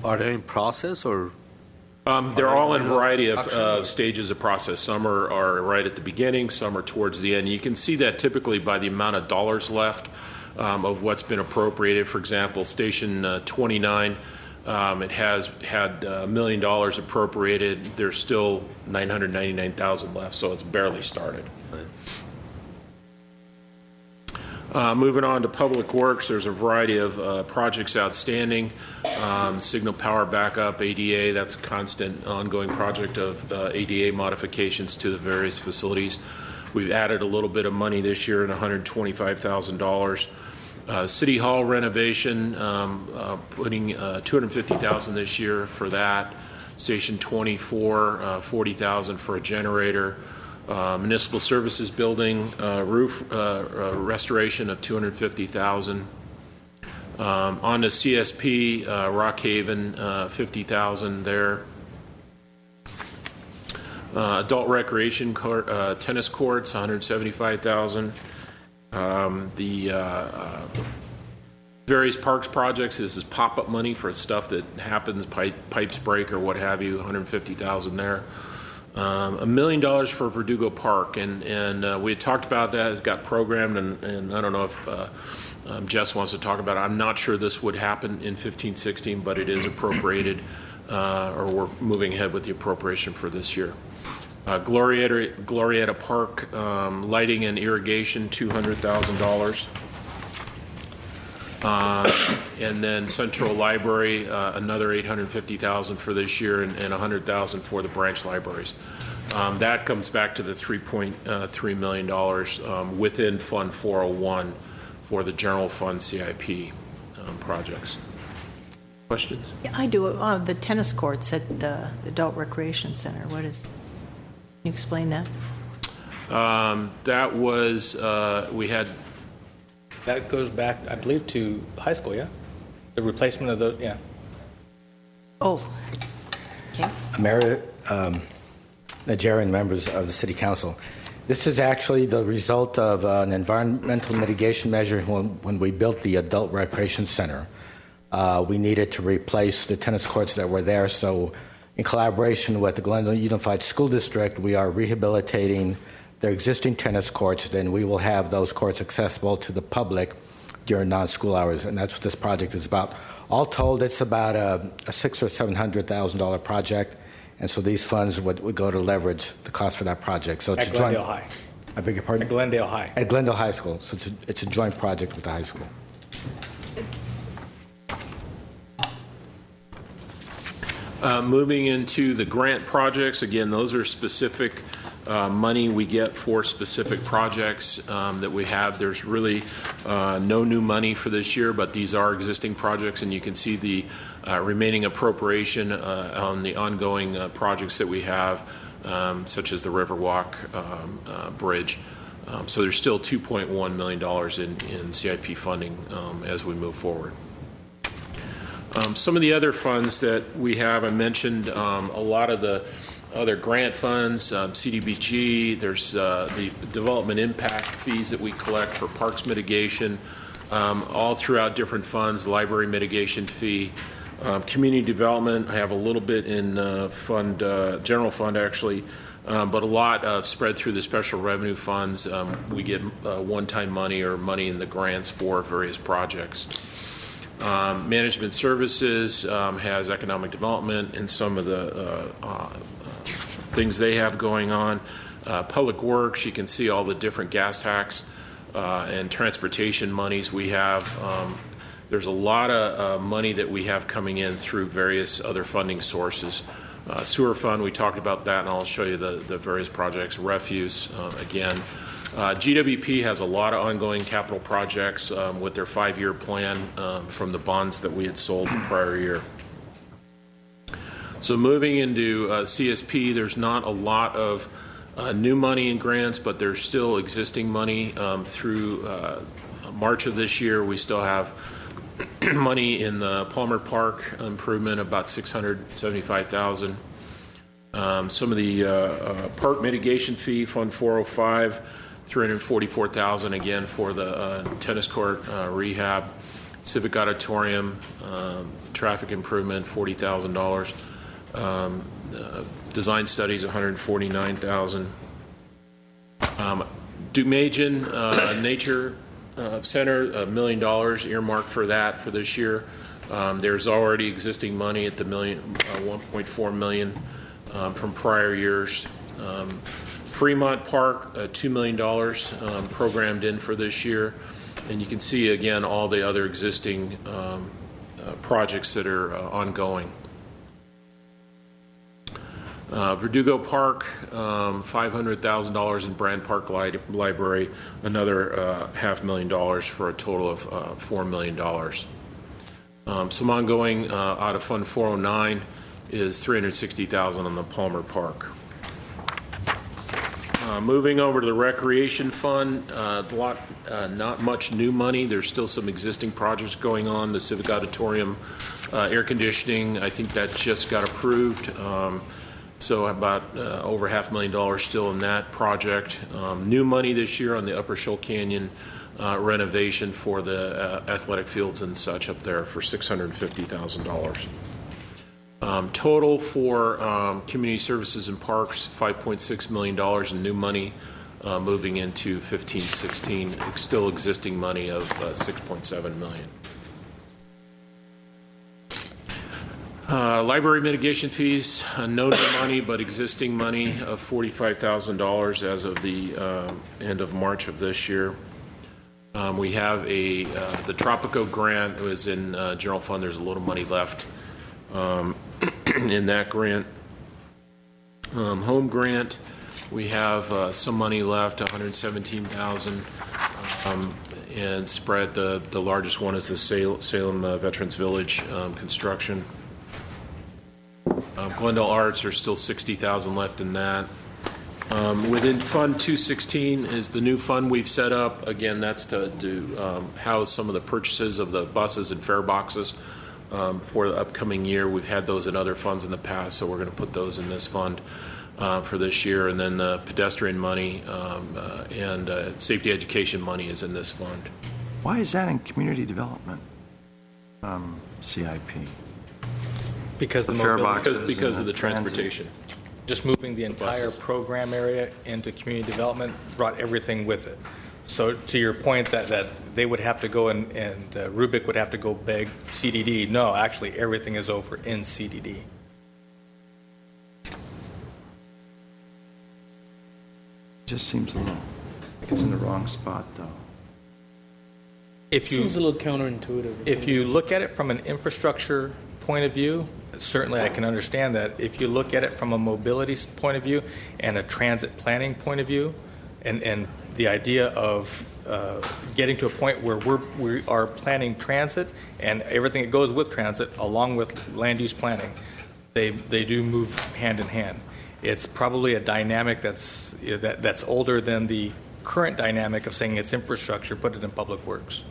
Are they in process or? They're all in a variety of stages of process. Some are right at the beginning, some are towards the end. You can see that typically by the amount of dollars left of what's been appropriated. For example, Station 29, it has had $1 million appropriated. There's still $999,000 left, so it's barely started. Moving on to Public Works, there's a variety of projects outstanding. Signal power backup, ADA, that's a constant ongoing project of ADA modifications to the various facilities. We've added a little bit of money this year at $125,000. City Hall renovation, putting $250,000 this year for that. Station 24, $40,000 for a generator. Municipal Services Building roof restoration of $250,000. On to CSP Rockhaven, $50,000 there. Adult recreation tennis courts, $175,000. The various parks projects, this is pop-up money for stuff that happens, pipes break or what have you, $150,000 there. $1 million for Verdugo Park, and we had talked about that. It got programmed, and I don't know if Jess wants to talk about it. I'm not sure this would happen in 15-16, but it is appropriated, or we're moving ahead with the appropriation for this year. Glorietta Park lighting and irrigation, $200,000. And then Central Library, another $850,000 for this year, and $100,000 for the branch libraries. That comes back to the $3.3 million within Fund 401 for the general fund CIP projects. Questions? Yeah, I do. The tennis courts at the Adult Recreation Center, what is? Can you explain that? That was, we had. That goes back, I believe, to high school, yeah? The replacement of the, yeah. Oh, okay. Mayor, Nigerian members of the City Council, this is actually the result of an environmental mitigation measure when we built the Adult Recreation Center. We needed to replace the tennis courts that were there, so in collaboration with the Glendale Unified School District, we are rehabilitating their existing tennis courts. Then we will have those courts accessible to the public during non-school hours, and that's what this project is about. All told, it's about a $600,000 or $700,000 project, and so these funds would go to leverage the cost for that project. So it's at Glendale High. I beg your pardon? At Glendale High. At Glendale High School. So it's a joint project with the high school. Moving into the grant projects, again, those are specific money we get for specific projects that we have. There's really no new money for this year, but these are existing projects, and you can see the remaining appropriation on the ongoing projects that we have, such as the Riverwalk Bridge. So there's still $2.1 million in CIP funding as we move forward. Some of the other funds that we have, I mentioned a lot of the other grant funds, CDBG, there's the development impact fees that we collect for parks mitigation, all throughout different funds, library mitigation fee, community development. I have a little bit in general fund actually, but a lot spread through the special revenue funds. We get one-time money or money in the grants for various projects. Management services has economic development and some of the things they have going on. Public works, you can see all the different gas tax and transportation monies we have. There's a lot of money that we have coming in through various other funding sources. Sewer fund, we talked about that, and I'll show you the various projects. Refuse, again. GWP has a lot of ongoing capital projects with their 5-year plan from the bonds that we had sold the prior year. So moving into CSP, there's not a lot of new money in grants, but there's still existing money through March of this year. We still have money in the Palmer Park improvement, about $675,000. Some of the park mitigation fee, Fund 405, $344,000 again for the tennis court rehab. Civic auditorium, traffic improvement, $40,000. Design studies, $149,000. Dumagen Nature Center, $1 million earmarked for that for this year. There's already existing money at the $1.4 million from prior years. Fremont Park, $2 million programmed in for this year. And you can see, again, all the other existing projects that are ongoing. Verdugo Park, $500,000 in Brand Park Library, another $500,000 for a total of $4 million. Some ongoing out of Fund 409 is $360,000 on the Palmer Park. Moving over to the Recreation Fund, not much new money. There's still some existing projects going on. The Civic Auditorium air conditioning, I think that just got approved. So about over $500,000 still in that project. New money this year on the Upper Shoal Canyon renovation for the athletic fields and such up there for $650,000. Total for community services and parks, $5.6 million in new money moving into 15-16, still existing money of $6.7 million. Library mitigation fees, no new money, but existing money of $45,000 as of the end of March of this year. We have the Tropico grant was in general fund. There's a little money left in that grant. Home grant, we have some money left, $117,000, and spread. The largest one is the Salem Veterans Village construction. Glendale Arts, there's still $60,000 left in that. Within Fund 216 is the new fund we've set up. Again, that's to house some of the purchases of the buses and fare boxes for the upcoming year. We've had those in other funds in the past, so we're going to put those in this fund for this year. And then the pedestrian money and safety education money is in this fund. Why is that in community development CIP? Because the fare boxes because of the transportation. Just moving the entire program area into community development brought everything with it. So to your point that they would have to go and Rubik would have to go beg CDD, no, actually everything is over in CDD. Just seems a little like it's in the wrong spot, though. Seems a little counterintuitive. If you look at it from an infrastructure point of view, certainly I can understand that. If you look at it from a mobility point of view and a transit planning point of view, and the idea of getting to a point where we are planning transit and everything that goes with transit along with land use planning, they do move hand in hand. It's probably a dynamic that's older than the current dynamic of saying it's infrastructure, put it in public works.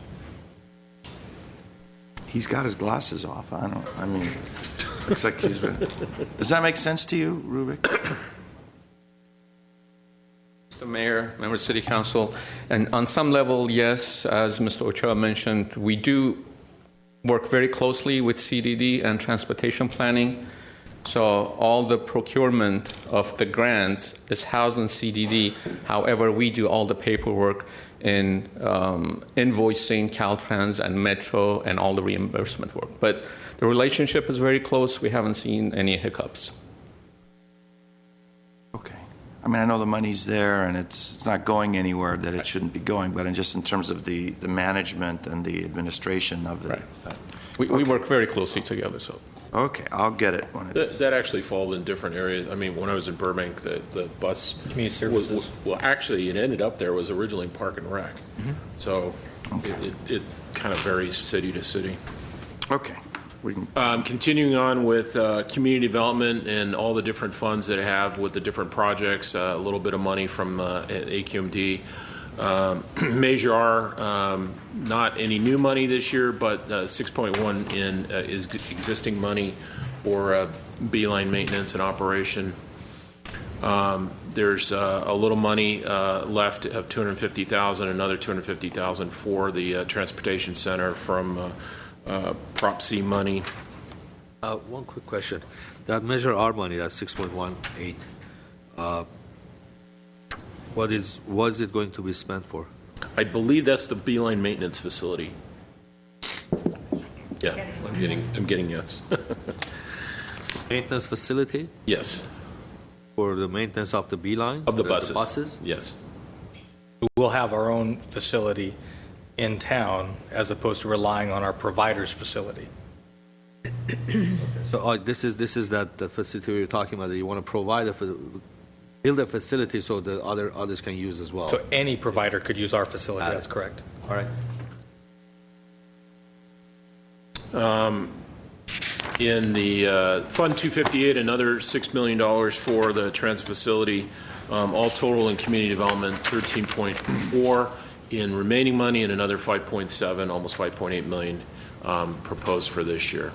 He's got his glasses off. Looks like he's been. Does that make sense to you, Rubik? Mr. Mayor, members of City Council, and on some level, yes, as Mr. Ochoa mentioned, we do work very closely with CDD and transportation planning. So all the procurement of the grants is housed in CDD. However, we do all the paperwork in invoicing, Caltrans, and Metro, and all the reimbursement work. But the relationship is very close. We haven't seen any hiccups. Okay. I know the money's there, and it's not going anywhere that it shouldn't be going, but just in terms of the management and the administration of the... Right. We work very closely together, so... Okay, I'll get it when that actually falls in different areas. When I was in Burbank, the bus community services. Actually, it ended up there was originally Park and Rec. Mm-hmm. So okay. it kind of varies city to city. Okay. Continuing on with community development and all the different funds that I have with the different projects, a little bit of money from AQMD. Measure R, not any new money this year, but 6.1 in is existing money for beeline maintenance and operation. There's a little money left of $250,000, another $250,000 for the transportation center from Prop C money. One quick question. That Measure R money, that's 6.18. What is it going to be spent for? I believe that's the beeline maintenance facility. Yeah, I'm getting yes. Maintenance facility? Yes. For the maintenance of the beeline? Of the buses. The buses? Yes. We'll have our own facility in town as opposed to relying on our provider's facility. So this is that the facility you're talking about. That you want to provide build a facility so the others can use as well. So any provider could use our facility. That's correct. All right. In the Fund 258, another $6 million for the transit facility. All total in community development, 13.4 in remaining money, and another 5.7, almost 5.8 million proposed for this year.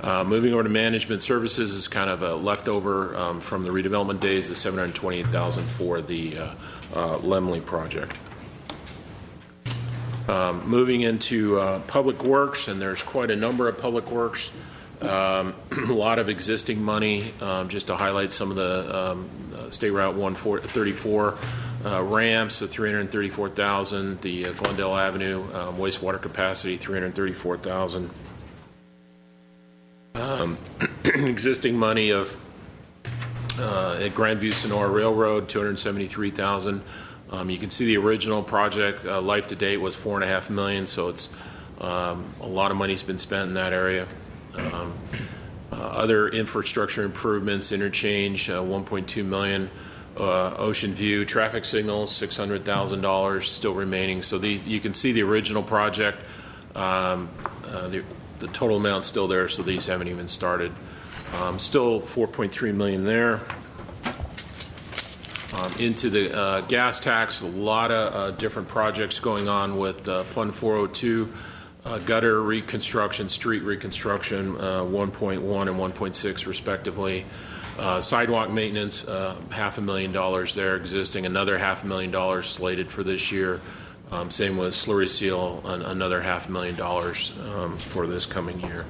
Moving over to management services is kind of a leftover from the redevelopment days, the $728,000 for the Lemley project. Moving into public works, and there's quite a number of public works. A lot of existing money, just to highlight some of the State Route 134 ramps, the $334,000, the Glendale Avenue wastewater capacity, $334,000. Existing money of at Grandview Sonora Railroad, $273,000. You can see the original project life to date was $4.5 million, so it's a lot of money's been spent in that area. Other infrastructure improvements, interchange, $1.2 million. Ocean View traffic signals, $600,000 still remaining. So you can see the original project. The total amount's still there, so these haven't even started. Still $4.3 million there. Into the gas tax, a lot of different projects going on with Fund 402, gutter reconstruction, street reconstruction, 1.1 and 1.6 respectively. Sidewalk maintenance, $500,000 there existing, another $500,000 slated for this year. Same with slurry seal, another $500,000 for this coming year.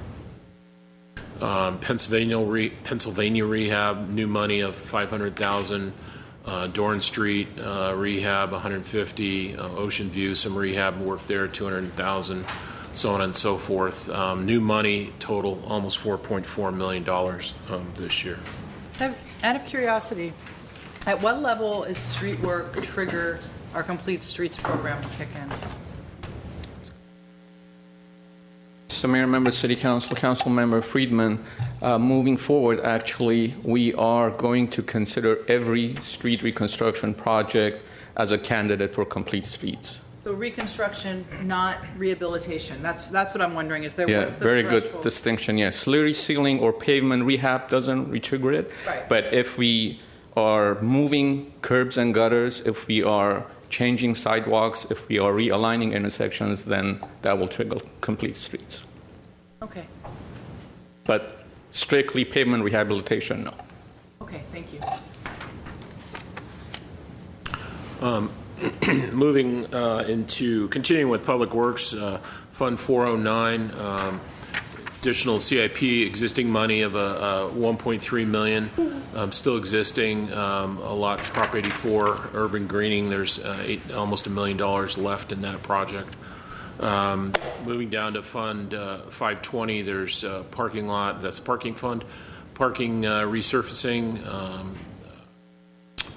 Pennsylvania rehab, new money of $500,000. Dorn Street rehab, $150,000. Ocean View, some rehab work there, $200,000. So on and so forth. New money total almost $4.4 million this year. Out of curiosity, at what level is street work trigger our Complete Streets program to kick in? Mr. Mayor, Member City Council, Council Member Friedman, moving forward, actually, we are going to consider every street reconstruction project as a candidate for Complete Streets. So reconstruction, not rehabilitation. That's what I'm wondering. Is there? Yeah, what's the very threshold? good distinction. Yes, slurry sealing or pavement rehab doesn't retrigger it. Right. But if we are moving curbs and gutters, if we are changing sidewalks, if we are realigning intersections, then that will trigger Complete Streets. Okay. But strictly pavement rehabilitation, no. Okay. Thank you. Moving into continuing with Public Works, Fund 409, additional CIP existing money of $1.3 million, still existing. A lot, Prop 84, urban greening. There's almost $1 million left in that project. Moving down to Fund 520, there's parking lot. That's parking fund, parking resurfacing.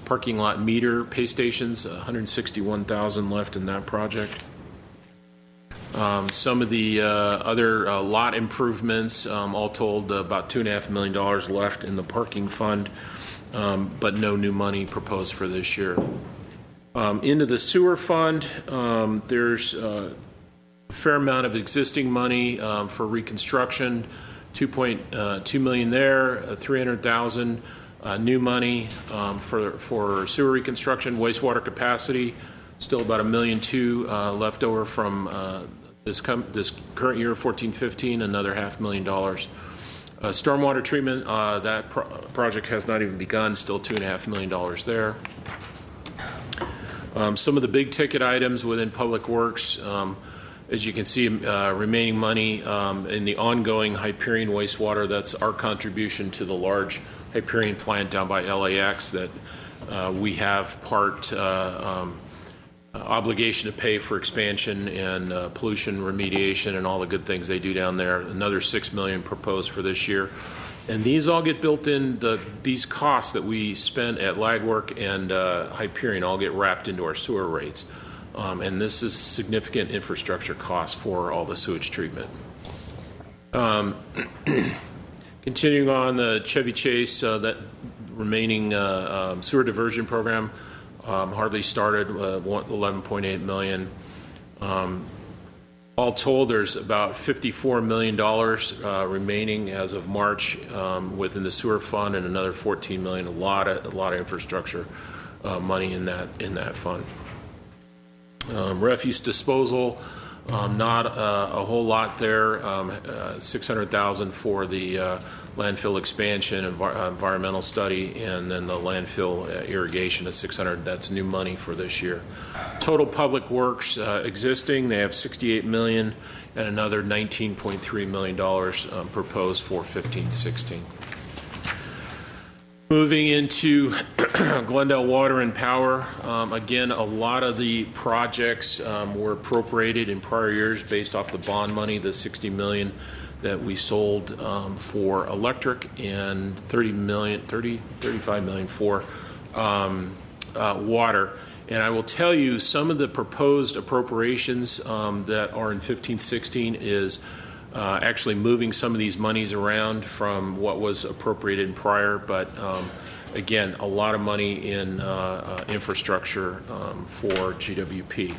Parking lot meter pay stations, $161,000 left in that project. Some of the other lot improvements, all told, about $2.5 million left in the parking fund, but no new money proposed for this year. Into the sewer fund, there's fair amount of existing money for reconstruction, 2.2 million there, 300,000 new money for sewer reconstruction, wastewater capacity, still about $1.2 million left over from this current year, 14-15, another $500,000. Stormwater treatment, that project has not even begun, still $2.5 million there. Some of the big ticket items within Public Works, as you can see, remaining money in the ongoing Hyperion wastewater. That's our contribution to the large Hyperion plant down by LAX that we have part obligation to pay for expansion and pollution remediation and all the good things they do down there. Another $6 million proposed for this year. And these all get built in, these costs that we spent at Lagwork and Hyperion all get wrapped into our sewer rates. And this is significant infrastructure costs for all the sewage treatment. Continuing on the Chevy Chase, that remaining sewer diversion program hardly started, $11.8 million. All told, there's about $54 million remaining as of March within the sewer fund, and another $14 million. A lot of infrastructure money in that fund. Refuse disposal, not a whole lot there. $600,000 for the landfill expansion, environmental study, and then the landfill irrigation of $600,000. That's new money for this year. Total Public Works existing, they have $68 million and another $19.3 million proposed for 15-16. Moving into Glendale Water and Power, again, a lot of the projects were appropriated in prior years based off the bond money, the $60 million that we sold for electric and $35 million for water. And I will tell you, some of the proposed appropriations that are in 15-16 is actually moving some of these monies around from what was appropriated in prior, but again, a lot of money in infrastructure for GWP.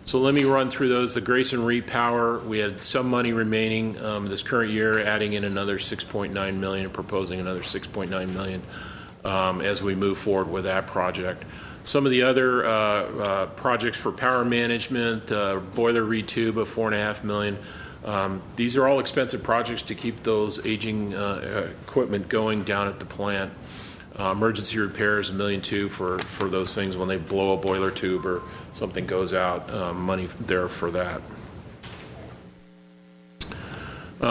So let me run through those. The Grayson Repower, we had some money remaining this current year, adding in another $6.9 million, proposing another $6.9 million as we move forward with that project. Some of the other projects for power management, boiler retube of $4.5 million. These are all expensive projects to keep those aging equipment going down at the plant. Emergency repairs, $1.2 million for those things when they blow a boiler tube or something goes out, money there for that.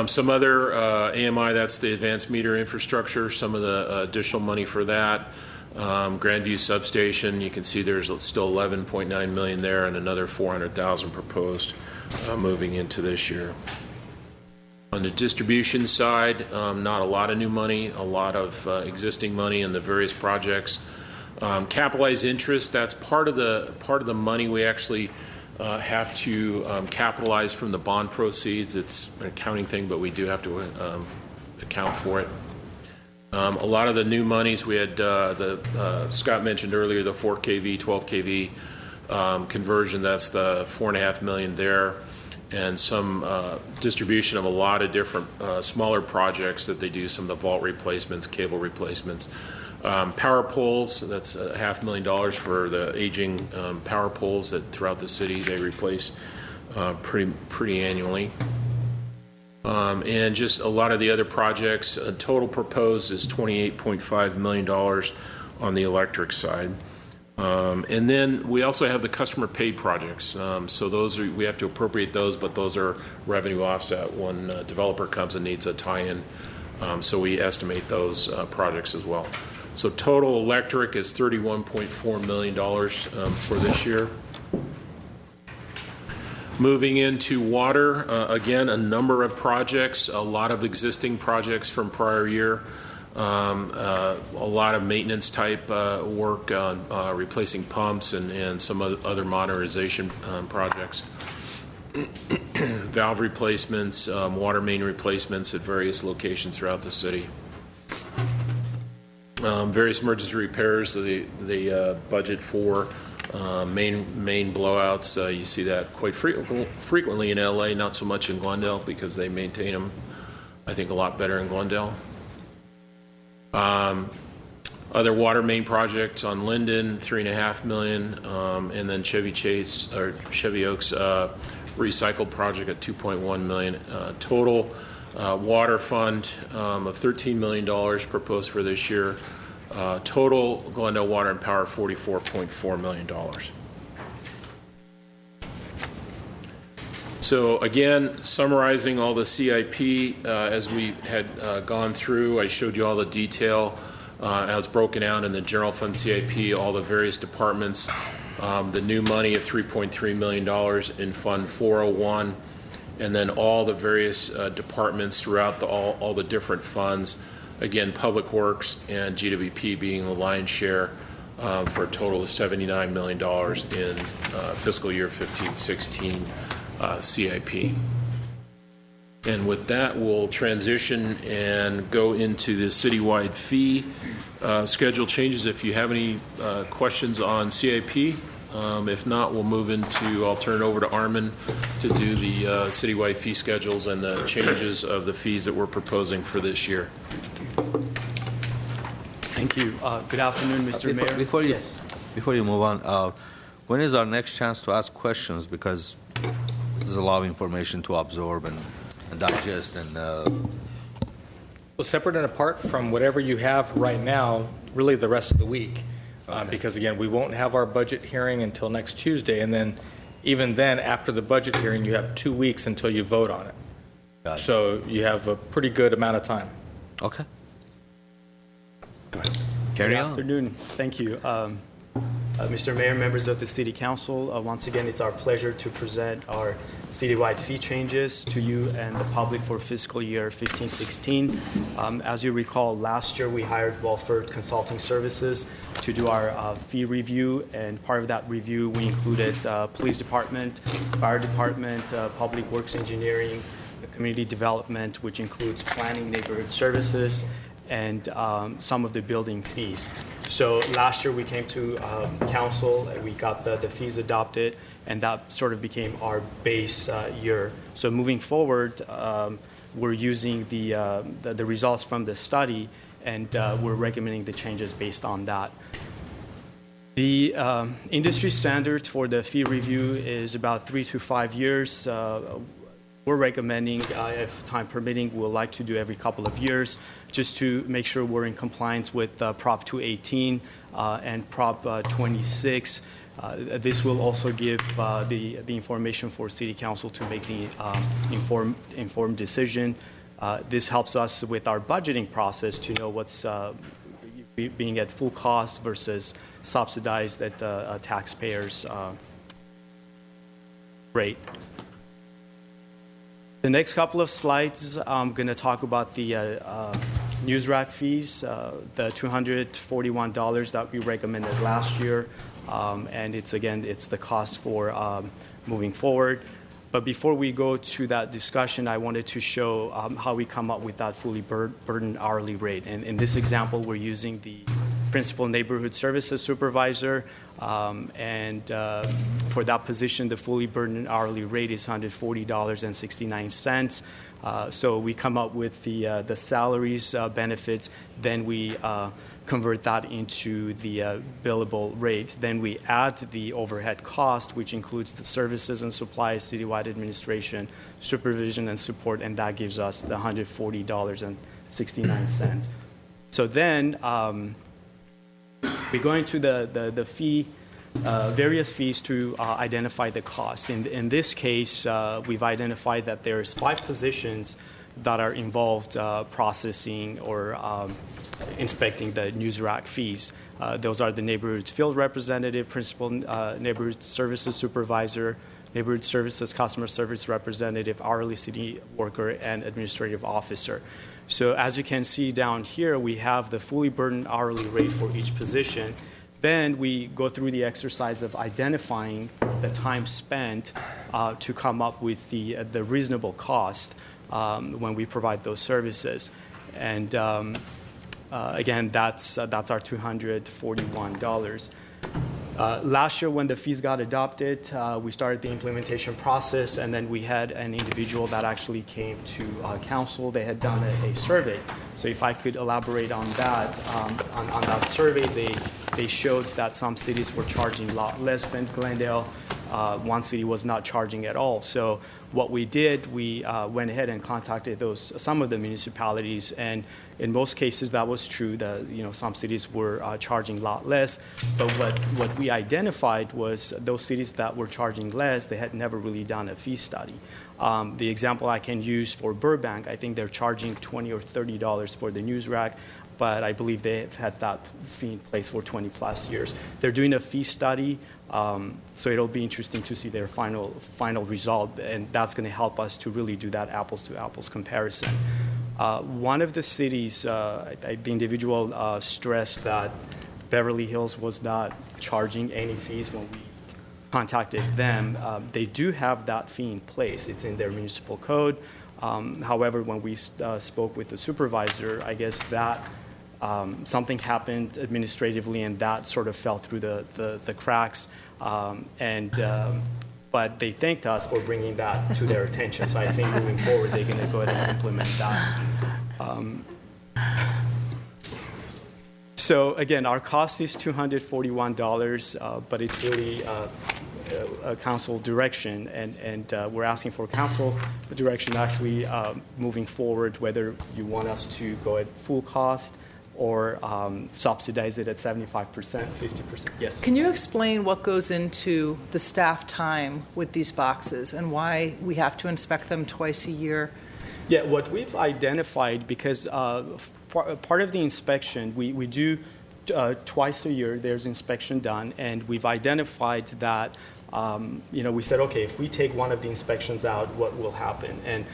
Some other AMI, that's the advanced meter infrastructure, some of the additional money for that. Grandview substation, you can see there's still $11.9 million there and another $400,000 proposed moving into this year. On the distribution side, not a lot of new money, a lot of existing money in the various projects. Capitalized interest, that's part of the money we actually have to capitalize from the bond proceeds. It's an accounting thing, but we do have to account for it. A lot of the new monies we had, Scott mentioned earlier, the 4 kV, 12 kV conversion, that's the $4.5 million there, and some distribution of a lot of different smaller projects that they do, some of the vault replacements, cable replacements. Power poles, that's $500,000 for the aging power poles that throughout the city they replace pretty annually. And just a lot of the other projects, total proposed is $28.5 million on the electric side. And then we also have the customer paid projects. So those are, we have to appropriate those, but those are revenue offset when a developer comes and needs a tie-in. So we estimate those projects as well. So total electric is $31.4 million for this year. Moving into water, again, a number of projects, a lot of existing projects from prior year, a lot of maintenance type work on replacing pumps and some other modernization projects. Valve replacements, water main replacements at various locations throughout the city. Various emergency repairs, the budget for main blowouts. You see that quite frequently in LA, not so much in Glendale because they maintain them, I think, a lot better in Glendale. Other water main projects on Linden, $3.5 million, and then Chevy Oaks recycle project at $2.1 million. Total water fund of $13 million proposed for this year. Total Glendale Water and Power, $44.4 million. So again, summarizing all the CIP as we had gone through, I showed you all the detail as broken out in the general fund CIP, all the various departments, the new money of $3.3 million in Fund 401, and then all the various departments throughout all the different funds. Again, Public Works and GWP being the lion's share for a total of $79 million in fiscal year 15-16 CIP. And with that, we'll transition and go into the citywide fee schedule changes. If you have any questions on CIP, if not, we'll move into, I'll turn it over to Armin to do the citywide fee schedules and the changes of the fees that we're proposing for this year. Thank you. Good afternoon, Mr. Mayor. Before you move on, when is our next chance to ask questions? Because there's a lot of information to absorb and digest. And Well, separate and apart from whatever you have right now, really the rest of the week. Because, again, we won't have our budget hearing until next Tuesday. And then even then, after the budget hearing, you have 2 weeks until you vote on it. Got it. So you have a pretty good amount of time. Okay. Go ahead. Carry on. Good afternoon. Thank you. Mr. Mayor, members of the City Council, once again, it's our pleasure to present our citywide fee changes to you and the public for fiscal year 15-16. As you recall, last year we hired Walford Consulting Services to do our fee review, and part of that review we included police department, fire department, public works engineering, community development, which includes planning, neighborhood services, and some of the building fees. So last year we came to council and we got the fees adopted, and that sort of became our base year. So moving forward, we're using the results from the study, and we're recommending the changes based on that. The industry standard for the fee review is about 3 to 5 years. We're recommending, if time permitting, we'd like to do every couple of years, just to make sure we're in compliance with Prop 218 and Prop 26. This will also give the information for City Council to make the informed decision. This helps us with our budgeting process to know what's being at full cost versus subsidized at the taxpayers' rate. The next couple of slides, I'm going to talk about the news rack fees, the $241 that we recommended last year, and it's the cost for moving forward. But before we go to that discussion, I wanted to show how we come up with that fully burdened hourly rate. And in this example, we're using the Principal Neighborhood Services Supervisor, and for that position, the fully burdened hourly rate is $140.69. So we come up with the salaries, benefits, then we convert that into the billable rate. Then we add the overhead cost, which includes the services and supplies, citywide administration, supervision and support, and that gives us the $140.69. So then we go into the fee, various fees to identify the cost. In this case, we've identified that there's 5 positions that are involved processing or inspecting the news rack fees. Those are the neighborhood field representative, principal neighborhood services supervisor, neighborhood services customer service representative, hourly city worker, and administrative officer. So as you can see down here, we have the fully burdened hourly rate for each position. Then we go through the exercise of identifying the time spent to come up with the reasonable cost when we provide those services. And again, that's our $241. Last year, when the fees got adopted, we started the implementation process, and then we had an individual that actually came to council. They had done a survey. So if I could elaborate on that, on that survey, they showed that some cities were charging a lot less than Glendale. One city was not charging at all. So what we did, we went ahead and contacted some of the municipalities, and in most cases that was true. That some cities were charging a lot less, but what we identified was those cities that were charging less, they had never really done a fee study. The example I can use for Burbank, I think they're charging $20 or $30 for the news rack, but I believe they've had that fee in place for 20 plus years. They're doing a fee study, so it'll be interesting to see their final result, and that's going to help us to really do that apples to apples comparison. One of the cities, the individual stressed that Beverly Hills was not charging any fees when we contacted them. They do have that fee in place. It's in their municipal code. However, when we spoke with the supervisor, I guess that something happened administratively, and that sort of fell through the cracks. But they thanked us for bringing that to their attention. So I think moving forward, they're going to go ahead and implement that. So again, our cost is $241, but it's really a council direction, and we're asking for council direction actually moving forward, whether you want us to go at full cost or subsidize it at 75%, 50%. Yes. Can you explain what goes into the staff time with these boxes and why we have to inspect them twice a year? Yeah, what we've identified, because part of the inspection, we do twice a year, there's inspection done, and we've identified that we said, okay, if we take one of the inspections out, what will happen? And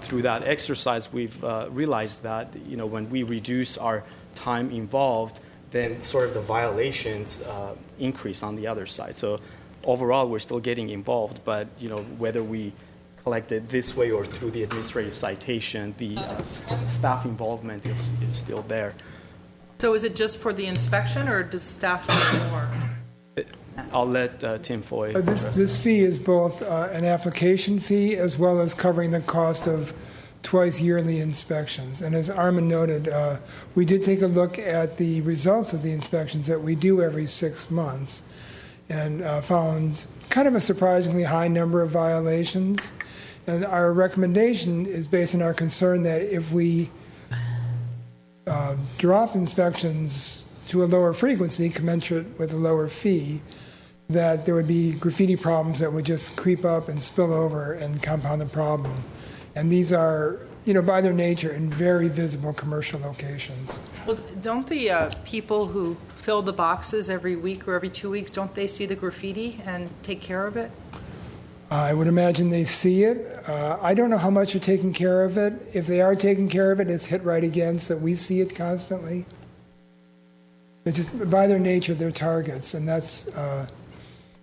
through that exercise, we've realized that, when we reduce our time involved, then sort of the violations increase on the other side. So overall, we're still getting involved, but, whether we collect it this way or through the administrative citation, the staff involvement is still there. So is it just for the inspection, or does staff need more? I'll let Tim Foy. This fee is both an application fee as well as covering the cost of twice yearly inspections. And as Armin noted, we did take a look at the results of the inspections that we do every 6 months and found kind of a surprisingly high number of violations. And our recommendation is based on our concern that if we drop inspections to a lower frequency, commensurate with a lower fee, that there would be graffiti problems that would just creep up and spill over and compound the problem. And these are, by their nature, in very visible commercial locations. Well, don't the people who fill the boxes every week or every 2 weeks, don't they see the graffiti and take care of it? I would imagine they see it. I don't know how much are taking care of it. If they are taking care of it, it's hit right again, so that we see it constantly. It's just, by their nature, they're targets, and that's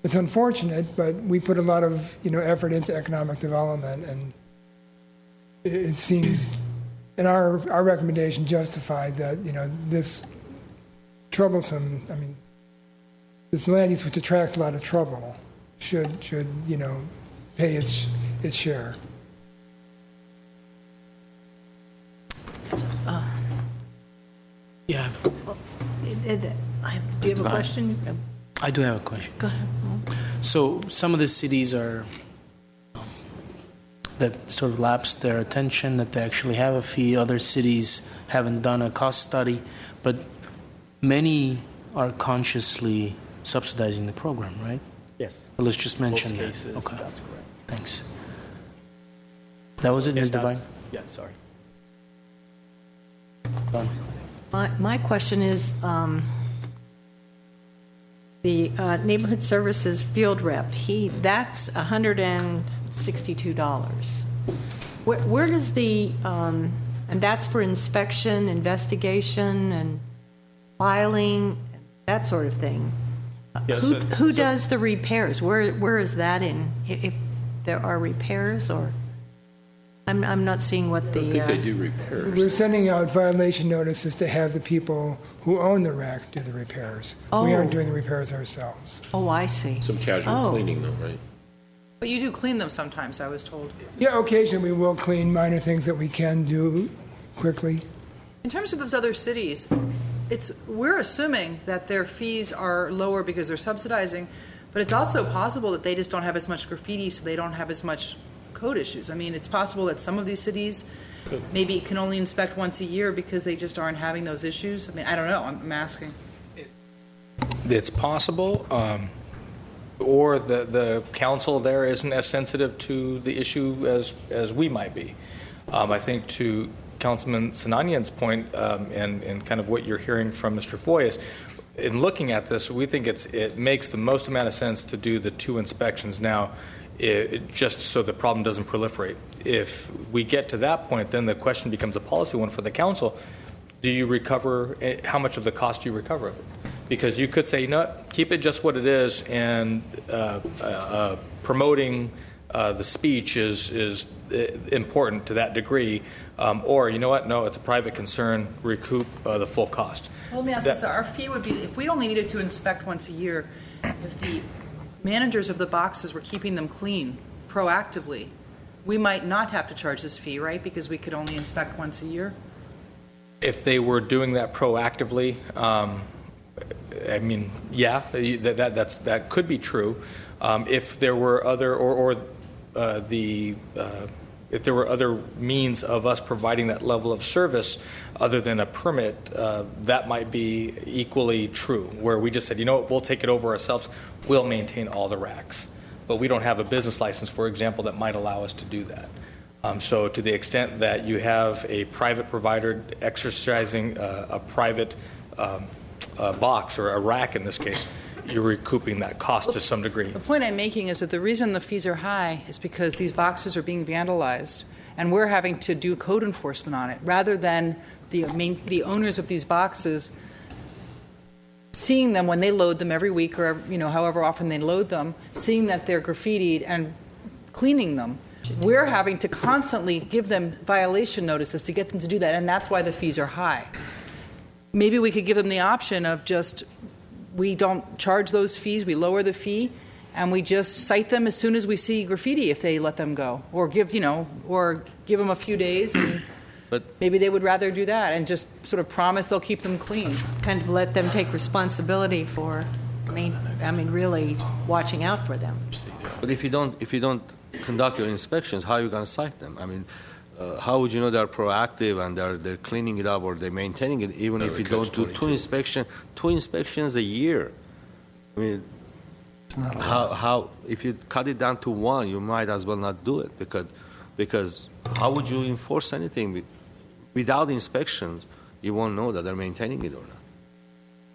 it's unfortunate, but we put a lot of effort into economic development, and it seems, in our recommendation, justified that this troublesome, this land use which attracts a lot of trouble should pay its share. Yeah. Do you have a question? I do have a question. Go ahead. So some of the cities that sort of lapsed their attention, that they actually have a fee. Other cities haven't done a cost study, but many are consciously subsidizing the program, right? Yes. Well, let's just mention Most that. cases, Okay. that's correct. Thanks. That was it, Ms. Devine? Yeah, sorry. Done. My question is, the neighborhood services field rep, that's $162. Where does the, and that's for inspection, investigation, and filing, that sort of thing. Yeah, Who does the repairs? Where is that in? If there are repairs, or? I'm not seeing what the. I think they do repairs. We're sending out violation notices to have the people who own the racks do the repairs. We Oh. aren't doing the repairs ourselves. Oh, I see. Some casual cleaning though, right? But you do clean them sometimes, I was told. Yeah, occasionally we will clean minor things that we can do quickly. In terms of those other cities, we're assuming that their fees are lower because they're subsidizing, but it's also possible that they just don't have as much graffiti, so they don't have as much code issues. I mean, it's possible that some of these cities maybe can only inspect once a year because they just aren't having those issues. I mean, I don't know. I'm asking. It's possible, or the council there isn't as sensitive to the issue as we might be. I think to Councilman Sinanian's point, and kind of what you're hearing from Mr. Foy is, in looking at this, we think it makes the most amount of sense to do the 2 inspections now, just so the problem doesn't proliferate. If we get to that point, then the question becomes a policy one for the council. Do you recover, how much of the cost do you recover of it? Because you could say, no, keep it just what it is, and promoting the speech is important to that degree. Or, you know what, no, it's a private concern, recoup the full cost. Well, let me ask this. Our fee would be, if we only needed to inspect once a year, if the managers of the boxes were keeping them clean proactively, we might not have to charge this fee, right? Because we could only inspect once a year? If they were doing that proactively, I mean, yeah, that could be true. If there were other, if there were other means of us providing that level of service other than a permit, that might be equally true, where we just said, you know what, we'll take it over ourselves, we'll maintain all the racks. But we don't have a business license, for example, that might allow us to do that. So to the extent that you have a private provider exercising a private box, or a rack in this case, you're recouping that cost to some degree. The point I'm making is that the reason the fees are high is because these boxes are being vandalized, and we're having to do code enforcement on it, rather than the owners of these boxes seeing them when they load them every week, or however often they load them, seeing that they're graffitied and cleaning them. We're having to constantly give them violation notices to get them to do that, and that's why the fees are high. Maybe we could give them the option of just, we don't charge those fees, we lower the fee, and we just cite them as soon as we see graffiti if they let them go, or give them a few days, and maybe they would rather do that and just sort of promise they'll keep them clean. Kind of let them take responsibility for, really watching out for them. But if you don't conduct your inspections, how are you going to cite them? I mean, how would you know they're proactive and they're cleaning it up or they're maintaining it, even if you don't do two inspections a year? I mean, it's not how if you cut it down to one, you might as well not do it, because how would you enforce anything without inspections? You won't know that they're maintaining it or not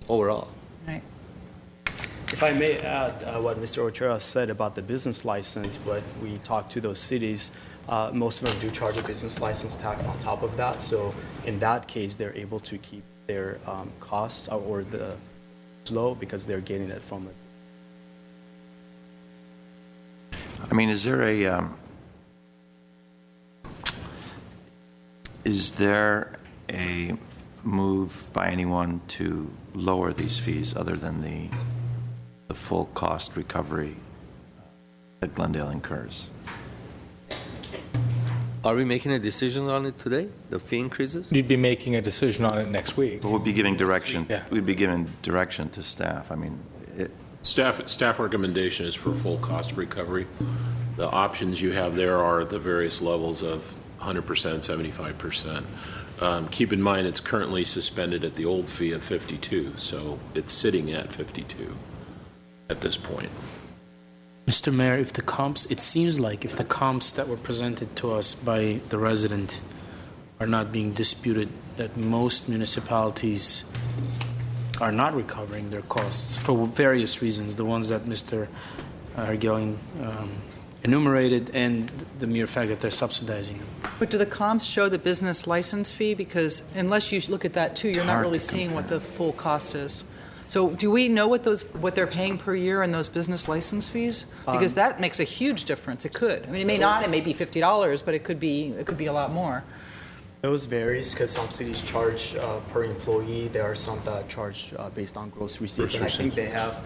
overall. Right. If I may add what Mr. Ochoa said about the business license, but we talked to those cities, most of them do charge a business license tax on top of that. So in that case, they're able to keep their costs or the low because they're getting it from it. I mean, is there a move by anyone to lower these fees other than the full cost recovery that Glendale incurs? Are we making a decision on it today, the fee increases? You'd be making a decision on it next week. But we'd be giving direction. Yeah. We'd be giving direction to staff. I mean, Staff recommendation is for full cost recovery. The options you have there are the various levels of 100%, 75%. Keep in mind, it's currently suspended at the old fee of 52, so it's sitting at 52 at this point. Mr. Mayor, it seems like if the comps that were presented to us by the resident are not being disputed, that most municipalities are not recovering their costs for various reasons, the ones that Mr. Hergeling enumerated, and the mere fact that they're subsidizing them. But do the comps show the business license fee? Because unless you look at that too, you're not Hard really to seeing what the full cost is. So do we know what they're paying per year in those business license fees? Because that makes a huge difference. It could. I mean, it may not. It may be $50, but it could be a lot more. Those varies because some cities charge per employee. There are some that charge based on gross receipts. And I think they have,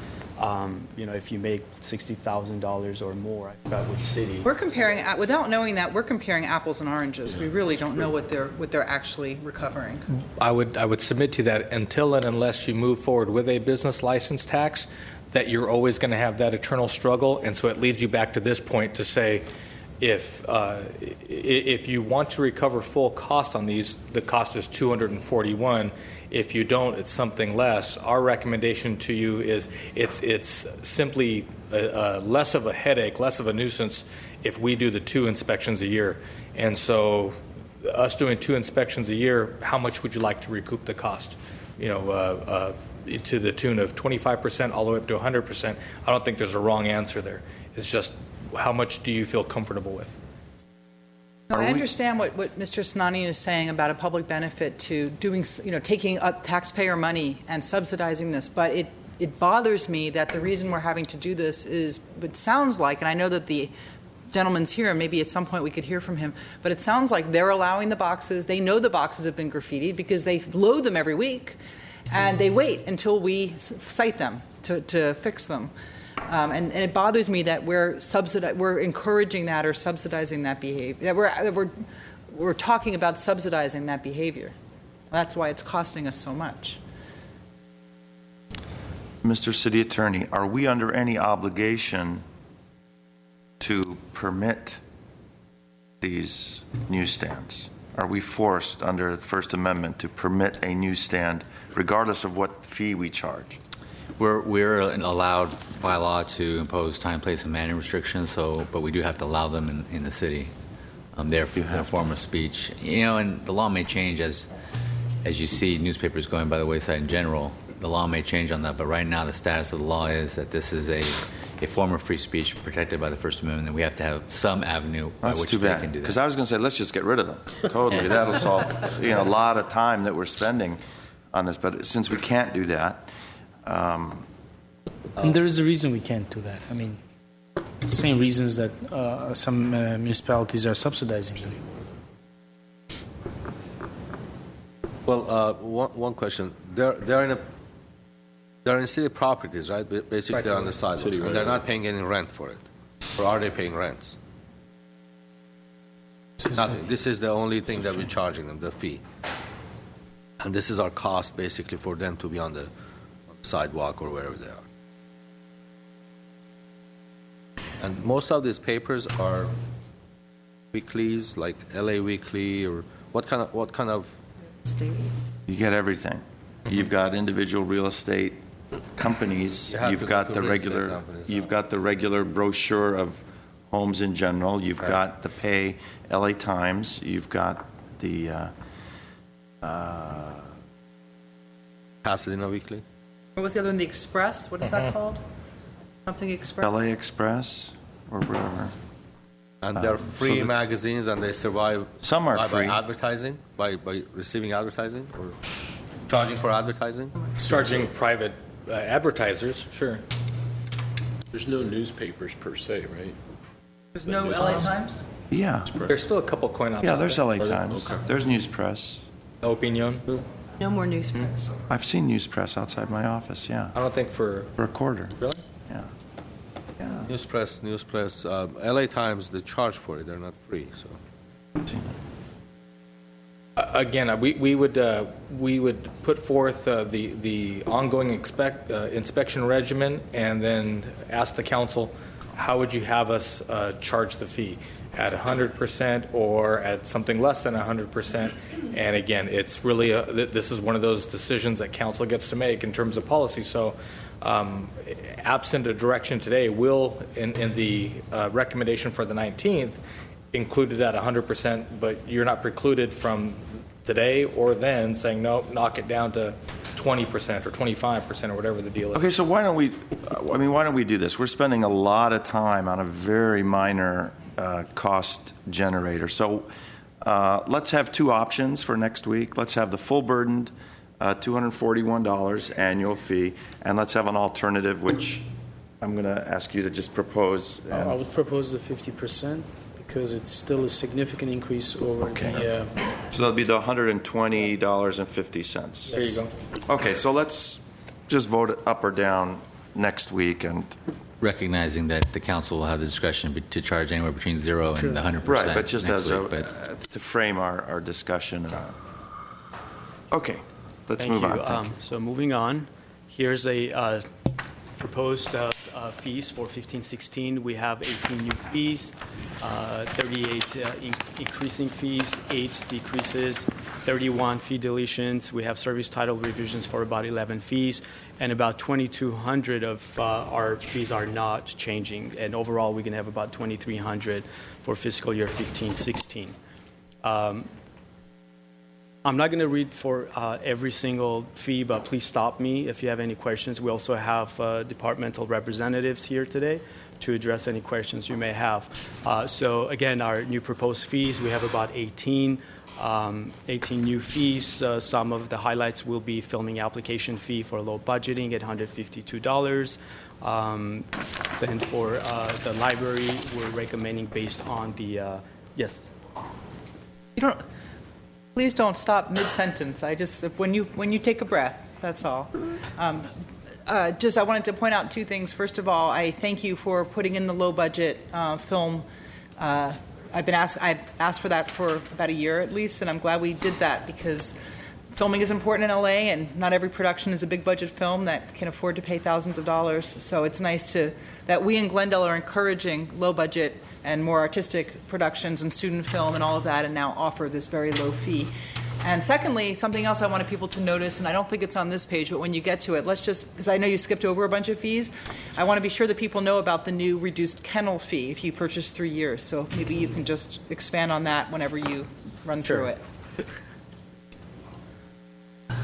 if you make $60,000 or more, I forgot which city. We're comparing, without knowing that, we're comparing apples and oranges. We really don't know what they're actually recovering. I would submit to that until and unless you move forward with a business license tax, that you're always going to have that eternal struggle. And so it leads you back to this point to say, if you want to recover full cost on these, the cost is $241. If you don't, it's something less. Our recommendation to you is it's simply less of a headache, less of a nuisance if we do the 2 inspections a year. And so us doing 2 inspections a year, how much would you like to recoup the cost? To the tune of 25% all the way up to 100%. I don't think there's a wrong answer there. It's just how much do you feel comfortable with? No, I understand what Mr. Snani is saying about a public benefit to doing, taking up taxpayer money and subsidizing this, but it bothers me that the reason we're having to do this is, it sounds like, and I know that the gentleman's here, and maybe at some point we could hear from him, but it sounds like they're allowing the boxes, they know the boxes have been graffitied because they load them every week, and they wait until we cite them to fix them. And it bothers me that we're encouraging that or subsidizing that behavior. That we're talking about subsidizing that behavior. That's why it's costing us so much. Mr. City Attorney, are we under any obligation to permit these newsstands? Are we forced under the First Amendment to permit a newsstand regardless of what fee we charge? We're allowed by law to impose time, place, and manner restrictions. But we do have to allow them in the city. They're a form of speech. And the law may change as you see newspapers going by the wayside in general. The law may change on that. But right now, the status of the law is that this is a form of free speech protected by the First Amendment, and we have to have some avenue by which they can do that. Because I was going to say, let's just get rid of them. Totally, that'll solve a lot of time that we're spending on this. But since we can't do that. And there is a reason we can't do that. I mean, same reasons that some municipalities are subsidizing them. Well, one question. They're in city properties, right? Basically, they're on the sidewalks, and they're not paying any rent for it. Or are they paying rents? Nothing. This is the only thing that we're charging them, the fee. And this is our cost, basically, for them to be on the sidewalk or wherever they are. And most of these papers are weeklies, like LA Weekly, or what kind of You get everything. You've got individual real estate companies. You've got the regular brochure of homes in general. You've got the Pay LA Times. You've got the Pasadena Weekly. What was the other one? The Express? What is that called? Something Express? LA Express or whatever. And they're free magazines, and they survive. Some are free. By advertising, by receiving advertising, or charging for advertising. Charging private advertisers, sure. There's no newspapers per se, right? There's no LA Times? Yeah. There's still a couple coin-ops. Yeah, there's LA Times. Okay. There's News Press. Opinion. No more news press. I've seen News Press outside my office, yeah. I don't think for a quarter. Really? Yeah. News Press. LA Times, they charge for it. They're not free. So. Again, we would put forth the ongoing inspection regimen, and then ask the council, how would you have us charge the fee? At 100% or at something less than 100%? And again, it's really this is one of those decisions that council gets to make in terms of policy. So, absent a direction today, will in the recommendation for the 19th include it at 100%, but you're not precluded from today or then saying no, knock it down to 20% or 25% or whatever the deal is. Okay, so why don't we do this? We're spending a lot of time on a very minor cost generator. So let's have 2 options for next week. Let's have the full burdened $241 annual fee, and let's have an alternative, which I'm going to ask you to just propose. I would propose the 50% because it's still a significant increase over the. So that'll be the $120.50. There you go. Okay, so let's just vote it up or down next week, and recognizing that the council will have the discretion to charge anywhere between 0 and 100%. right, but just next as week, to frame our discussion. Okay, let's move on. Thank you. So moving on, here's a proposed fees for 15-16. We have 18 new fees, 38 increasing fees, 8 decreases, 31 fee deletions. We have service title revisions for about 11 fees, and about 2,200 of our fees are not changing. And overall, we can have about 2,300 for fiscal year 15-16. I'm not going to read for every single fee, but please stop me if you have any questions. We also have departmental representatives here today to address any questions you may have. So again, our new proposed fees, we have about 18 new fees. Some of the highlights will be filming application fee for low budgeting at $152. Then for the library, we're recommending based on the, yes? Please don't stop mid-sentence. When you take a breath, that's all. I wanted to point out 2 things. First of all, I thank you for putting in the low-budget film. I've asked for that for about a year at least, and I'm glad we did that because filming is important in LA, and not every production is a big-budget film that can afford to pay thousands of dollars. So it's nice that we in Glendale are encouraging low-budget and more artistic productions and student film and all of that, and now offer this very low fee. And secondly, something else I wanted people to notice, and I don't think it's on this page, but when you get to it, because I know you skipped over a bunch of fees, I want to be sure that people know about the new reduced kennel fee if you purchase 3 years. So maybe you can just expand on that whenever you run through it.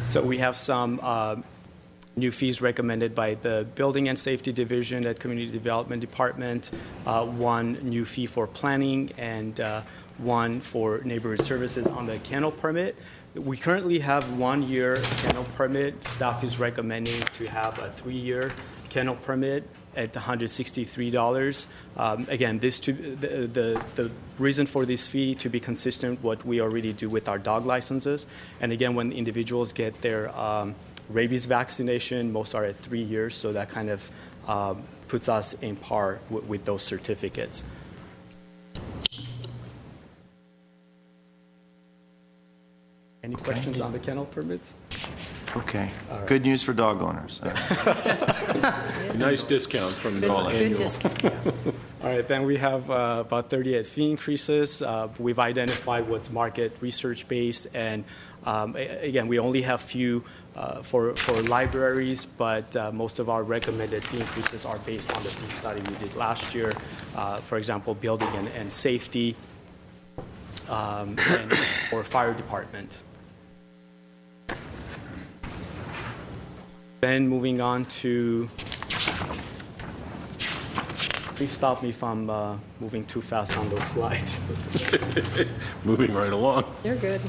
So we have some new fees recommended by the Building and Safety Division at Community Development Department, 1 new fee for planning, and 1 for neighborhood services on the kennel permit. We currently have 1-year kennel permit. Staff is recommending to have a 3-year kennel permit at $163. Again, the reason for this fee to be consistent what we already do with our dog licenses. And again, when individuals get their rabies vaccination, most are at 3 years, so that kind of puts us in par with those certificates. Any questions on the kennel permits? Okay. Right. Good news for dog owners. Nice discount from the annual. Good discount, yeah. All right, then we have about 38 fee increases. We've identified what's market research-based, and again, we only have few for libraries, but most of our recommended fee increases are based on the fee study we did last year. For example, building and safety, or fire department. Then moving on to, please stop me if I'm moving too fast on those slides. Moving right along. You're good.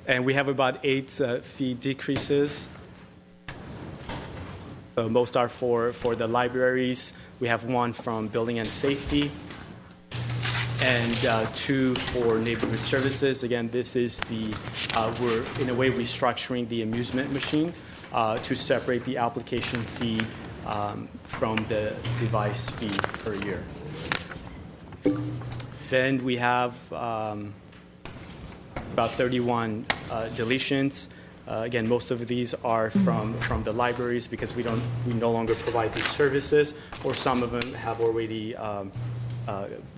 And we have about 8 fee decreases. So most are for the libraries. We have 1 from building and safety, and 2 for neighborhood services. Again, this is we're in a way restructuring the amusement machine to separate the application fee from the device fee per year. Then we have about 31 deletions. Again, most of these are from the libraries because we no longer provide these services, or some of them have already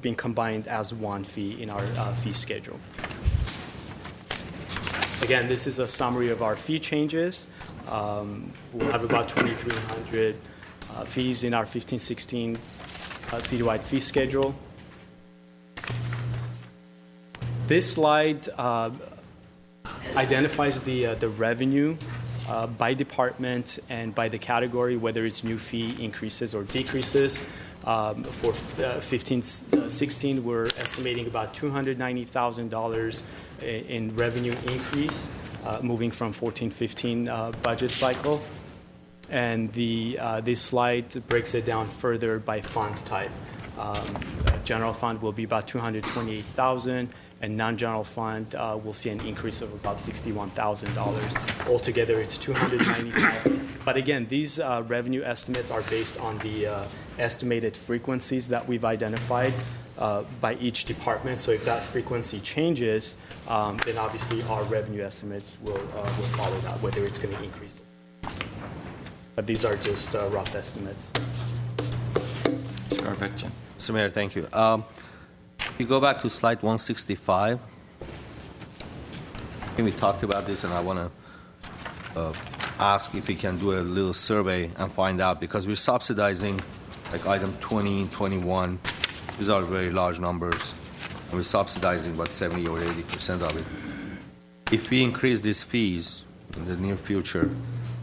been combined as 1 fee in our fee schedule. Again, this is a summary of our fee changes. We'll have about 2,300 fees in our 15-16 citywide fee schedule. This slide identifies the revenue by department and by the category, whether it's new fee increases or decreases. For 15-16, we're estimating about $290,000 in revenue increase moving from 14-15 budget cycle. And this slide breaks it down further by fund type. General fund will be about $228,000, and non-general fund will see an increase of about $61,000. Altogether, it's $290,000. But again, these revenue estimates are based on the estimated frequencies that we've identified by each department. So if that frequency changes, then obviously our revenue estimates will follow that, whether it's going to increase. But these are just rough estimates. Mr. Mayor, thank you. If you go back to slide 165, I think we talked about this, and I want to ask if we can do a little survey and find out, because we're subsidizing like item 20, 21. These are very large numbers, and we're subsidizing about 70 or 80% of it. If we increase these fees in the near future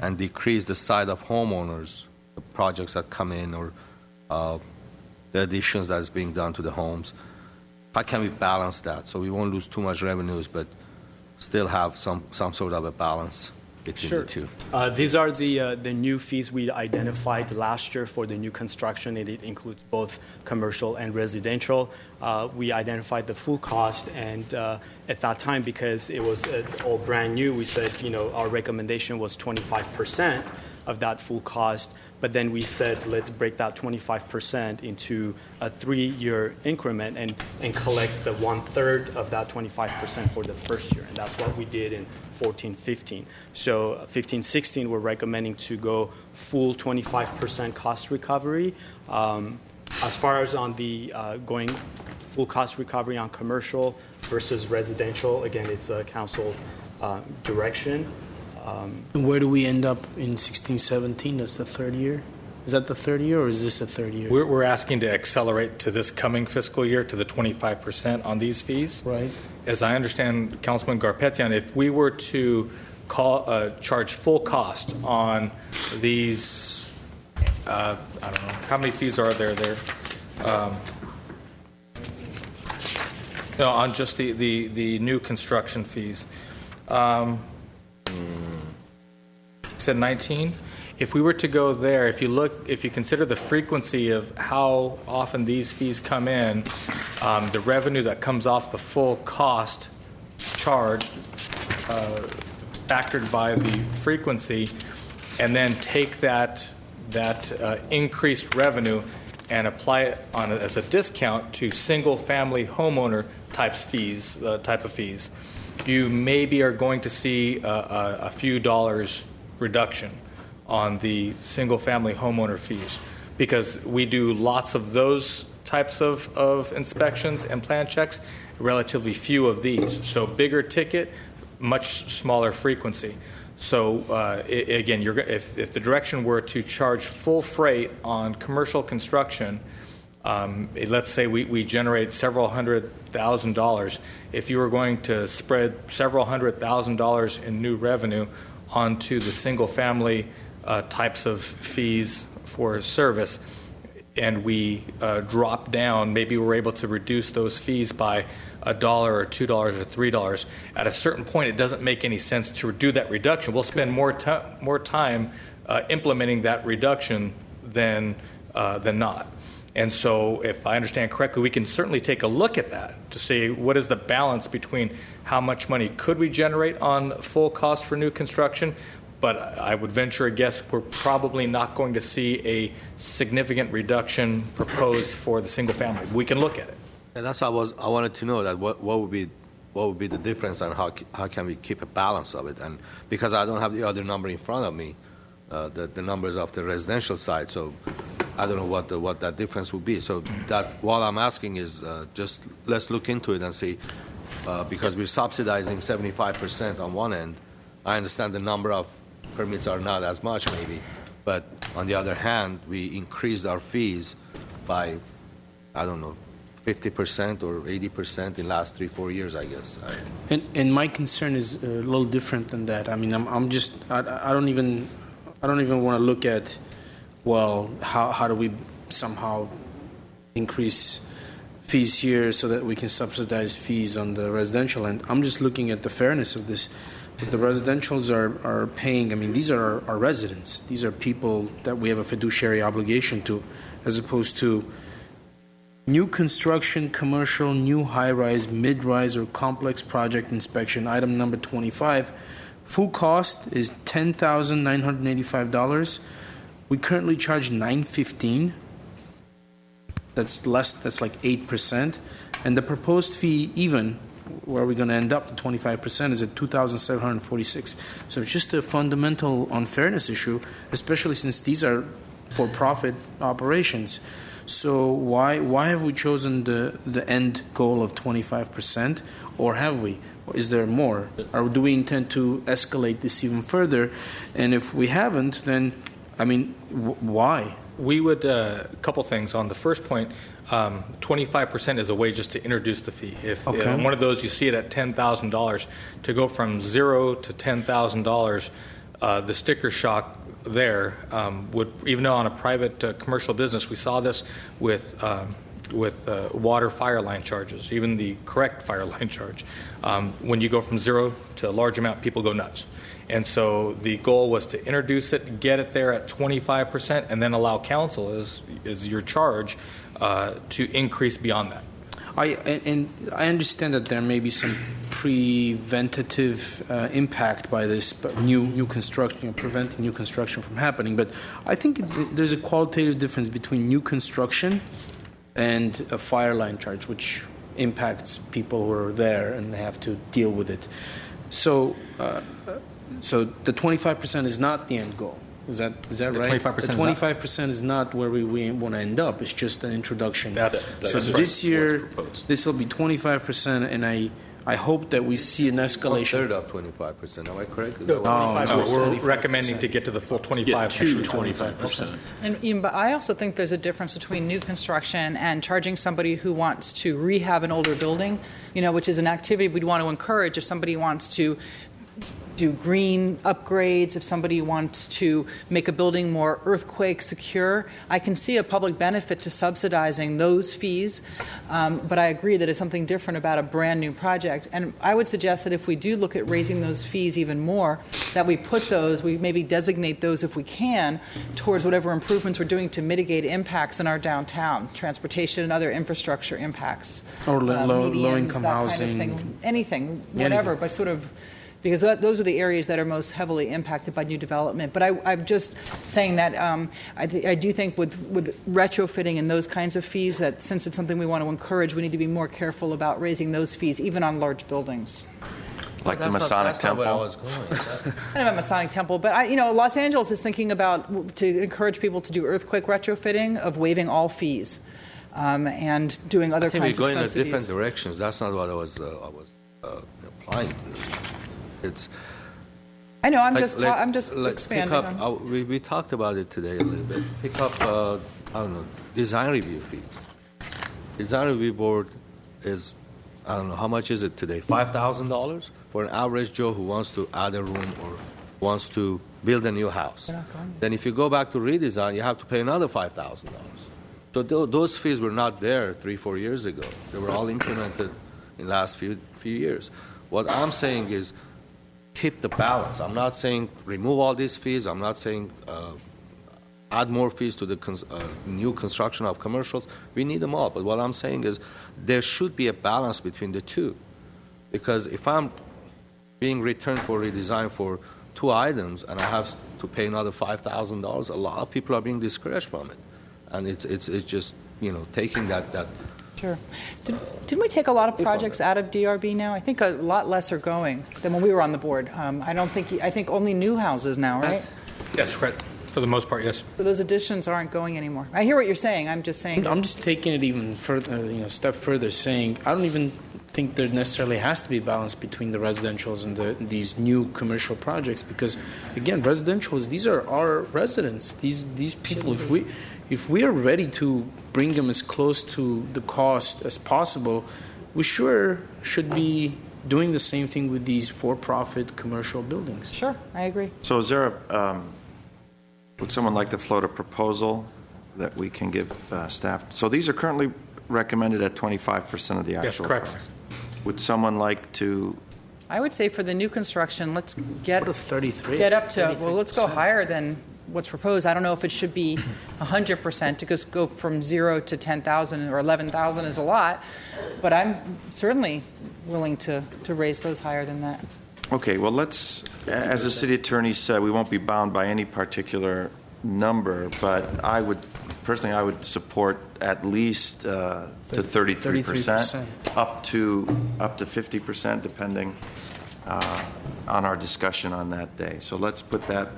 and decrease the side of homeowners, the projects that come in, or the additions that is being done to the homes, how can we balance that so we won't lose too much revenues but still have some sort of a balance between the two? These are the new fees we identified last year for the new construction. It includes both commercial and residential. We identified the full cost, and at that time, because it was all brand new, we said, our recommendation was 25% of that full cost. But then we said, let's break that 25% into a 3-year increment and collect the 1/3 of that 25% for the first year. And that's what we did in 14-15. So 15-16, we're recommending to go full 25% cost recovery. As far as on the going full cost recovery on commercial versus residential, again, it's a council direction. Where do we end up in 16-17? That's the third year? Is that the third year, or is this the third year? We're asking to accelerate to this coming fiscal year to the 25% on these fees. Right. As I understand, Councilman Garpetian, if we were to charge full cost on these, I don't know, how many fees are there? On just the new construction fees. Said 19. If we were to go there, if you consider the frequency of how often these fees come in, the revenue that comes off the full cost charged, factored by the frequency, and then take that increased revenue and apply it as a discount to single-family homeowner type of fees, you maybe are going to see a few dollars reduction on the single-family homeowner fees, because we do lots of those types of inspections and plan checks, relatively few of these. So bigger ticket, much smaller frequency. So again, if the direction were to charge full freight on commercial construction, let's say we generate several $100,000. If you were going to spread several $100,000 in new revenue onto the single-family types of fees for service, and we drop down, maybe we're able to reduce those fees by $1 or $2 or $3. At a certain point, it doesn't make any sense to do that reduction. We'll spend more time implementing that reduction than not. And so, if I understand correctly, we can certainly take a look at that to see what is the balance between how much money could we generate on full cost for new construction. But I would venture a guess we're probably not going to see a significant reduction proposed for the single family. We can look at it. And that's what I wanted to know, that what would be the difference, and how can we keep a balance of it? And because I don't have the other number in front of me, the numbers of the residential side, so I don't know what that difference would be. So that what I'm asking is just let's look into it and see, because we're subsidizing 75% on one end. I understand the number of permits are not as much maybe, but on the other hand, we increased our fees by, I don't know, 50% or 80% in the last 3-4 years, I guess. And my concern is a little different than that. I mean, I don't even want to look at, well, how do we somehow increase fees here so that we can subsidize fees on the residential end. I'm just looking at the fairness of this. What the residentials are paying, I mean, these are our residents. These are people that we have a fiduciary obligation to, as opposed to new construction, commercial, new high-rise, mid-rise, or complex project inspection, item number 25. Full cost is $10,985. We currently charge $915. That's less. That's like 8%. And the proposed fee, even where we're going to end up, the 25%, is at $2,746. So it's just a fundamental unfairness issue, especially since these are for-profit operations. So why have we chosen the end goal of 25%, or have we? Or is there more? Or do we intend to escalate this even further? And if we haven't, then, I mean, why? We would, a couple things. On the first point, 25% is a way just to introduce the fee. If one of those you see it at $10,000, to go from $0 to $10,000, the sticker shock there would, even though on a private commercial business, we saw this with water fire line charges, even the correct fire line charge. When you go from $0 to a large amount, people go nuts. And so the goal was to introduce it, get it there at 25%, and then allow council, as your charge, to increase beyond that. I understand that there may be some preventative impact by this, but new construction, preventing new construction from happening. But I think there's a qualitative difference between new construction and a fire line charge, which impacts people who are there and they have to deal with it. So the 25% is not the end goal. Is that right? 25% the 25% is not where we want to end up. It's just an introduction. That's so right. This year, this will be 25%, and I hope that we see an escalation. Third of 25%. Am I correct? No, we're recommending to get to the full 25%. But I also think there's a difference between new construction and charging somebody who wants to rehab an older building, which is an activity we'd want to encourage if somebody wants to do green upgrades, if somebody wants to make a building more earthquake secure. I can see a public benefit to subsidizing those fees, but I agree that it's something different about a brand new project. And I would suggest that if we do look at raising those fees even more, that we maybe designate those if we can towards whatever improvements we're doing to mitigate impacts in our downtown, transportation and other infrastructure impacts. Or medians, low-income that housing. Kind of thing. Anything, whatever, but sort of, because those are the areas that are most heavily impacted by new development. But I'm just saying that I do think with retrofitting and those kinds of fees, that since it's something we want to encourage, we need to be more careful about raising those fees, even on large buildings. Like the Masonic Temple. Where I was going. I don't have a Masonic Temple, but Los Angeles is thinking about to encourage people to do earthquake retrofitting of waiving all fees and doing other kinds of subsidies. I think we're going in different directions. That's not what I was applying to. I know. I'm just expanding on. We talked about it today a little bit. Pick up, design review fees. Design review board is, I don't know, how much is it today? $5,000 for an average Joe who wants to add a room or wants to build a new house. Then if you go back to redesign, you have to pay another $5,000. So those fees were not there 3-4 years ago. They were all implemented in the last few years. What I'm saying is, keep the balance. I'm not saying remove all these fees. I'm not saying add more fees to the new construction of commercials. We need them all. But what I'm saying is there should be a balance between the two. Because if I'm being returned for redesign for 2 items and I have to pay another $5,000, a lot of people are being discouraged from it. And it's just, taking that. Sure. Didn't we take a lot of projects out of DRB now? I think a lot less are going than when we were on the board. I think only new houses now, right? Yes, correct. For the most part, yes. So those additions aren't going anymore. I hear what you're saying. I'm just saying. I'm just taking it even further, a step further, saying I don't even think there necessarily has to be a balance between the residentials and these new commercial projects, because again, residentials, these are our residents. These people, if we are ready to bring them as close to the cost as possible, we sure should be doing the same thing with these for-profit commercial buildings. Sure, I agree. So is there would someone like to float a proposal that we can give staff? So these are currently recommended at 25% of the actual Yes, correct. cost. Would someone like to, I would say for the new construction, let's get What a 33. get up to, well, let's go 33%. higher than what's proposed. I don't know if it should be 100% to just go from 0 to 10,000 or 11,000 is a lot, but I'm certainly willing to raise those higher than that. okay, well, let's, as the city attorney said, we won't be bound by any particular number, but I would, personally, I would support at least to 33%, up to 50%, depending on our discussion on that day. So let's put that,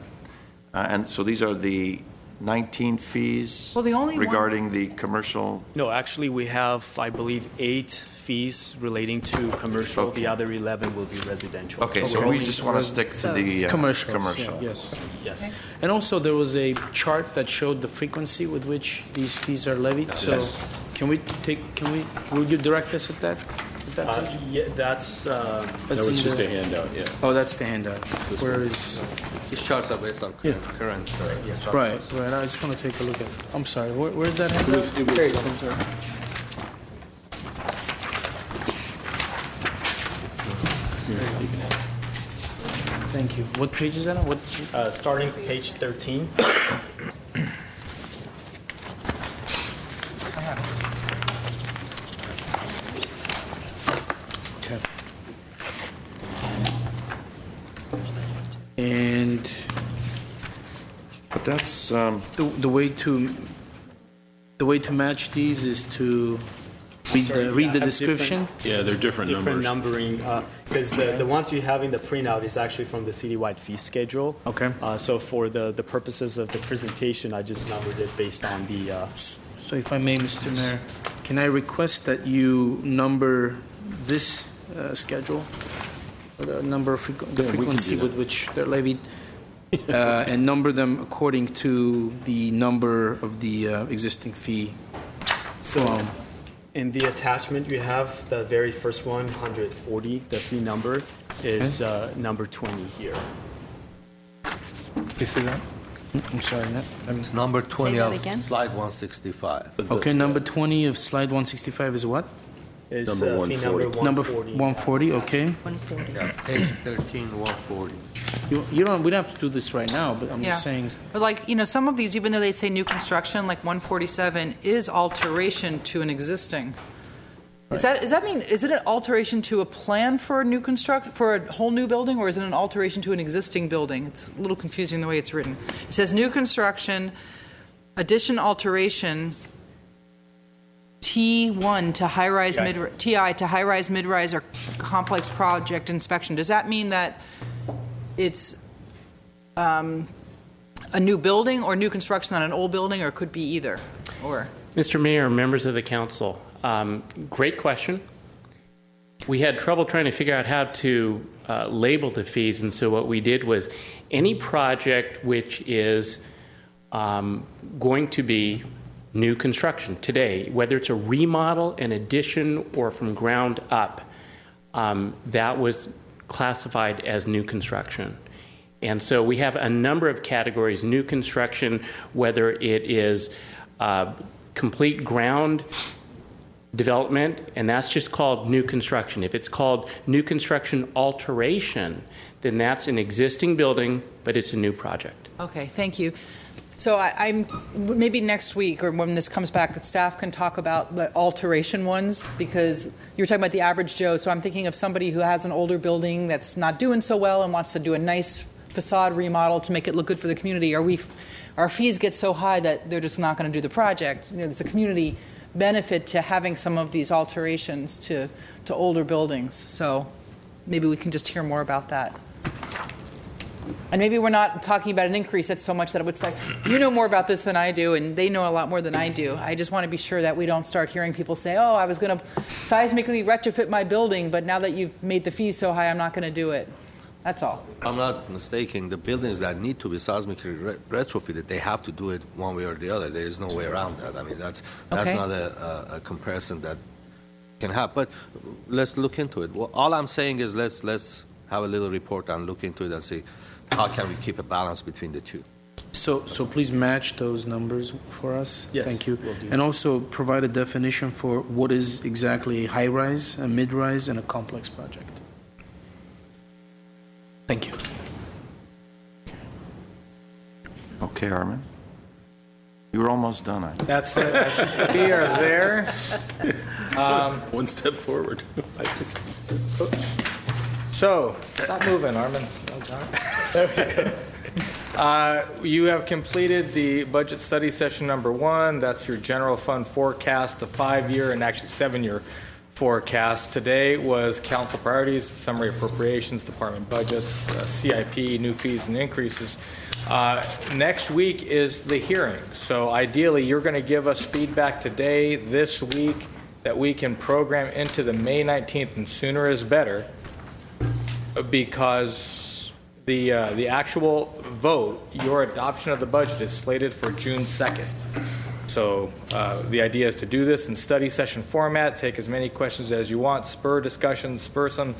and so these are the 19 fees Well, the only one- regarding the commercial. No, actually, we have, I believe, 8 fees relating to commercial. Okay. The other 11 will be residential. Okay, so we're we only- just want to stick to the Commercials, commercial. yeah, yes. Yes. And also, there was a chart that showed the frequency with which these fees are levied. So, would you direct us at that? Yeah, that's That was just a handout, yeah. Oh, that's the handout. Where is? These charts are based on current. Right. I just want to take a look at. I'm sorry. Where is that handout? Thank you. What page is that on? What? starting page 13. Okay. And But that's, the way to match these is to read the description. Yeah, they're different numbers. numbering, because the ones you have in the printout is actually from the citywide fee schedule. Okay. So for the purposes of the presentation, I just numbered it based on the. So if I may, Mr. Mayor, can I request that you number this schedule, the number of the frequency with which they're levied, and number them according to the number of the existing fee? So in the attachment, you have the very first one, 140. The fee number is number 20 here. You see that? I'm sorry, It's number 20 that of again? slide 165. Okay, number 20 of slide 165 is what? Is Number fee number 140. Number 140. 140, okay. 140. Yeah, page 13, 140. You don't, we don't have to do this right now, but I'm Yeah. just saying, But like, you know, some of these, even though they say new construction, like 147 is alteration to an existing. Does that mean, is it an alteration to a plan for a new for a whole new building, or is it an alteration to an existing building? It's a little confusing the way it's written. It says new construction, addition, alteration, T1 to high-rise, TI to high-rise, mid-rise, or complex project inspection. Does that mean that it's a new building or new construction on an old building, or it could be either? Or Mr. Mayor, members of the council, great question. We had trouble trying to figure out how to label the fees, and so what we did was any project which is going to be new construction today, whether it's a remodel, an addition, or from ground up, that was classified as new construction. And so we have a number of categories: new construction, whether it is complete ground development, and that's just called new construction. If it's called new construction alteration, then that's an existing building, but it's a new project. okay, thank you. So I'm maybe next week or when this comes back, that staff can talk about the alteration ones, because you're talking about the average Joe. So I'm thinking of somebody who has an older building that's not doing so well and wants to do a nice facade remodel to make it look good for the community. Our fees get so high that they're just not going to do the project. You know, there's a community benefit to having some of these alterations to older buildings. So maybe we can just hear more about that. And maybe we're not talking about an increase that's so much that it's like, you know more about this than I do, and they know a lot more than I do. I just want to be sure that we don't start hearing people say, oh, I was going to seismically retrofit my building, but now that you've made the fees so high, I'm not going to do it. That's all. I'm not mistaken. The buildings that need to be seismically retrofitted, they have to do it one way or the other. There is no way around that. I mean, that's Okay. not a comparison that can happen. But let's look into it. Well, all I'm saying is let's have a little report and look into it and see how can we keep a balance between the two. So please match those numbers for us. Yes, Thank you. will do. And also provide a definition for what is exactly a high-rise, a mid-rise, and a complex project. Thank you. Okay, Armin. You were almost done, I think. That's it. We are there. One step forward. So, stop moving, Armin. You have completed the budget study session number 1. That's your general fund forecast, the 5-year and actually 7-year forecast. Today was council priorities, summary appropriations, department budgets, CIP, new fees and increases. Next week is the hearing. So ideally, you're going to give us feedback today, this week, that we can program into the May 19th, and sooner is better, because the actual vote, your adoption of the budget, is slated for June 2nd. So the idea is to do this in study session format, take as many questions as you want, spur discussions, spur some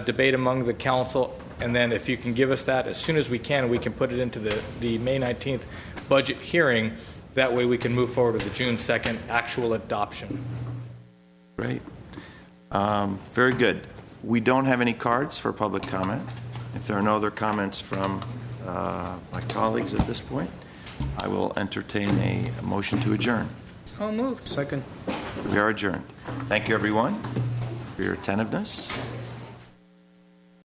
debate among the council, and then if you can give us that as soon as we can put it into the May 19th budget hearing. That way we can move forward with the June 2nd actual adoption. Great. Very good. We don't have any cards for public comment. If there are no other comments from my colleagues at this point, I will entertain a motion to adjourn. So moved. Second. We are adjourned. Thank you, everyone, for your attentiveness.